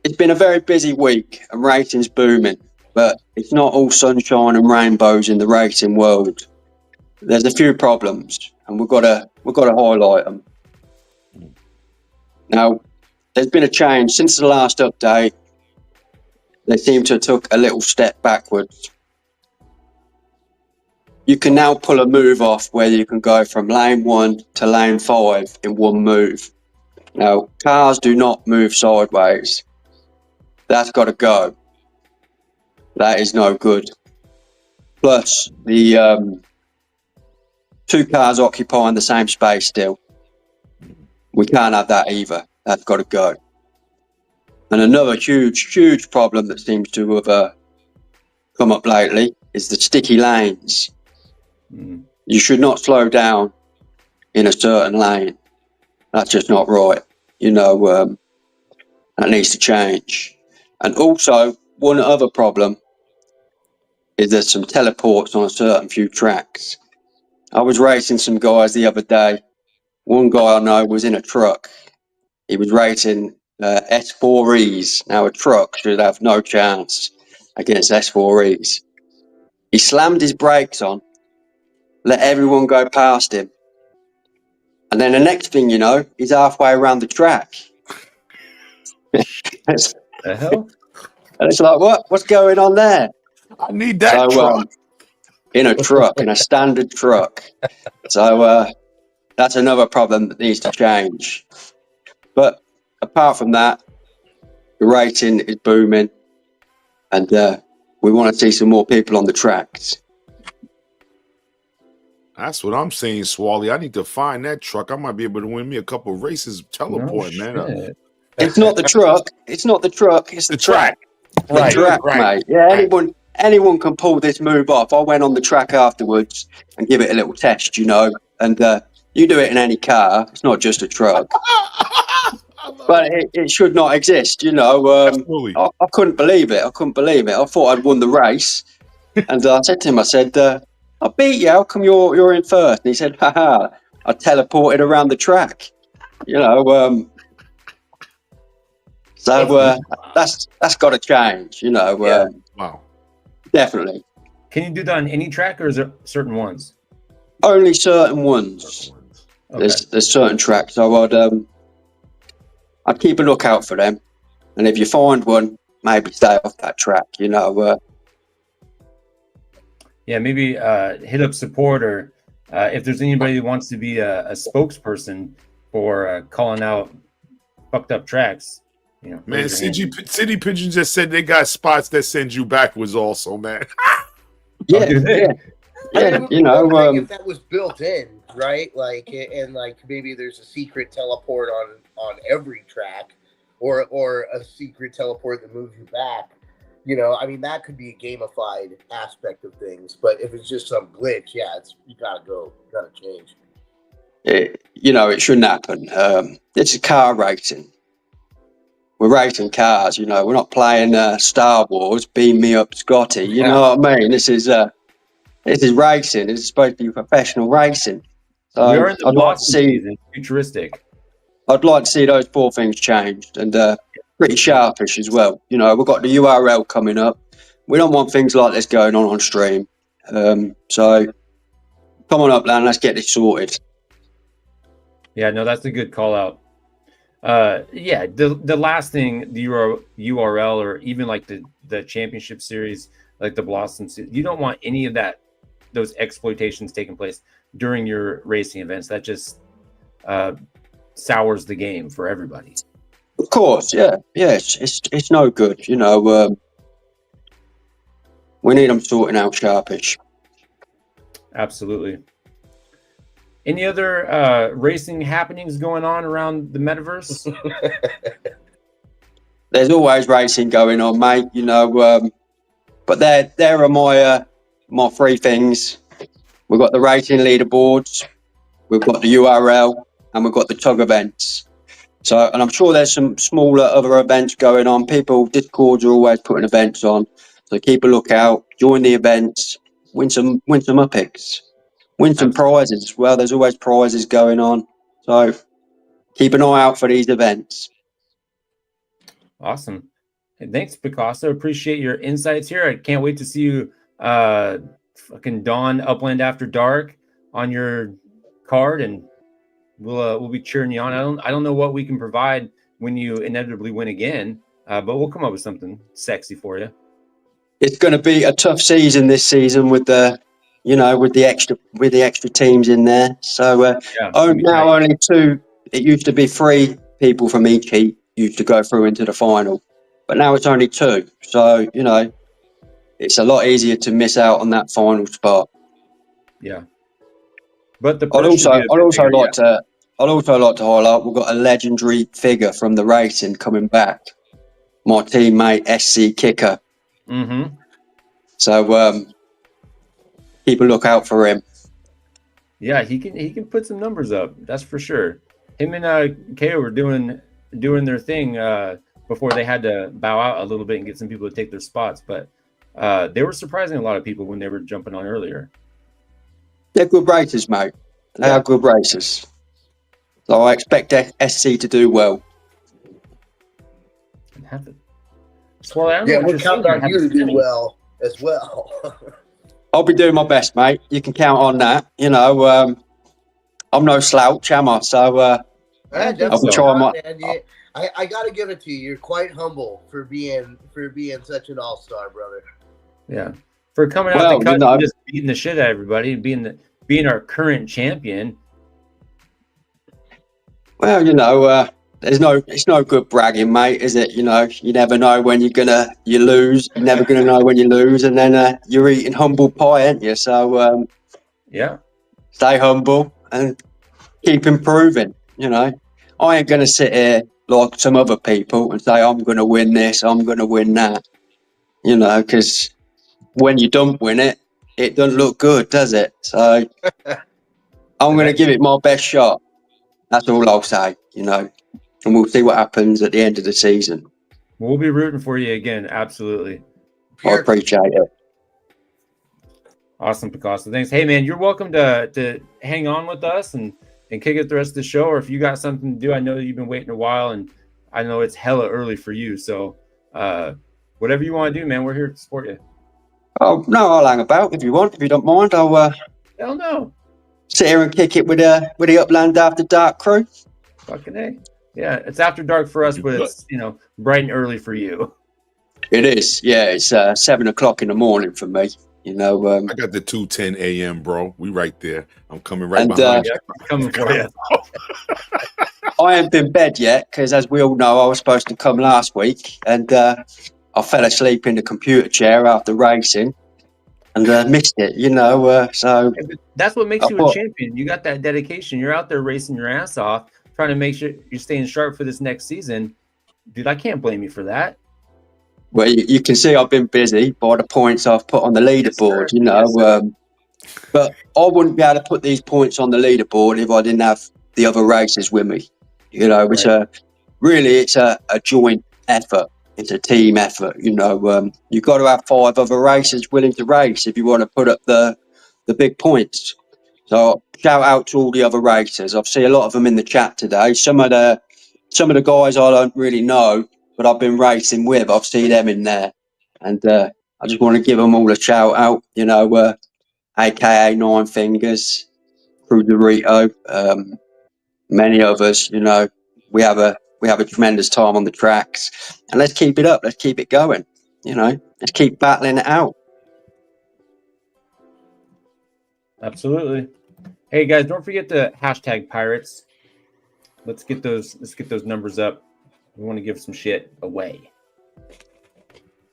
it's been a very busy week and racing's booming, but it's not all sunshine and rainbows in the racing world. There's a few problems, and we've got to highlight them. Now, there's been a change since the last update. They seem to have took a little step backwards. You can now pull a move off where you can go from lane 1 to lane 5 in one move. Now, cars do not move sideways. That's got to go. That is no good. Plus, the 2 cars occupying the same space still. We can't have that either. That's got to go. And another huge problem that seems to have come up lately is the sticky lanes. You should not slow down in a certain lane. That's just not right. That needs to change. And also, one other problem is there's some teleports on a certain few tracks. I was racing some guys the other day. One guy I know was in a truck. He was racing S4Es. Now, a truck should have no chance against S4Es. He slammed his brakes on, let everyone go past him. And then the next thing you know, he's halfway around the track. The hell? And it's like, what's going on there? I need that truck. In a truck, in a standard truck. So that's another problem that needs to change. But apart from that, the rating is booming, and we want to see some more people on the tracks. That's what I'm saying, Swarley. I need to find that truck. I might be able to win me a couple of races teleport, man. It's not the truck. It's not the truck. It's the track. Right, The track, right. mate. Yeah, anyone can pull this move off. I went on the track afterwards and give it a little test, and you do it in any car. It's not just a truck. But it should not exist, Absolutely. I couldn't believe it. I thought I'd won the race. And I said to him, I beat you. How come you're in first? And he said, haha, I teleported around the track. So that's got to change, Wow. Definitely. Can you do that on any track, or is it certain ones? Only certain ones. Okay. There's certain tracks. So I'd keep a lookout for them, and if you find one, maybe stay off that track. Yeah, maybe hit up support, or if there's anybody who wants to be a spokesperson for calling out fucked up tracks. Man, City Pigeon just said they got spots that send you backwards also, man. Yeah. If that was built in, right? And maybe there's a secret teleport on every track, or a secret teleport that moves you back. That could be a gamified aspect of things. But if it's just some glitch, you gotta go. You gotta change. It shouldn't happen. It's a car racing. We're racing cars, we're not playing Star Wars, beam me up Scotty, you know what I mean? This is racing. It's supposed to be professional racing. So We are in the Boston season, futuristic. I'd like to see those four things changed, and pretty sharpish as well. We've got the URL coming up. We don't want things like this going on stream. So come on, Upland, let's get this sorted. Yeah, no, that's a good call out. The last thing, the URL, or even like the championship series, like the Blossom series, you don't want any of those exploitations taking place during your racing events. That just sours the game for everybody. Of course, yeah, it's no good. We need them sorting out sharpish. Absolutely. Any other racing happenings going on around the metaverse? There's always racing going on, mate. But there are my three things. We've got the racing leaderboards, we've got the URL, and we've got the tug events. So, and I'm sure there's some smaller other events going on. Discords are always putting events on, so keep a lookout. Join the events, win some upicks. Win some prizes as well. There's always prizes going on. So keep an eye out for these events. Awesome. Hey, thanks, Picasso. Appreciate your insights here. I can't wait to see you fucking don Upland After Dark on your card, and we'll be cheering you on. I don't know what we can provide when you inevitably win again, but we'll come up with something sexy for you. It's going to be a tough season this season with the extra teams in there. So now only two. It used to be 3 people from each heat used to go through into the final, but now it's only 2. So it's a lot easier to miss out on that final spot. Yeah, but I'd also like to highlight we've got a legendary figure from the racing coming back. My teammate SC Kicker. Mm-hmm. So keep a lookout for him. Yeah, he can put some numbers up. That's for sure. Him and KO were doing their thing before they had to bow out a little bit and get some people to take their spots. But they were surprising a lot of people when they were jumping on earlier. They're good racers, mate. They are good racers. So I expect SC to do well. Yeah, we're counting on you to do well as well. I'll be doing my best, mate. You can count on that. You know, I'm no slouch, am I? So I'll be trying my. I got to give it to you. You're quite humble for being such an all-star, brother. Yeah, for coming out the cut and just beating the shit out of everybody, being our current champion. Well, you know, it's no good bragging, mate, is it? You know, you never know when you lose. You're never gonna know when you lose, and then you're eating humble pie, aren't you? So yeah, stay humble and keep improving. You know, I ain't gonna sit here like some other people and say I'm gonna win this, I'm gonna win that. You know, because when you don't win it, it doesn't look good, does it? So I'm gonna give it my best shot. That's all I'll say. You know. And we'll see what happens at the end of the season. We'll be rooting for you again. Absolutely. I appreciate it. Awesome, Picasso. Thanks. Hey, man, you're welcome to hang on with us and kick it the rest of the show. Or if you got something to do, I know you've been waiting a while, and I know it's hella early for you. So whatever you want to do, man, we're here to support you. Oh, no, I'll hang about if you want. If you don't mind, I'll hell no. Sit here and kick it with the Upland After Dark crew. Fucking A. Yeah, it's after dark for us, but it's, you know, bright and early for you. It is. Yeah, it's 7 o'clock in the morning for me. You know, I got the 2:10 a.m., bro. We right there. I'm coming right behind you. I'm coming for you. I haven't been in bed yet because, as we all know, I was supposed to come last week, and I fell asleep in the computer chair after racing and missed it. You know, so that's what makes you a champion. You got that dedication. You're out there racing your ass off, trying to make sure you're staying sharp for this next season. Dude, I can't blame you for that. Well, you can see I've been busy by the points I've put on the leaderboard, you know. But I wouldn't be able to put these points on the leaderboard if I didn't have the other races with me. You know, which really it's a joint effort. It's a team effort, you know. You've got to have 5 other racers willing to race if you want to put up the big points. So shout out to all the other racers. I've seen a lot of them in the chat today. Some of the guys I don't really know, but I've been racing with. I've seen them in there, and I just want to give them all a shout out. You know, AKA Nine Fingers, Crew Dorito, many others. You know, we have a tremendous time on the tracks, and let's keep it up. Let's keep it going. You know, let's keep battling it out. Absolutely. Hey guys, don't forget to hashtag pirates. Let's get those numbers up. We want to give some shit away.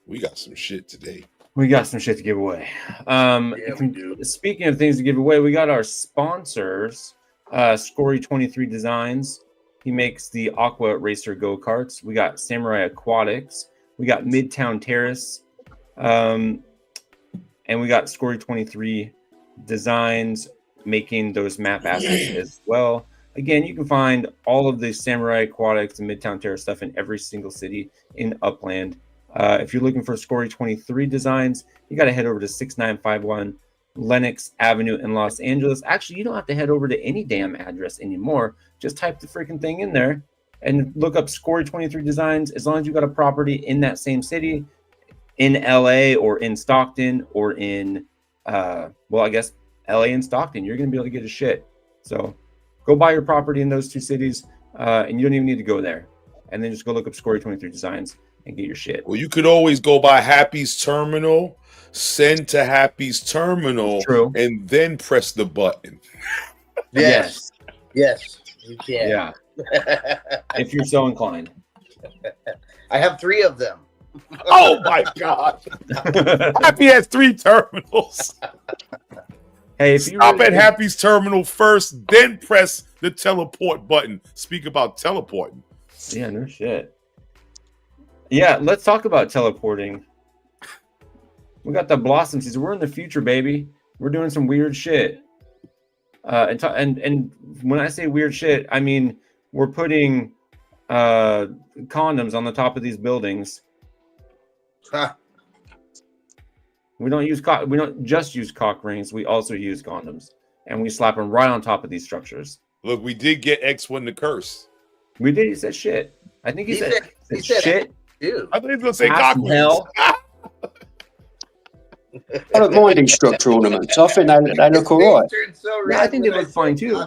We got some shit today. We got some shit to give away. We do. Speaking of things to give away, we got our sponsors, Swarley129 Designs. He makes the Aqua Racer go-karts. We got Samurai Aquatics. We got Midtown Terrace. And we got Swarley129 Designs making those map assets as well. Again, you can find all of the Samurai Aquatics and Midtown Terrace stuff in every single city in Upland. If you're looking for Swarley129 Designs, you got to head over to 6951 Lenox Avenue in Los Angeles. Actually, you don't have to head over to any damn address anymore. Just type the freaking thing in there and look up Swarley129 Designs. As long as you got a property in that same city, in LA or in Stockton or in, I guess LA and Stockton, you're going to be able to get a shit. So go buy your property in those 2 cities, and you don't even need to go there. And then just go look up Swarley129 Designs and get your shit. Well, you could always go by Happy's Terminal, send to Happy's Terminal, and then press the button. Yes, you can. Yeah, if you're so inclined. I have 3 of them. Oh my God! Happy has 3 terminals. Hey, if you stop at Happy's Terminal first, then press the teleport button. Speak about teleporting. Yeah, no shit. Yeah, let's talk about teleporting. We got the Blossom season. We're in the future, baby. We're doing some weird shit. And when I say weird shit, I mean we're putting condoms on the top of these buildings. Huh. We don't just use cock rings. We also use condoms, and we slap them right on top of these structures. Look, we did get X1 to curse. We did. He said shit. I think he said shit. Dude. I thought he was gonna say Ass cock and rings. hell. I don't mind these structural ornaments. I think they look all right. Yeah, I think they look fine too.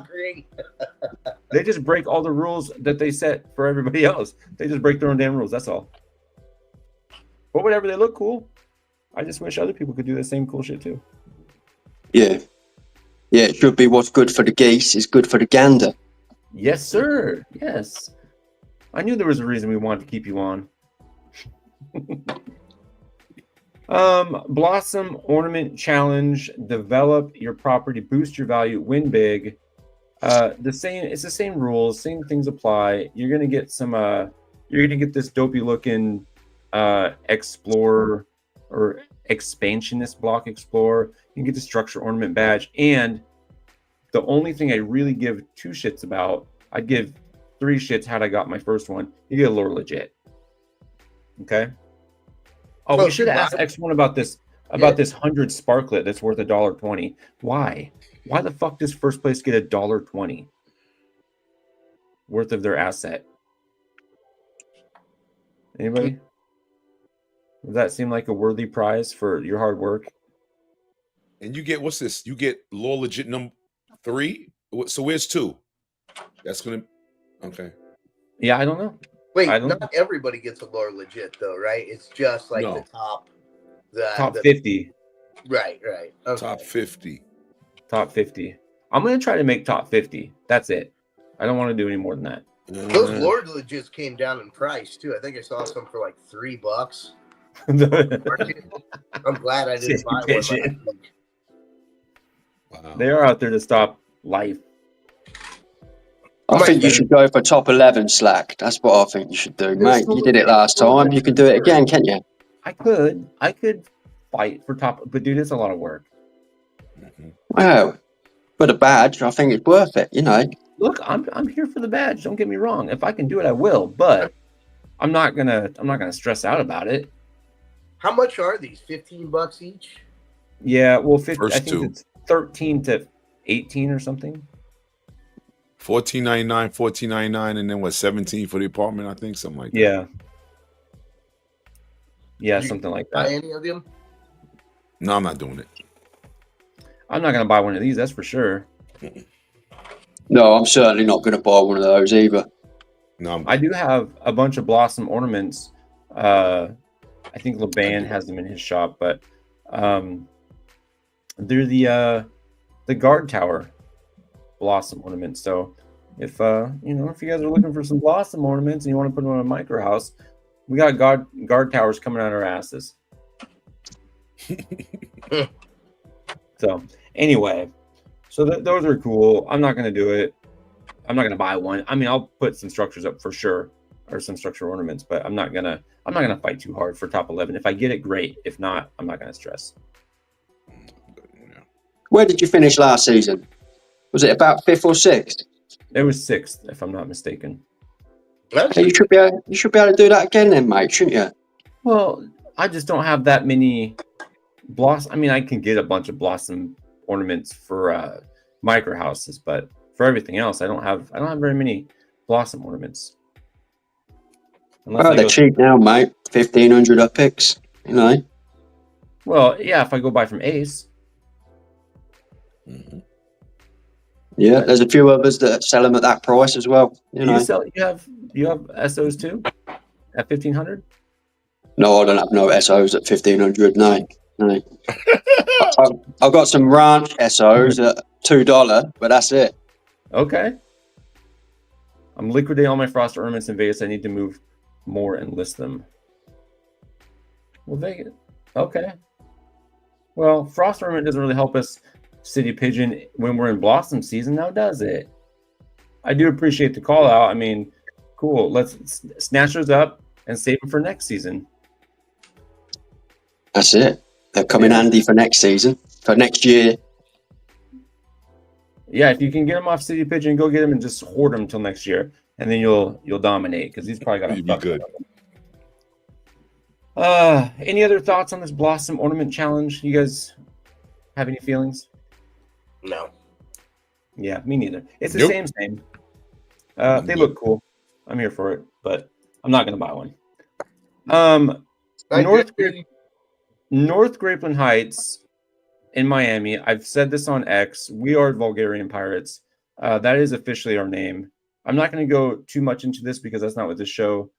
They just break all the rules that they set for everybody else. They just break their own damn rules. That's all. But whatever, they look cool. I just wish other people could do the same cool shit too. Yeah. Yeah, it should be what's good for the geese is good for the gander. Yes, sir. Yes. I knew there was a reason we wanted to keep you on. Blossom Ornament Challenge. Develop your property, boost your value, win big. It's the same rules, same things apply. You're gonna get this dopey looking explorer or expansionist block explorer. You can get the structure ornament badge, and the only thing I really give 2 shits about, I'd give 3 shits had I got my first one. You get a lore legit. Okay. Oh, we should have asked X1 about this 100 sparklet that's worth $1.20. Why? Why the fuck does first place get $1.20 worth of their asset? Anybody? Does that seem like a worthy prize for your hard work? And you get, what's this? You get law legit number 3. So where's 2? That's gonna, okay. Yeah, I don't know. Wait, not everybody gets a lore legit though, right? It's just like the top, top 50. Right. Okay. Top 50. Top 50. I'm gonna try to make top 50. That's it. I don't want to do any more than that. Those lore legits came down in price too. I think I saw some for like $3. I'm glad I didn't buy one. Wow. They are out there to stop life. I think you should go for top 11 slack. That's what I think you should do, mate. You did it last time. You can do it again, can't you? I could fight for top, but dude, it's a lot of work. Well, for the badge, I think it's worth it, you know. Look, I'm here for the badge. Don't get me wrong. If I can do it, I will. But I'm not gonna stress out about it. How much are these? $15 each? Yeah, well, 50. First I think 2. it's 13 to 18 or something. $14.99, $14.99, and then what? 17 for the apartment, I think, something like that. Yeah, something like that. Buy any of them? No, I'm not doing it. I'm not gonna buy one of these. That's for sure. No, I'm certainly not going to buy one of those either. No, I do have a bunch of blossom ornaments. I think Laban has them in his shop, but they're the guard tower blossom ornaments. So if if you guys are looking for some blossom ornaments and you want to put them on a micro house, we got guard towers coming out our asses. So anyway, those are cool. I'm not gonna do it. I'm not gonna buy one. I mean, I'll put some structures up for sure, or some structure ornaments, but I'm not gonna fight too hard for top 11. If I get it, great. If not, I'm not gonna stress. Where did you finish last season? Was it about 5th or 6th? It was 6th, if I'm not mistaken. Hey, you should be able to do that again then, mate, shouldn't you? Well, I just don't have that many blossom. I mean, I can get a bunch of blossom ornaments for micro houses, but for everything else, I don't have very many blossom ornaments. Well, they're cheap now, mate. 1,500 up picks, you know. Well, yeah, if I go buy from Ace. Mm-hmm. Yeah, there's a few others that sell them at that price as well. You know. You have SOs too at 1,500? No, I don't have no SOs at 1,500. No. I've got some ranch SOs at $2, but that's it. Okay. I'm liquidating all my frost ornaments in Vegas. I need to move more and list them. Well, Vegas. Okay. Well, frost ornament doesn't really help us, City Pigeon, when we're in blossom season now, does it? I do appreciate the call out. I mean, cool. Let's snatch those up and save them for next season. That's it. They'll come in handy for next season, for next year. Yeah, if you can get him off City Pigeon, go get him and just hoard him until next year, and then you'll dominate because he's probably got a You'd be good. Any other thoughts on this Blossom Ornament Challenge? You guys have any feelings? No. Yeah, me neither. It's the Nope. same. They look cool. I'm here for it, but I'm not gonna buy one. North Grapeland Heights in Miami. I've said this on X. We are Vulgarian Pirates. That is officially our name. I'm not going to go too much into this because that's not what this show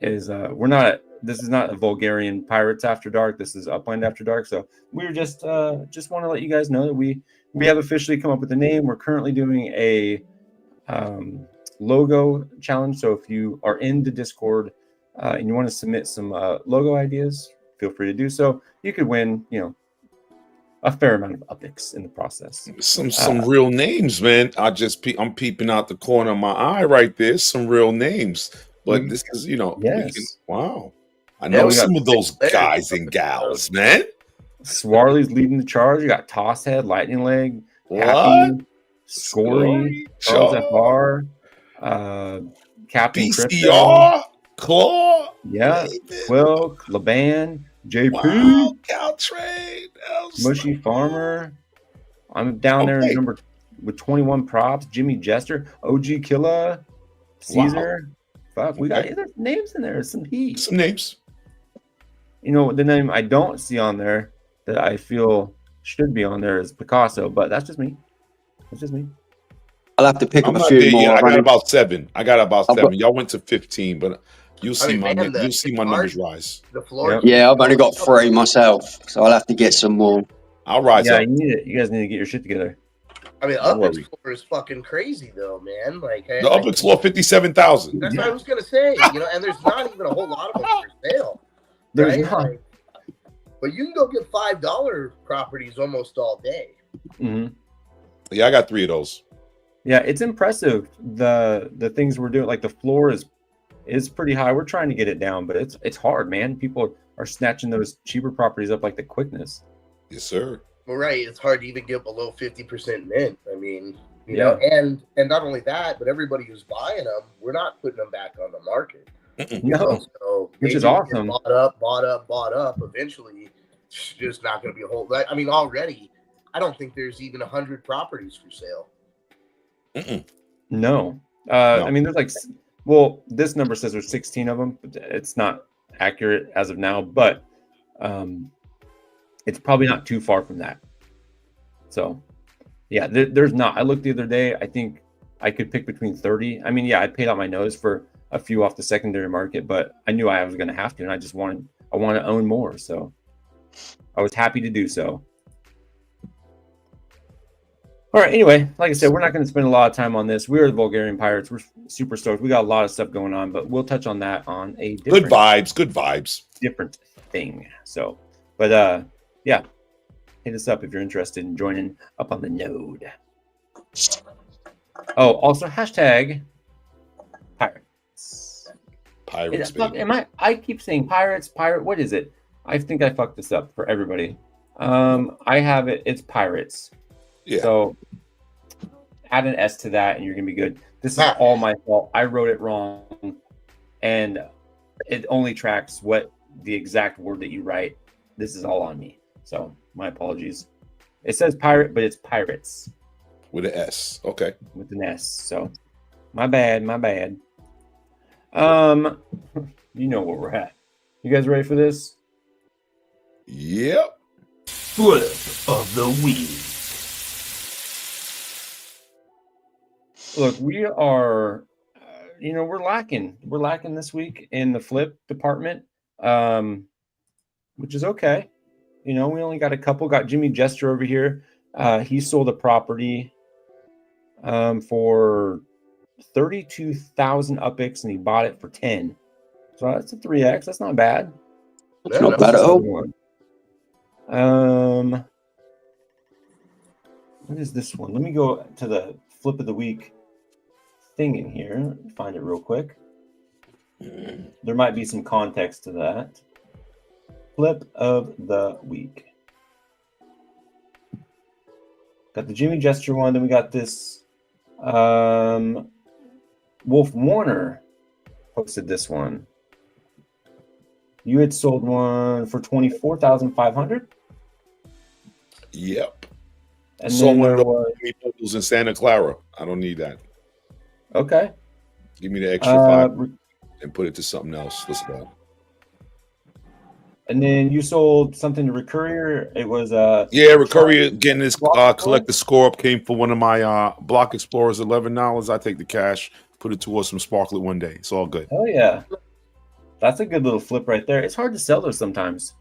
is. We're not. This is not a Vulgarian Pirates After Dark. This is Upland After Dark. So we're just want to let you guys know that we have officially come up with a name. We're currently doing a logo challenge. So if you are in the Discord and you want to submit some logo ideas, feel free to do so. You could win, a fair amount of upics in the process. Some real names, man. I'm peeping out the corner of my eye right there. Some real names, but this is yes. Wow. I know some of those guys and gals, man. Swarley's leading the charge. You got Tosshead, Lightning Leg, What? Happy, Scory, Charles FR, Captain BCR, Claw, yeah, Wilk, Laban, JP, wow, Caltrade, Mushy Farmer. I'm down there in number with 21 props. Jimmy Jester, OG Killa, Caesar. Wow. Fuck, we got other names in there. Some heat. Some names. The name I don't see on there that I feel should be on there is Picasso, but that's just me. I'll have to pick up a not few there more. yet. I got about seven. Y'all went to 15, but you'll see my numbers rise. The floor. Yeah, I've only got 3 myself, so I'll have to get some more. I'll rise up. You guys need to get your shit together. I mean, Upland's floor is fucking crazy, though, man. Like the Upland's floor, 57,000. That's what I was gonna say. And there's not even a whole lot of them for sale. There's not. But you can go get $5 properties almost all day. Mm-hmm. Yeah, I got 3 of those. Yeah, it's impressive the things we're doing. Like the floor is pretty high. We're trying to get it down, but it's hard, man. People are snatching those cheaper properties up like the quickness. Yes, sir. Well, right. It's hard to even get below 50% mint. I mean, you know, and not only that, but everybody who's buying them, we're not putting them back on the market. No, so which is awesome. Bought up. Eventually, it's just not going to be a whole. I mean, already, I don't think there's even 100 properties for sale. No. No. I mean, there's this number says there's 16 of them, but it's not accurate as of now, but it's probably not too far from that. So, yeah, there's not. I looked the other day. I think I could pick between 30. I mean, yeah, I paid out my nose for a few off the secondary market, but I knew I was going to have to, and I want to own more. So I was happy to do so. All right. Anyway, like I said, we're not going to spend a lot of time on this. We're the Vulgarian Pirates. We're super stoked. We got a lot of stuff going on, but we'll touch on that on a Good vibes. Different thing. So, but yeah, hit us up if you're interested in joining up on the node. Oh, also hashtag pirates. Pirates. I keep saying pirates. Pirate. What is it? I think I fucked this up for everybody. I have it. It's pirates. Yeah. So add an S to that, and you're gonna be good. This is all my fault. I wrote it wrong, and it only tracks what the exact word that you write. This is all on me. So my apologies. It says pirate, but it's pirates with an S. Okay. With an S. So my bad. You know where we're at. You guys ready for this? Yep. Flip of the week. Look, we are, we're lacking. We're lacking this week in the flip department, which is okay. We only got a couple. Got Jimmy Jester over here. He sold a property for 32,000 upics, and he bought it for 10. So that's a 3x. That's not bad. That's not bad at all. What is this one? Let me go to the flip of the week thing in here. Find it real quick. There might be some context to that. Flip of the week. Got the Jimmy Gesture one. Then we got this Wolf Warner posted this one. You had sold one for 24,500. Yep. And Sold then one there of was those in Santa Clara. I don't need that. okay. Give me the extra 5 and put it to something else. Let's go. And then you sold something to Recurrier. It was Recurrier getting this collector score up came for one of my Block Explorers, $11. I take the cash, put it towards some Sparklet one day. It's all good. Oh yeah, that's a good little flip right there. It's hard to sell those sometimes.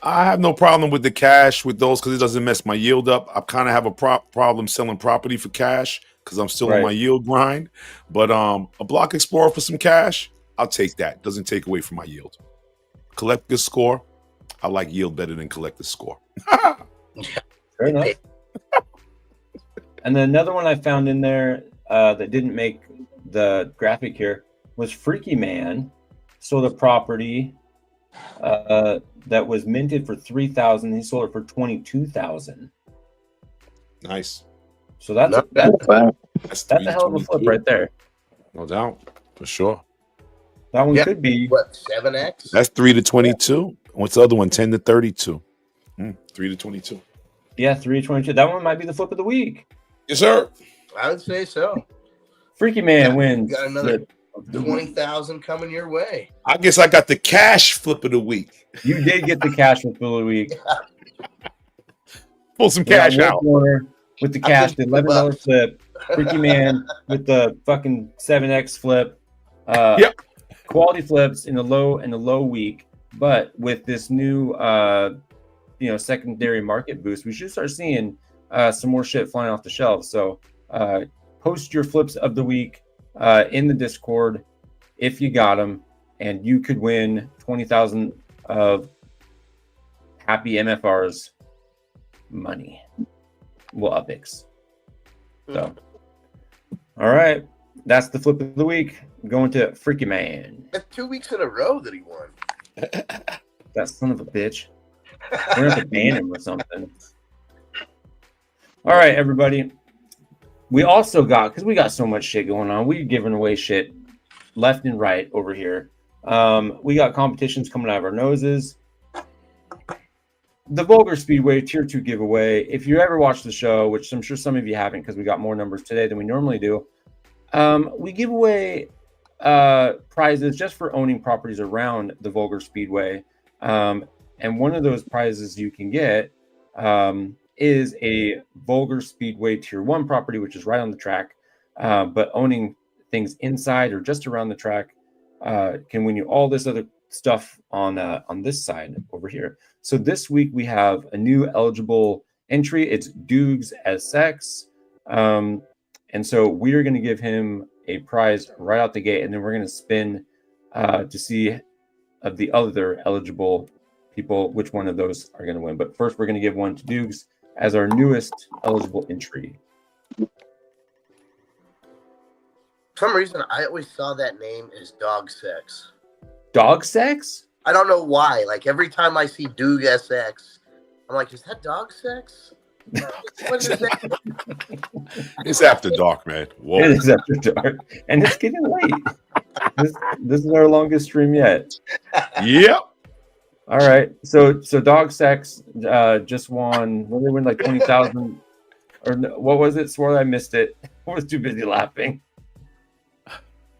I have no problem with the cash with those because it doesn't mess my yield up. I kind of have a problem selling property for cash because I'm still on my yield grind. But a Block Explorer for some cash, I'll take that. Doesn't take away from my yield. Collector's score, I like yield better than collector's score. Fair enough. And then another one I found in there that didn't make the graphic here was Freaky Man sold a property that was minted for 3,000. He sold it for 22,000. Nice. So that's a hell of a flip right there. No doubt, for sure. That one could be what 7x. That's 3 to 22. What's the other one? 10 to 32. 3 to 22. Yeah, 3 to 22. That one might be the flip of the week. Yes, sir. I would say so. Freaky Man wins. Got another 20,000 coming your way. I guess I got the cash flip of the week. You did get the cash flip of the week. Pull some cash out. With the cash, the $11 flip. Freaky Man with the fucking 7x flip. Yep. Quality flips in the low week, but with this new secondary market boost, we should start seeing some more shit flying off the shelves. So post your flips of the week in the Discord if you got them, and you could win 20,000 of HappyMFR's money. Well, Upix. So, all right, that's the flip of the week. Going to Freaky Man. That's 2 weeks in a row that he won. That son of a bitch. We're gonna have to ban him or something. All right, everybody. We also got, because we got so much shit going on, we're giving away shit left and right over here. We got competitions coming out of our noses. The Vulgar Speedway Tier 2 giveaway. If you ever watch the show, which I'm sure some of you haven't because we got more numbers today than we normally do, we give away prizes just for owning properties around the Vulgar Speedway. And one of those prizes you can get is a Vulgar Speedway Tier 1 property, which is right on the track. But owning things inside or just around the track can win you all this other stuff on this side over here. So this week we have a new eligible entry. It's Dukes SX. And so we are going to give him a prize right out the gate, and then we're going to spin to see of the other eligible people which one of those are going to win. But first, we're going to give one to Dukes as our newest eligible entry. For some reason, I always saw that name as Dog Sex. Dog Sex? I don't know why. Like every time I see Duke SX, I'm like, is that Dog Sex? What is that? It's after dark, man. Whoa. It is after dark, and it's getting late. This is our longest stream yet. Yep. All right. So Dog Sex just won. What did they win? Like 20,000, or no, what was it? Swore I missed it. I was too busy laughing.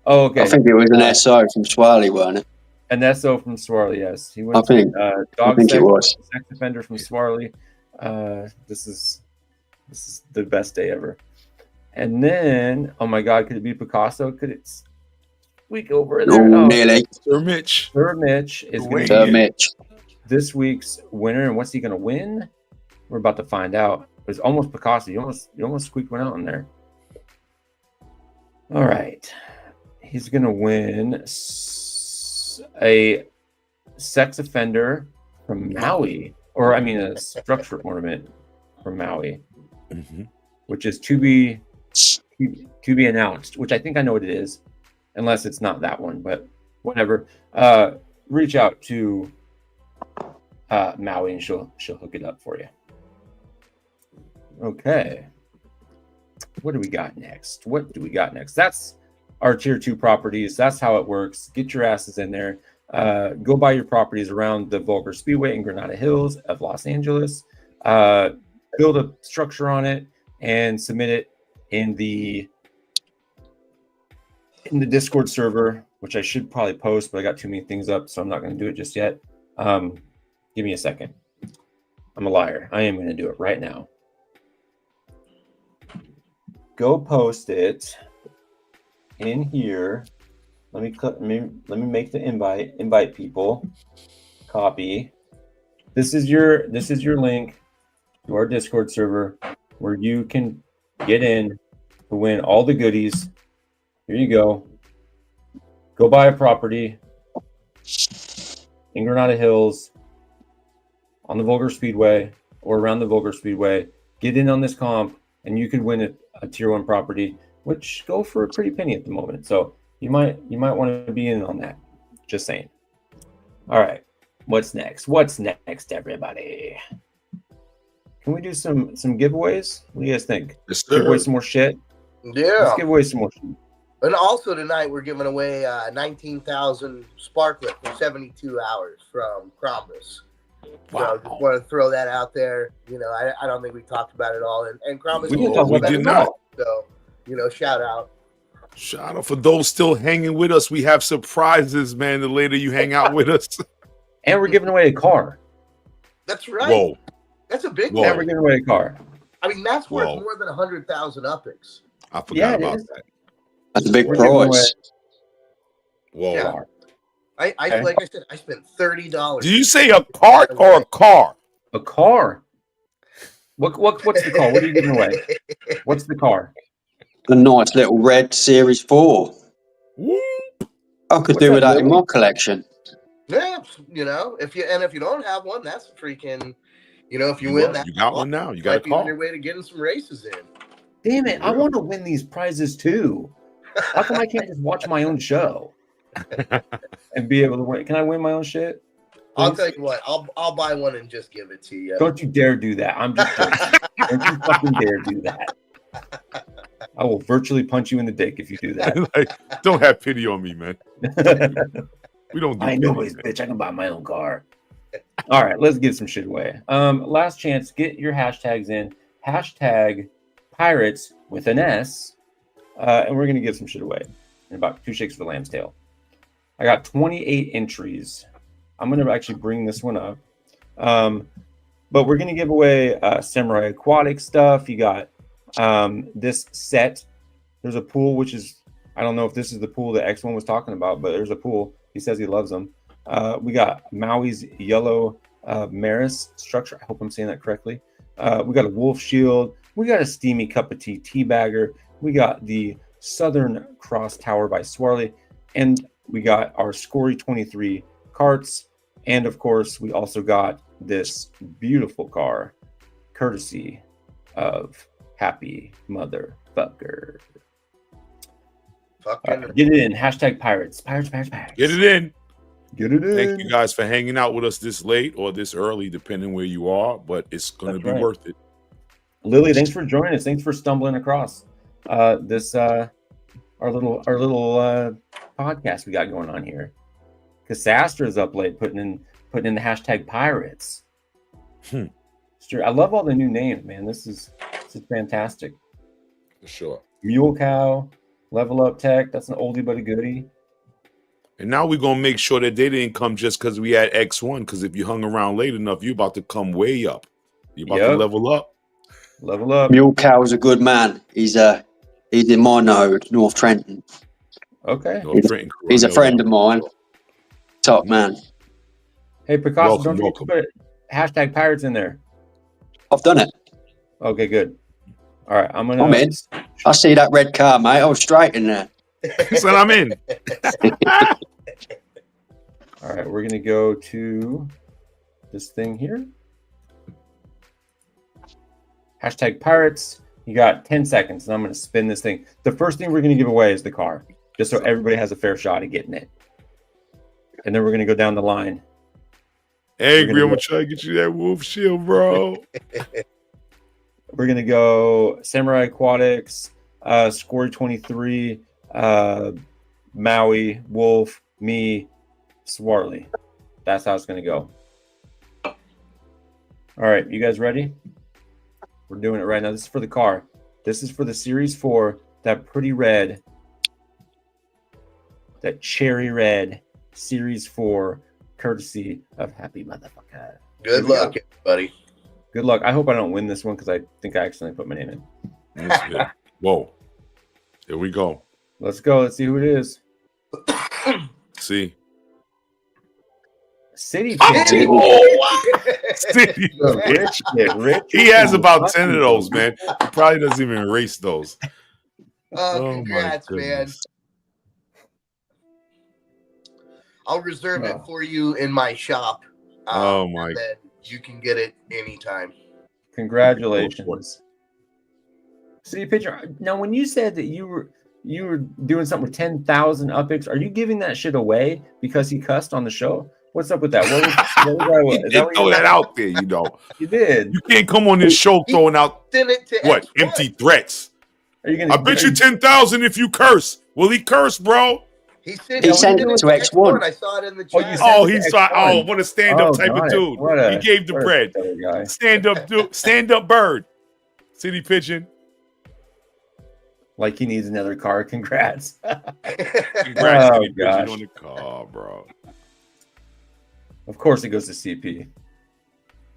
Oh, okay. I think it was an SO from Swarley, wasn't it? An SO from Swarley, yes. He went I think Dog it was. Sex offender from Swarley. This is the best day ever. And then, oh my God, could it be Picasso? Could it squeak over there? Oh, nearly. Sir Mitch. Sir Mitch is going Sir to be Mitch. this week's winner. And what's he going to win? We're about to find out. It was almost Picasso. You almost squeaked one out in there. All right. He's going to win a sex offender from Maui. Or, I mean, a structure ornament from Maui, which is to be announced, which I think I know what it is, unless it's not that one, but whatever. Reach out to Maui and she'll hook it up for you. Okay. What do we got next? That's our tier 2 properties. That's how it works. Get your asses in there. Go buy your properties around the Vulgar Speedway in Granada Hills of Los Angeles. Build a structure on it and submit it in the Discord server, which I should probably post, but I got too many things up, so I'm not going to do it just yet. Give me a second. I'm a liar. I am going to do it right now. Go post it in here. Let me make the invite people. Copy. This is your link to our Discord server where you can get in to win all the goodies. Here you go. Go buy a property in Granada Hills on the Vulgar Speedway or around the Vulgar Speedway. Get in on this comp and you could win a tier 1 property, which go for a pretty penny at the moment. So you might want to be in on that. Just saying. All right. What's next, everybody? Can we do some giveaways? What do you guys think? Yes, Give away some more shit? Yeah. Let's give away some more shit. And also tonight we're giving away 19,000 Sparklet for 72 hours from Crombus. Wow. So just want to throw that out there. You know, I don't think we talked about it all. And Crombus, We did not. So, you know, shout out. Shout out for those still hanging with us. We have surprises, man. The later you hang out with us. And we're giving away a car. That's right. Whoa. That's a big Whoa. And one. we're giving away a car. I mean, that's worth Whoa. more than 100,000 Upix. I forgot Yeah, it about is. that. That's a big We're giving away prize. Whoa. Yeah. car. I like I said, I spent $30. Did you say a cart or a car? A car. What's the car? What are you giving away? What's the car? A nice little red Series 4. Woo. I could What's do with that, that in Lily? my collection. Yeah, you know, if you don't have one, that's freaking, you know, if you You win are. that, You got one now. You got a might be on car. your way to getting some races in. Damn it! I Yeah. want to win these prizes too. How come I can't just watch my own show and be able to win? Can I win my own shit? I'll Please? tell you what, I'll buy one and just give it to you. Don't you dare do that! I'm just joking. Don't you fucking dare do that! I will virtually punch you in the dick if you do that. Like, don't have pity on me, man. We don't do I know pity, this man. bitch. I can buy my own car. All right, let's give some shit away. Last chance. Get your hashtags in. Hashtag pirates with an S, and we're gonna give some shit away in about 2 shakes of the lamb's tail. I got 28 entries. I'm gonna actually bring this one up, but we're gonna give away Samurai Aquatic stuff. You got this set. There's a pool, which is, I don't know if this is the pool that X1 was talking about, but there's a pool. He says he loves them. We got Maui's yellow Maris structure. I hope I'm saying that correctly. We got a wolf shield. We got a steamy cup of tea bagger. We got the Southern Cross Tower by Swarley. And we got our Scory 23 carts. And of course, we also got this beautiful car, courtesy of Happy Motherfucker. Get it in. Hashtag pirates. Pirates. Get it in. Get it in. Thank you guys for hanging out with us this late or this early, depending where you are. But it's going to That's be right. worth it. Lily, thanks for joining us. Thanks for stumbling across this our little podcast we got going on here. Cassastra's up late putting in the hashtag pirates. I love all the new names, man. This is fantastic. For sure. Mule Cow, Level Up Tech. That's an oldie but a goodie. And now we're going to make sure that they didn't come just because we had X1. Because if you hung around late enough, you're about to come way up. You're about to level up. Level up. Mule Cow's a good man. He's in my node, North Trenton. Okay. He's a friend of mine. Top man. Hey, Picasso, Welcome, don't forget to put hashtag pirates in there. I've done it. Okay, good. All right, I'm in. I see that red car, mate. I was straight in there. So I'm in. All right, we're gonna go to this thing here. Hashtag pirates. You got 10 seconds, and I'm gonna spin this thing. The first thing we're gonna give away is the car, just so everybody has a fair shot at getting it. And then we're gonna go down the line. Angry, I'm gonna try to get you that wolf shield, bro. We're gonna go Samurai Aquatics, Swarley129, Maui, Wolf, me, Swarley. That's how it's gonna go. All right, you guys ready? We're doing it right now. This is for the car. This is for the Series 4, that pretty red, that cherry red Series 4, courtesy of HappyMFR. Good luck, everybody. Good luck. I hope I don't win this one because I think I accidentally put my name in. That's good. Whoa. Here we go. Let's go. Let's see who it is. See. City. City. Rich. He has about 10 of those, man. He probably doesn't even erase those. Congrats, man. I'll reserve it for you in my shop. Oh my! And then you can get it anytime. Congratulations, City Pitcher. Now, when you said that you were doing something with 10,000 upicks, are you giving that shit away because he cussed on the show? What's up with that? What was You did throw that out there, you know. You did. You can't come on this show throwing out what empty threats. Are you gonna? I bet you 10,000 if you curse. Will he curse, bro? He sent it to X1. I saw it in the chat. He saw. Oh, what a stand-up type of dude. He gave the bread. Stand-up bird. City Pigeon. Like he needs another car. Congrats. Congrats, City Pigeon on the car, bro. Of course it goes to CP.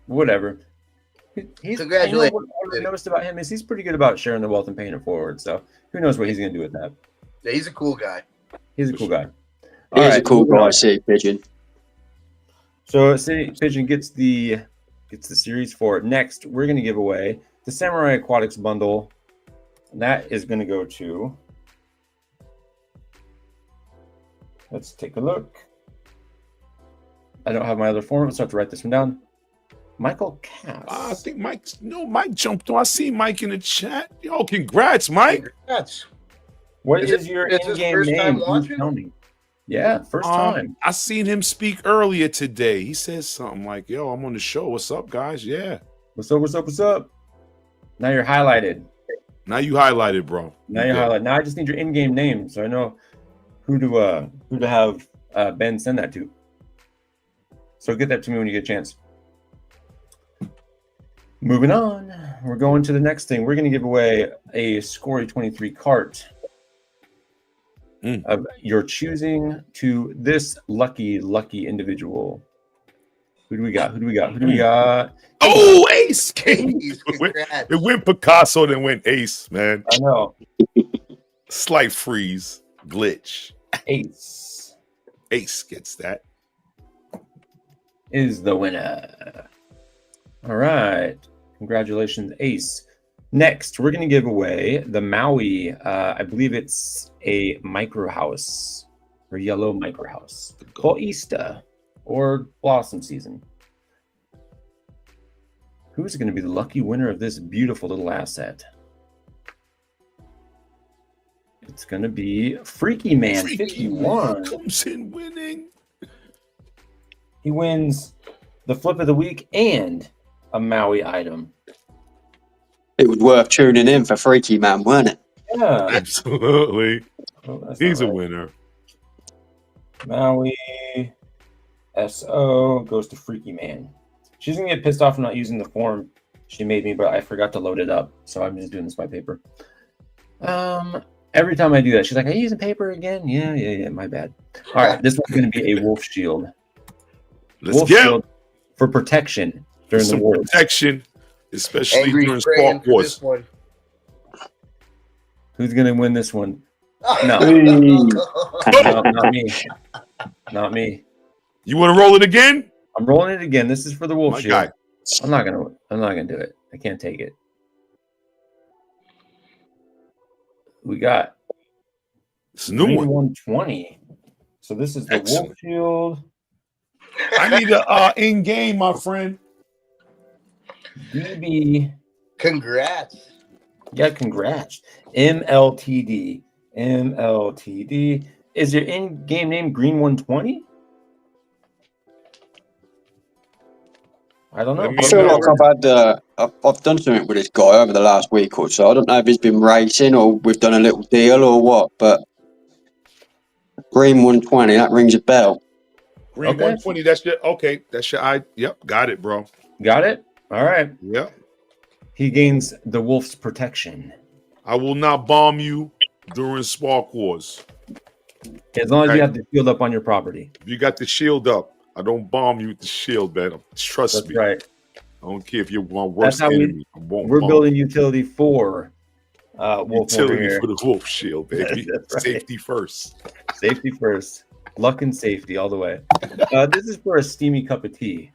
Whatever. Congratulations. What I noticed about him is he's pretty good about sharing the wealth and paying it forward. So who knows what he's going to do with that. Yeah, he's a cool guy. He's a cool guy. He's a cool guy, City Pigeon. So City Pigeon gets the Series 4. Next, we're going to give away the Samurai Aquatics bundle. And that is going to go to... Let's take a look. I don't have my other form, so I have to write this one down. Michael Cass. I think Mike jumped on. I see Mike in the chat. Yo, congrats, Mike. Congrats. What is your in-game name? Yeah, first time. I seen him speak earlier today. He says something like, yo, I'm on the show. What's up, guys? Yeah. What's up? Now you're highlighted. Now you highlighted, bro. Now you're highlighted. Now I just need your in-game name so I know who to have Ben send that to. So get that to me when you get a chance. Moving on, we're going to the next thing. We're going to give away a Swarley129 cart of your choosing to this lucky individual. Who do we got? Oh, Ace! It went Picasso, then went Ace, man. I know. Slight freeze, glitch. Ace gets that. Is the winner. All right. Congratulations, Ace. Next, we're going to give away the Maui. I believe it's a micro house or yellow micro house for Easter or blossom season. Who's going to be the lucky winner of this beautiful little asset? It's going to be Freaky Man 51. Comes in winning. He wins the flip of the week and a Maui item. It was worth tuning in for Freaky Man, wasn't it? Yeah, absolutely. He's a winner. Maui SO goes to Freaky Man. She's gonna get pissed off for not using the form she made me, but I forgot to load it up, so I'm just doing this by paper. Every time I do that, she's like, "Are you using paper again?" Yeah. My bad. All right, this one's gonna be a wolf shield. Let's go for protection during the war. Protection, especially Angry during sport wars. Who's gonna win this one? No, not me. Not me. You want to roll it again? I'm rolling it again. This is for the wolf My shield. guy. I'm not gonna do it. I can't take it. We got it's a new one. 120. So this is the Excellent. wolf shield. I need a in-game, my friend. DB. Congrats. Yeah, congrats. MLTD. Is your in-game name Green 120? I don't know. Let me I feel know. like I've done something with this guy over the last week or so. I don't know if he's been racing or we've done a little deal or what, but Green 120, that rings a bell. Green Okay. 120, that's your yep, got it, bro. Got it? All right. Yep. He gains the wolf's protection. I will not bomb you during Spark Wars. As long as Right. you have the shield up on your property. If you got the shield up, I don't bomb you with the shield, man. Trust That's me. right. I don't care if you're my worst That's how enemy. I won't we're bomb. building utility for wolf over Utility here. for the wolf shield, baby. That's right. Safety first. Safety first. Luck and safety all the way. This is for a steamy cup of tea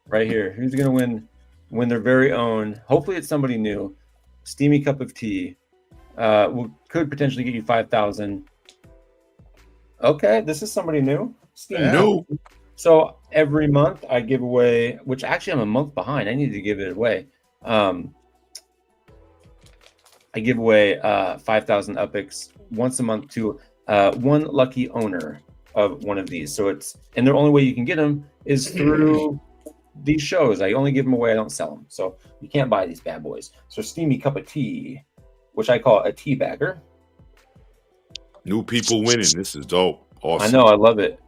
right here. Who's going to win their very own? Hopefully it's somebody new. Steamy cup of tea. Could potentially get you 5,000. Okay, this is somebody new. Steamy. No. So every month I give away, which actually I'm a month behind. I need to give it away. I give away 5,000 epics once a month to one lucky owner of one of these. So and the only way you can get them is through these shows. I only give them away. I don't sell them. So you can't buy these bad boys. So steamy cup of tea, which I call a tea bagger. New people winning. This is dope. Awesome. I know. I love it.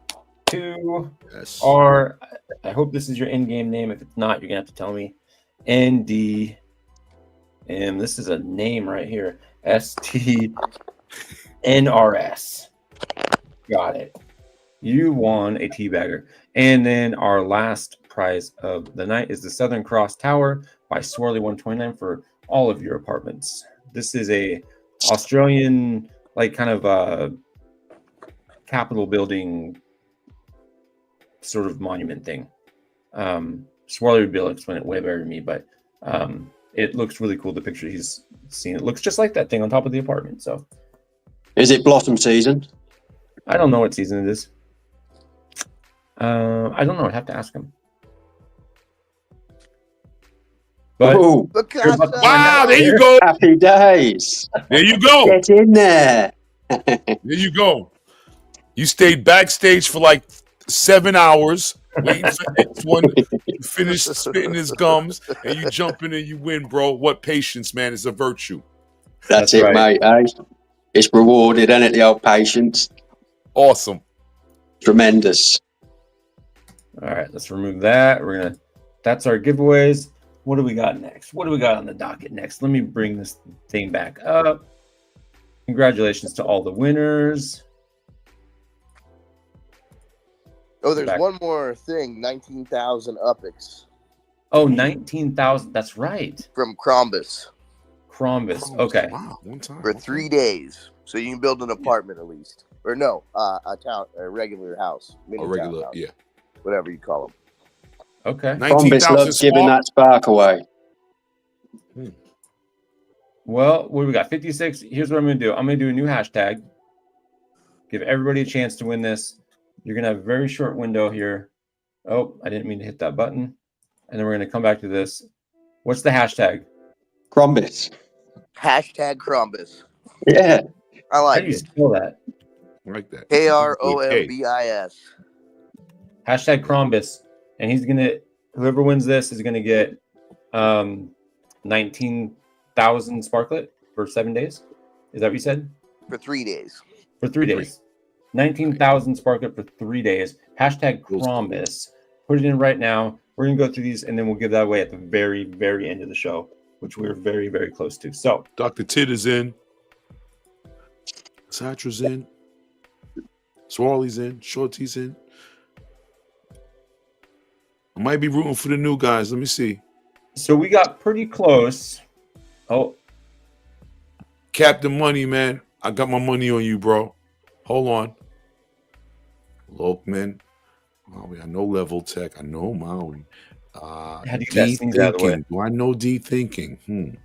Two Yes. are, I hope this is your in-game name. If it's not, you're going to have to tell me. ND. And this is a name right here. STNRS. Got it. You won a teabagger. And then our last prize of the night is the Southern Cross Tower by Swarley129 for all of your apartments. This is a Australian, like, kind of Capitol building sort of monument thing. Swarley would be able to explain it way better than me, but it looks really cool. The picture he's seen, it looks just like that thing on top of the apartment. So, is it blossom season? I don't know what season it is. I don't know. I'd have to ask him. But Ooh, Wow, there you go. happy days. There you go. Get in there. There you go. You stayed backstage for like 7 hours waiting for X1 to finish spitting his gums, and you jump in and you win, bro. What patience, man. It's a virtue. That's it, right. mate. Eh? It's rewarded, isn't it? The old patience. Awesome. Tremendous. all right, let's remove that. That's our giveaways. What do we got next? What do we got on the docket next? Let me bring this thing back up. Congratulations to all the winners. Oh, there's one more thing. 19,000 upics. Oh, 19,000. That's right. From Crombus. Crombus. Okay. Wow, one time. For 3 days. So you can build an apartment at least. Or no, a regular house. A regular, house, yeah. Whatever you call them. Okay. Crombus loves giving that spark away. Well, what do we got? 56. Here's what I'm going to do. I'm going to do a new hashtag. Give everybody a chance to win this. You're going to have a very short window here. Oh, I didn't mean to hit that button. And then we're going to come back to this. What's the hashtag? Crombus. Hashtag Crombus. Yeah. I How like do you it. spell that? I like that. KROMBIS. Hashtag Crombus. And whoever wins this is going to get 19,000 Sparklet for 7 days. Is that what you said? For 3 days. For 3 days. 19,000 Sparklet for 3 days. Hashtag Crombus. Put it in right now. We're going to go through these, and then we'll give that away at the very, very end of the show, which we're very, very close to. So, Dr. Tit is in. Satra's in. Swarley's in. Shorty's in. I might be rooting for the new guys. Let me see. So we got pretty close. Oh, Captain Money, man. I got my money on you, bro. Hold on. Lokman. Maui. I know Level Tech. I know Maui. how do you get that sneeze out of the way? Do I know D Thinking?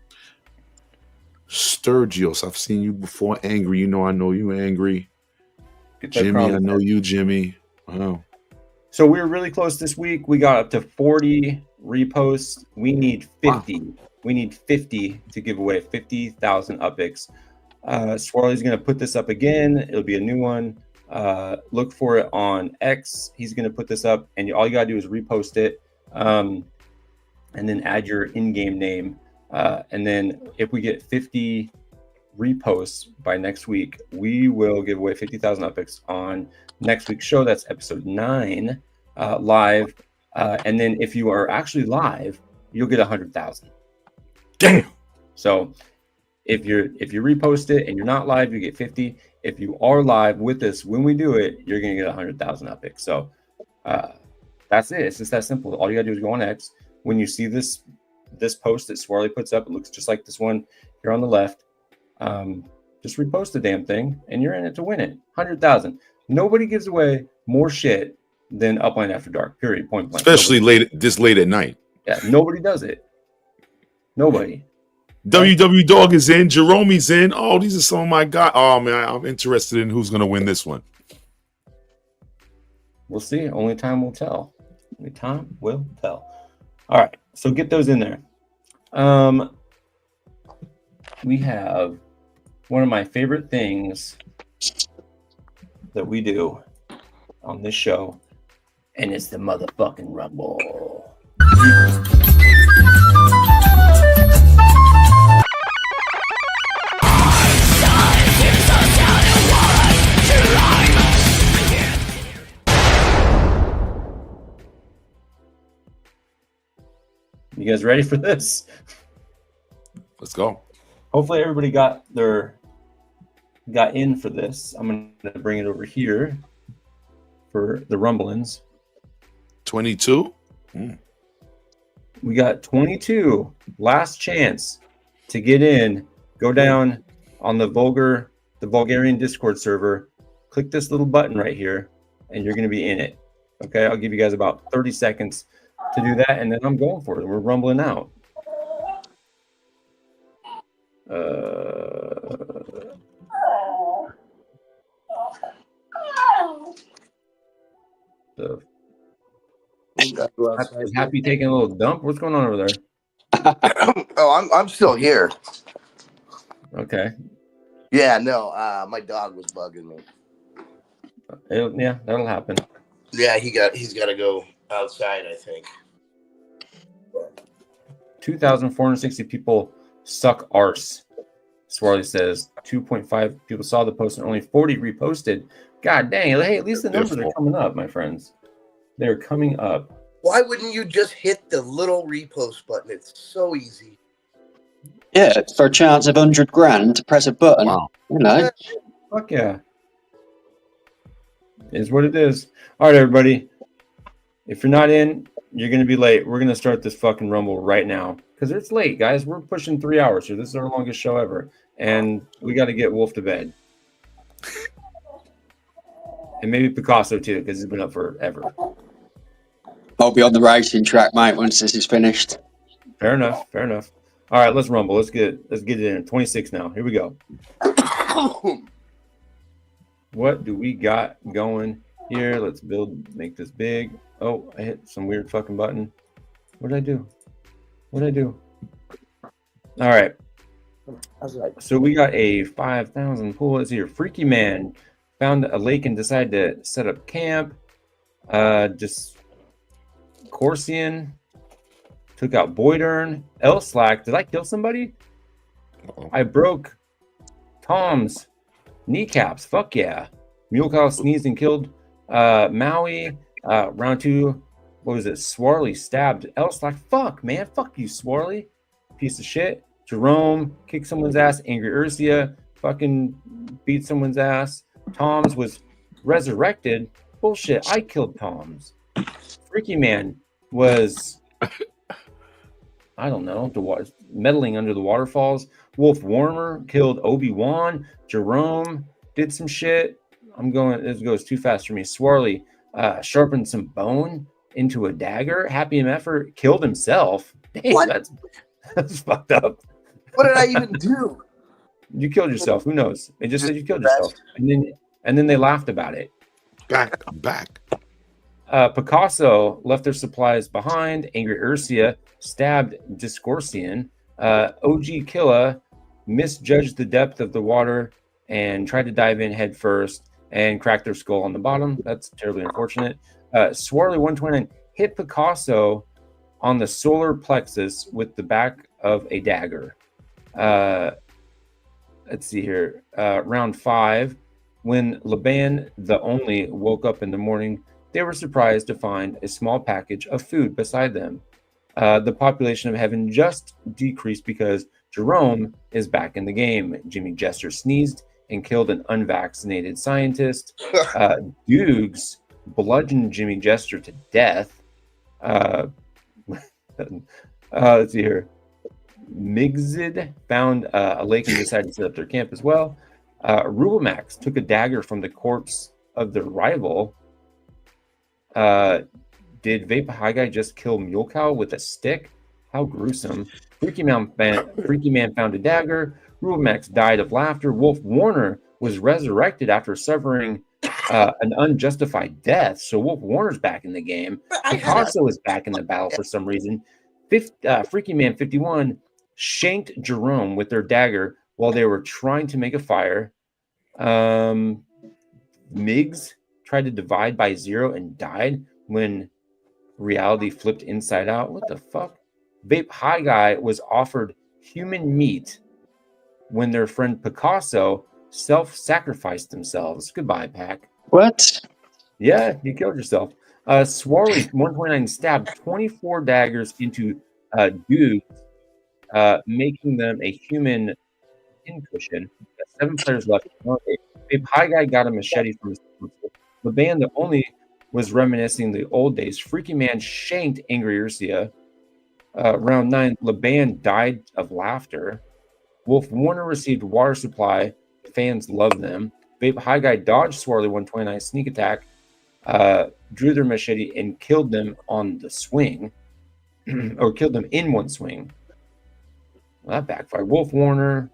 Sturgios. I've seen you before. Angry. You know I know you angry. Jimmy. I know you, Jimmy. Wow. So we were really close this week. We got up to 40 reposts. We need 50. Wow. We need 50 to give away 50,000 upics. Swarley's going to put this up again. It'll be a new one. Look for it on X. He's going to put this up, and all you got to do is repost it. and then add your in-game name. And then if we get 50 reposts by next week, we will give away 50,000 Upix on next week's show. That's episode 9 live. And then if you are actually live, you'll get 100,000. Damn. So if you repost it and you're not live, you get 50. If you are live with us when we do it, you're gonna get 100,000 Upix. So that's it. It's just that simple. All you gotta do is go on X. When you see this post that Swarley puts up, it looks just like this one here on the left. Just repost the damn thing, and you're in it to win it. 100,000. Nobody gives away more shit than Upland After Dark. Period. Point blank. Especially late at night. Yeah, nobody does it. Nobody. WW Dog is in. Jerome's in. Oh, these are some of my guys. Oh man, I'm interested in who's gonna win this one. We'll see. Only time will tell. Only time will tell. All right. So get those in there. We have one of my favorite things that we do on this show, and it's the motherfucking Rumble. You guys ready for this? Let's go. Hopefully everybody got in for this. I'm gonna bring it over here for the rumblings. 22. We got 22. Last chance to get in. Go down on the Bulgarian Discord server. Click this little button right here, and you're gonna be in it. Okay, I'll give you guys about 30 seconds to do that, and then I'm going for it. We're rumbling out. Is Happy taking a little dump? What's going on over there? Oh, I'm still here. Okay. Yeah, no, my dog was bugging me. Yeah, that'll happen. Yeah, he's got to go outside, I think. 2,460 people suck arse. Swarley says 2.5 people saw the post and only 40 reposted. God dang. Hey, at least the numbers are coming up, my friends. They're coming up. Why wouldn't you just hit the little repost button? It's so easy. Yeah, for a chance of 100 grand to press a button. Wow. You know. Fuck yeah. It is what it is. All right, everybody. If you're not in, you're going to be late. We're going to start this fucking Rumble right now because it's late, guys. We're pushing 3 hours here. This is our longest show ever. And we got to get Wolf to bed. And maybe Picasso, too, because he's been up forever. I'll be on the racing track, mate, once this is finished. Fair enough. Fair enough. All right, let's rumble. Let's get it in. 26 now. Here we go. What do we got going here? Let's make this big. Oh, I hit some weird fucking button. What did I do? All right. So we got a 5,000 pool. Let's see here. Freaky Man found a lake and decided to set up camp. Just Corsian took out Boydern. L-Slack. Did I kill somebody? Uh-oh. I broke Tom's kneecaps. Fuck yeah. Mule Cow sneezed and killed Maui. Round 2. What was it? Swarley stabbed L-Slack. Fuck, man. Fuck you, Swarley. Piece of shit. Jerome kicked someone's ass. Angry Ursia fucking beat someone's ass. Tom's was resurrected. Bullshit. I killed Tom's. Freaky Man was, I don't know, meddling under the waterfalls. Wolf Warmer killed Obi-Wan. Jerome did some shit. This goes too fast for me. Swarley sharpened some bone into a dagger. HappyMFR killed himself. Dang, What? That's fucked up. What did I even do? You killed yourself. Who knows? They just said you killed yourself. And then they laughed about it. I'm back. Picasso left their supplies behind. Angry Ursia stabbed Discorsian. OG Killa misjudged the depth of the water and tried to dive in head first and cracked their skull on the bottom. That's terribly unfortunate. Swarley129 hit Picasso on the solar plexus with the back of a dagger. Let's see here. Round 5, when Laban the Only woke up in the morning, they were surprised to find a small package of food beside them. The population of heaven just decreased because Jerome is back in the game. Jimmy Jester sneezed and killed an unvaccinated scientist. Dukes bludgeoned Jimmy Jester to death. Let's see here. Migzid found a lake and decided to set up their camp as well. Rublemax took a dagger from the corpse of their rival. Did Vape High Guy just kill Mule Cow with a stick? How gruesome. Freaky Man found a dagger. Rublemax died of laughter. Wolf Warner was resurrected after suffering an unjustified death. So Wolf Warner's back in the game. Picasso is back in the battle for some reason. Freaky Man 51 shanked Jerome with their dagger while they were trying to make a fire. Miggs tried to divide by 0 and died when reality flipped inside out. What the fuck? Vape High Guy was offered human meat when their friend Picasso self-sacrificed themselves. Goodbye, Pac. What? Yeah, you killed yourself. Swarley129 stabbed 24 daggers into dudes, making them a human pincushion. 7 players left. Vape High Guy got a machete from his Laban the Only was reminiscing the old days. Freaky Man shanked Angry Ursia. Round 9, Laban died of laughter. Wolf Warner received water supply. Fans love them. Vape High Guy dodged Swarley129 sneak attack, drew their machete, and killed them on the swing. Or killed them in one swing. Well, that backfired. Wolf Warner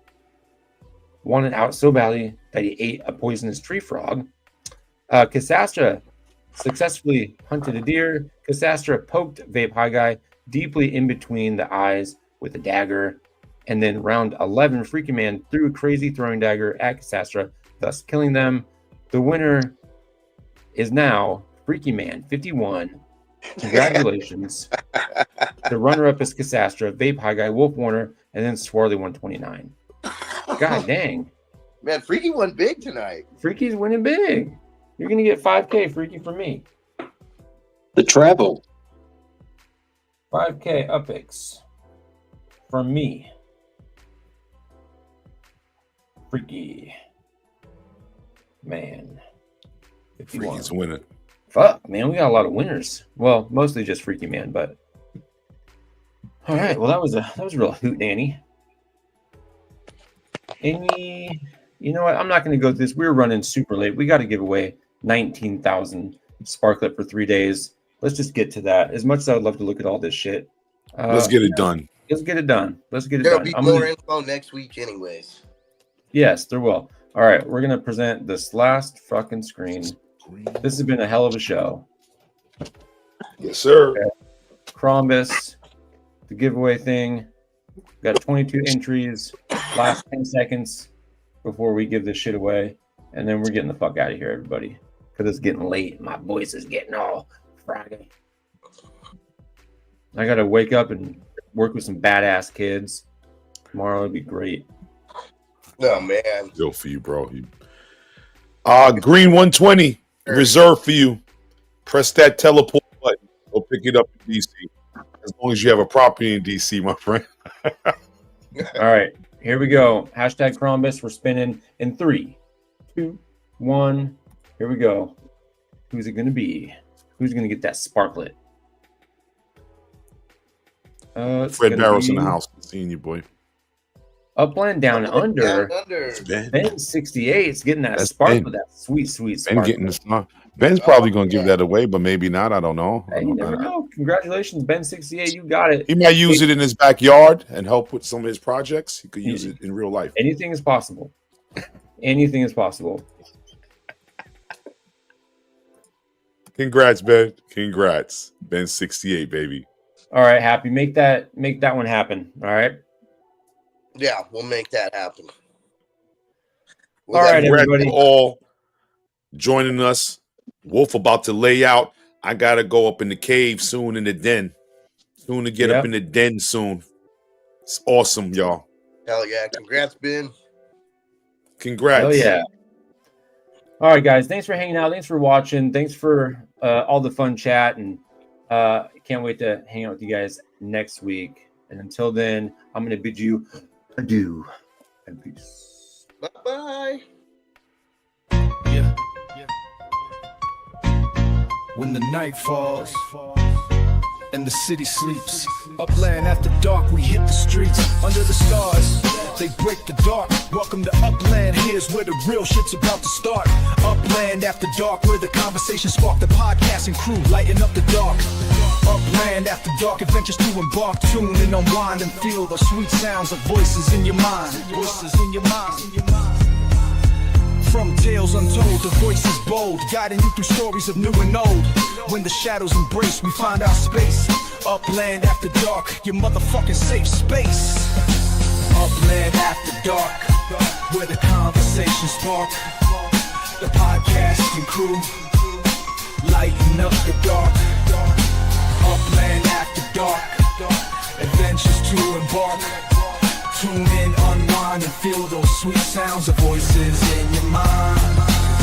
wanted out so badly that he ate a poisonous tree frog. Cassastra successfully hunted a deer. Cassastra poked Vape High Guy deeply in between the eyes with a dagger. And then round 11, Freaky Man threw a crazy throwing dagger at Cassastra, thus killing them. The winner is now Freaky Man 51. Congratulations. The runner-up is Cassastra, Vape High Guy, Wolf Warner, and then Swarley129. God dang. Man, Freaky won big tonight. Freaky's winning big. You're going to get 5K, Freaky, from me. The treble. 5K upix from me. Freaky. Man. 51. Freaky's winning. Fuck, man, we got a lot of winners. Well, mostly just Freaky Man, but all right. Well, that was a real hoot, Danny. You know what? I'm not going to go through this. We're running super late. We got to give away 19,000 Sparklet for 3 days. Let's just get to that. As much as I would love to look at all this shit, let's get it done. Let's get it done. There'll be more info next week, anyways. Yes, there will. All right, we're gonna present this last fucking screen. This has been a hell of a show. Yes, sir. Okay. Crombus, the giveaway thing. Got 22 entries. Last 10 seconds before we give this shit away, and then we're getting the fuck out of here, everybody, because it's getting late. My voice is getting all Friday. I gotta wake up and work with some badass kids tomorrow. It'd be great. Oh man, Go for you, bro. Green 120 reserved for you. Press that teleport button. Go pick it up in DC. As long as you have a property in DC, my friend. All right, here we go. Hashtag Crombus. We're spinning in 3, 2, 1. Here we go. Who's it gonna be? Who's gonna get that Sparklet? Fred Barrow's in the house. Seeing you, boy. Upland down under. Ben. Ben 68 is getting that That's Sparklet, Ben. that sweet Ben Sparklet. getting the star. Ben's probably going to give that away, but maybe not. I don't know. Hey, you never know. Congratulations, Ben 68. You got it. He might use it in his backyard and help with some of his projects. He could use it in real life. Anything is possible. Anything is possible. Congrats, Ben. Congrats. Ben 68, baby. All right, Happy. Make that one happen. All right. Yeah, we'll make that happen. All right, Congrats everybody. to all joining us. Wolf about to lay out. I gotta go up in the cave soon in the den. Soon to get up in the den soon. It's awesome, y'all. Hell yeah. Congrats, Ben. Congrats. Hell yeah. All right, guys. Thanks for hanging out. Thanks for watching. Thanks for all the fun chat. And can't wait to hang out with you guys next week. And until then, I'm going to bid you adieu and peace. Bye-bye. Yeah. When the night falls and the city sleeps, Upland after dark, we hit the streets. Under the stars, they break the dark. Welcome to Upland, here's where the real shit's about to start. Upland after dark, where the conversation spark. The podcasting crew lighting up the dark. Upland after dark, adventures to embark. Tune and unwind and feel the sweet sounds of voices in your mind. Voices in your mind. From tales untold to voices bold, guiding you through stories of new and old. When the shadows embrace, we find our space. Upland after dark, your motherfucking safe space. Upland after dark, where the conversation spark. The podcasting crew lighting up the dark. Upland after dark, adventures to embark. Tune in, unwind, and feel those sweet sounds of voices in your mind.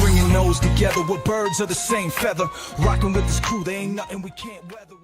Bringing those together, we're birds of the same feather. Rocking with this crew, there ain't nothing we can't weather.